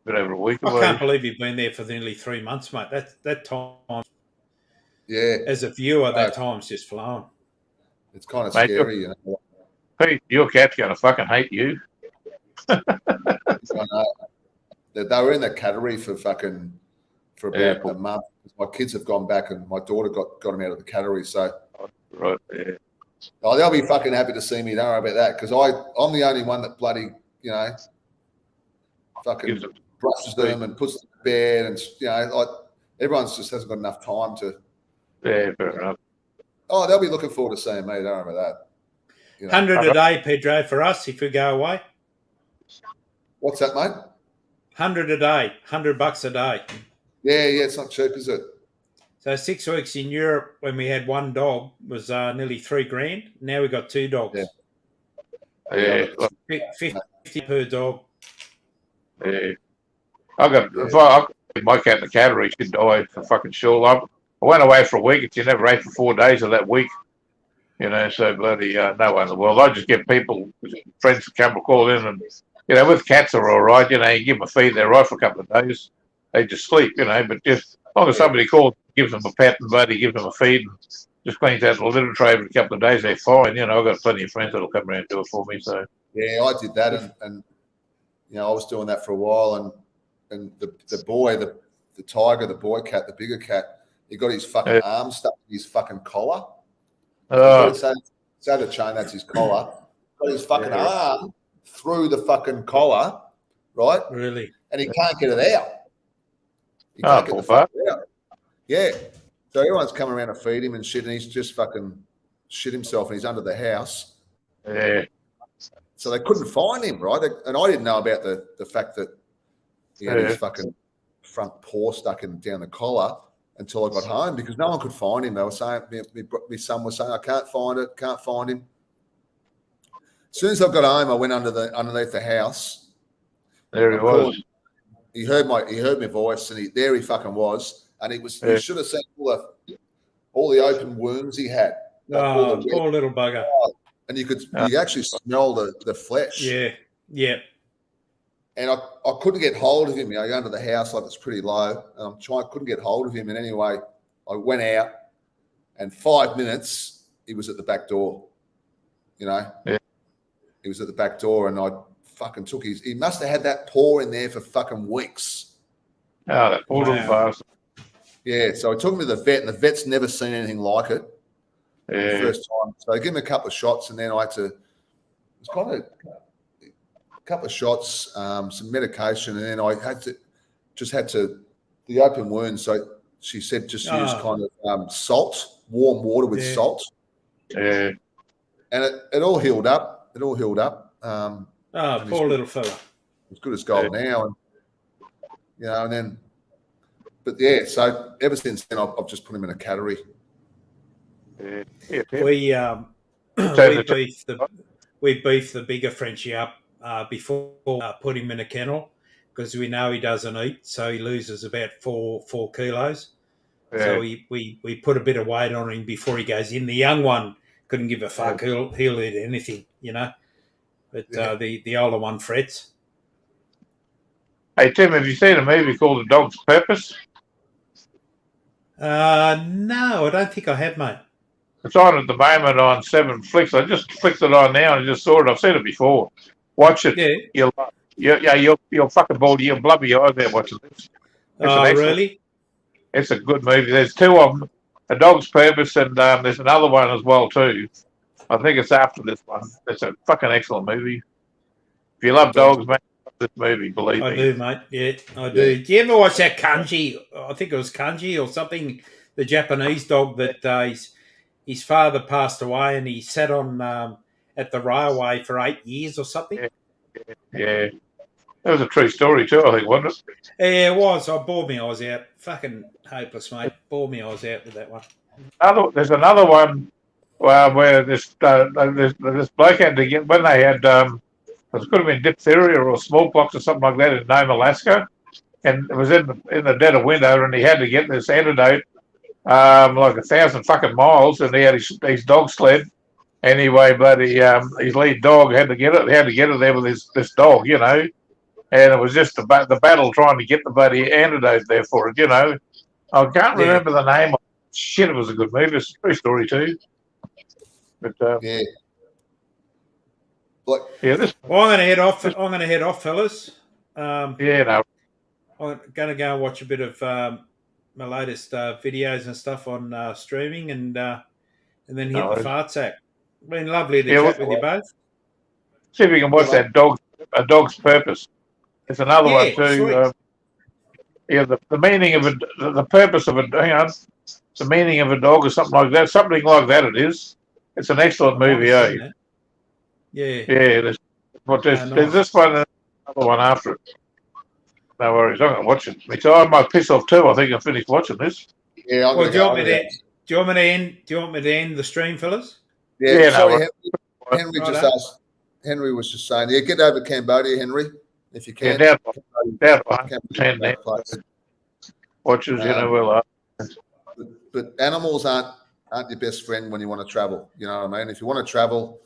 bit over a week I away. can't believe you've been there for nearly 3 months, mate. That time, yeah, as a viewer, that time's just flown. it's kind of Mate, scary, you know. Pete, your cat's going to fucking hate you. I know. They were in the cattery for about a month. My kids have gone back, and my daughter got them out of the cattery. So, Right, yeah. oh, they'll be fucking happy to see me. Don't worry about that, because I'm the only one that bloody, fucking Gives them- brushes them and puts them to bed, and like everyone's just hasn't got enough time to. Yeah, fair enough. Oh, they'll be looking forward to seeing me. Don't worry about that. 100 a day, Pedro, for us if we go away. What's that, mate? 100 a day, $100 a day. Yeah, it's not cheap, is it? So 6 weeks in Europe when we had one dog was nearly $3,000. Now we've got 2 dogs. Yeah, look, 50 per dog. yeah. If I put my cat in the cattery, she'd die for fucking sure. I went away for a week, and she never ate for 4 days of that week. So bloody no one in the world. I just get people, friends to come and call in, and with cats they're all right. You give them a feed, they're right for a couple of days. They just sleep, but just as long as somebody calls, gives them a pat and bloody gives them a feed, and just cleans out the litter tray for a couple of days, they're fine. I've got plenty of friends that'll come around and do it for me. So yeah, I did that, and I was doing that for a while, and the boy, the tiger, the boy cat, the bigger cat, he got his fucking arm stuck in his fucking collar. Say the chain, that's his collar. Got his fucking arm through the fucking collar, right? Really? And he can't get it out. He can't get the fuck out. Yeah. So everyone's coming around to feed him and shit, and he's just fucking shit himself, and he's under the house. yeah, So they couldn't find him, right? And I didn't know about the fact that he had his fucking front paw stuck down the collar until I got home, because no one could find him. They were saying, my son was saying, I can't find him. As soon as I got home, I went underneath the house. there he was. He heard my voice, and there he fucking was, and he should have seen all the open wounds he had. Oh, poor little bugger. And you actually smell the flesh. Yeah. And I couldn't get hold of him. I go under the house like it's pretty low, and couldn't get hold of him. And anyway, I went out, and 5 minutes he was at the back door. Yeah. He was at the back door, and I fucking took he must have had that paw in there for fucking weeks. Oh, that poor little bastard. Yeah, so I took him to the vet, and the vet's never seen anything like it. Yeah. The first time. So I gave him a couple of shots, and then I had to, it was kind of a couple of shots, some medication, and then I had to, the open wound. So she said just use kind of salt, warm water with salt. Yeah. And it all healed up. Poor little fella. As good as gold now. And, and then but yeah, so ever since then, I've just put him in a cattery. Yeah. We we beef the bigger Frenchie up before put him in a kennel because we know he doesn't eat, so he loses about four kilos. So we put a bit of weight on him before he goes in. The young one couldn't give a fuck. He'll eat anything, But the older one frets. Hey Tim, have you seen a movie called A Dog's Purpose? No, I don't think I have, mate. It's on at the moment on 7 Flicks. I just flicked it on now and I just saw it. I've seen it before. Watch it. Yeah. You'll fucking ball. You'll blubber your eyes out watching this. Really? It's a good movie. There's two of them. A Dog's Purpose and there's another one as well too. I think it's after this one. It's a fucking excellent movie. If you love dogs, mate, this movie, believe me. I do, mate. Yeah, I do. Yeah. Do you ever watch that Kanji? I think it was Kanji or something. The Japanese dog that his father passed away and he sat on at the railway for 8 years or something. Yeah. That was a true story too, I think, wasn't it? Yeah, it was. I bored my eyes out. Fucking hopeless, mate. Bored my eyes out with that one. There's another one where this bloke had to get, when they had, it could have been diphtheria or smallpox or something like that in Nome, Alaska, and it was in the dead of winter, and he had to get this antidote like 1,000 fucking miles, and he had his dog sled. Anyway, but his lead dog had to get it. He had to get it there with this dog, and it was just the battle trying to get the bloody antidote there for it, I can't remember the name. Shit, it was a good movie. It's a true story too. But yeah. Well, I'm going to head off. I'm going to head off, fellas. No. I'm going to go and watch a bit of my latest videos and stuff on streaming, and then hit the fart sack. Been lovely to chat with you both. See if you can watch that A Dog's Purpose. It's another one too. The meaning of the purpose of it. Hang on, the meaning of a dog or something like that. Something like that. It is. It's an excellent movie, eh? Yeah. There's this one and another one after it. No worries, I'm going to watch it. So I might piss off too. I think I finished watching this. Yeah. Do you want me to end the stream, fellas? Yeah. Sorry, Henry just asked. Henry was just saying, get over to Cambodia, Henry, if you can. Yeah, down to 10 there. Watches, But animals aren't your best friend when you want to travel. You know what I mean? If you want to travel,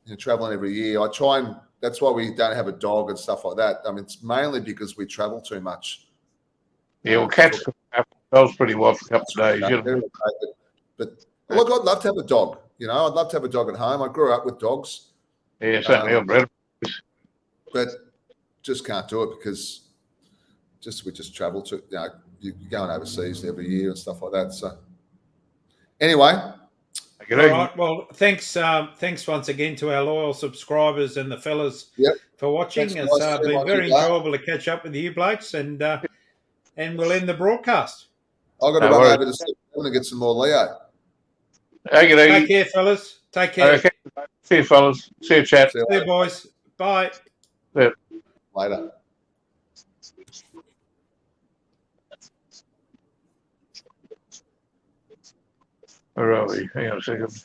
you're traveling every year. I try and that's why we don't have a dog and stuff like that. I mean, it's mainly because we travel too much. Yeah, well, cats goes pretty well for a couple of days. But look, I'd love to have a dog. I'd love to have a dog at home. I grew up with dogs. Yeah, certainly. But just can't do it because we just travel to. You're going overseas every year and stuff like that. So anyway. All right. Well, thanks once again to our loyal subscribers and the fellas for watching. It's been very enjoyable to catch up with you blokes, and we'll end the broadcast. I've got to run over to 7 and get some more Leo. Take care, fellas. Take care. Okay. See you, fellas. See you, chat. See you, boys. Bye. Yeah. Later. Where are we? Hang on a second.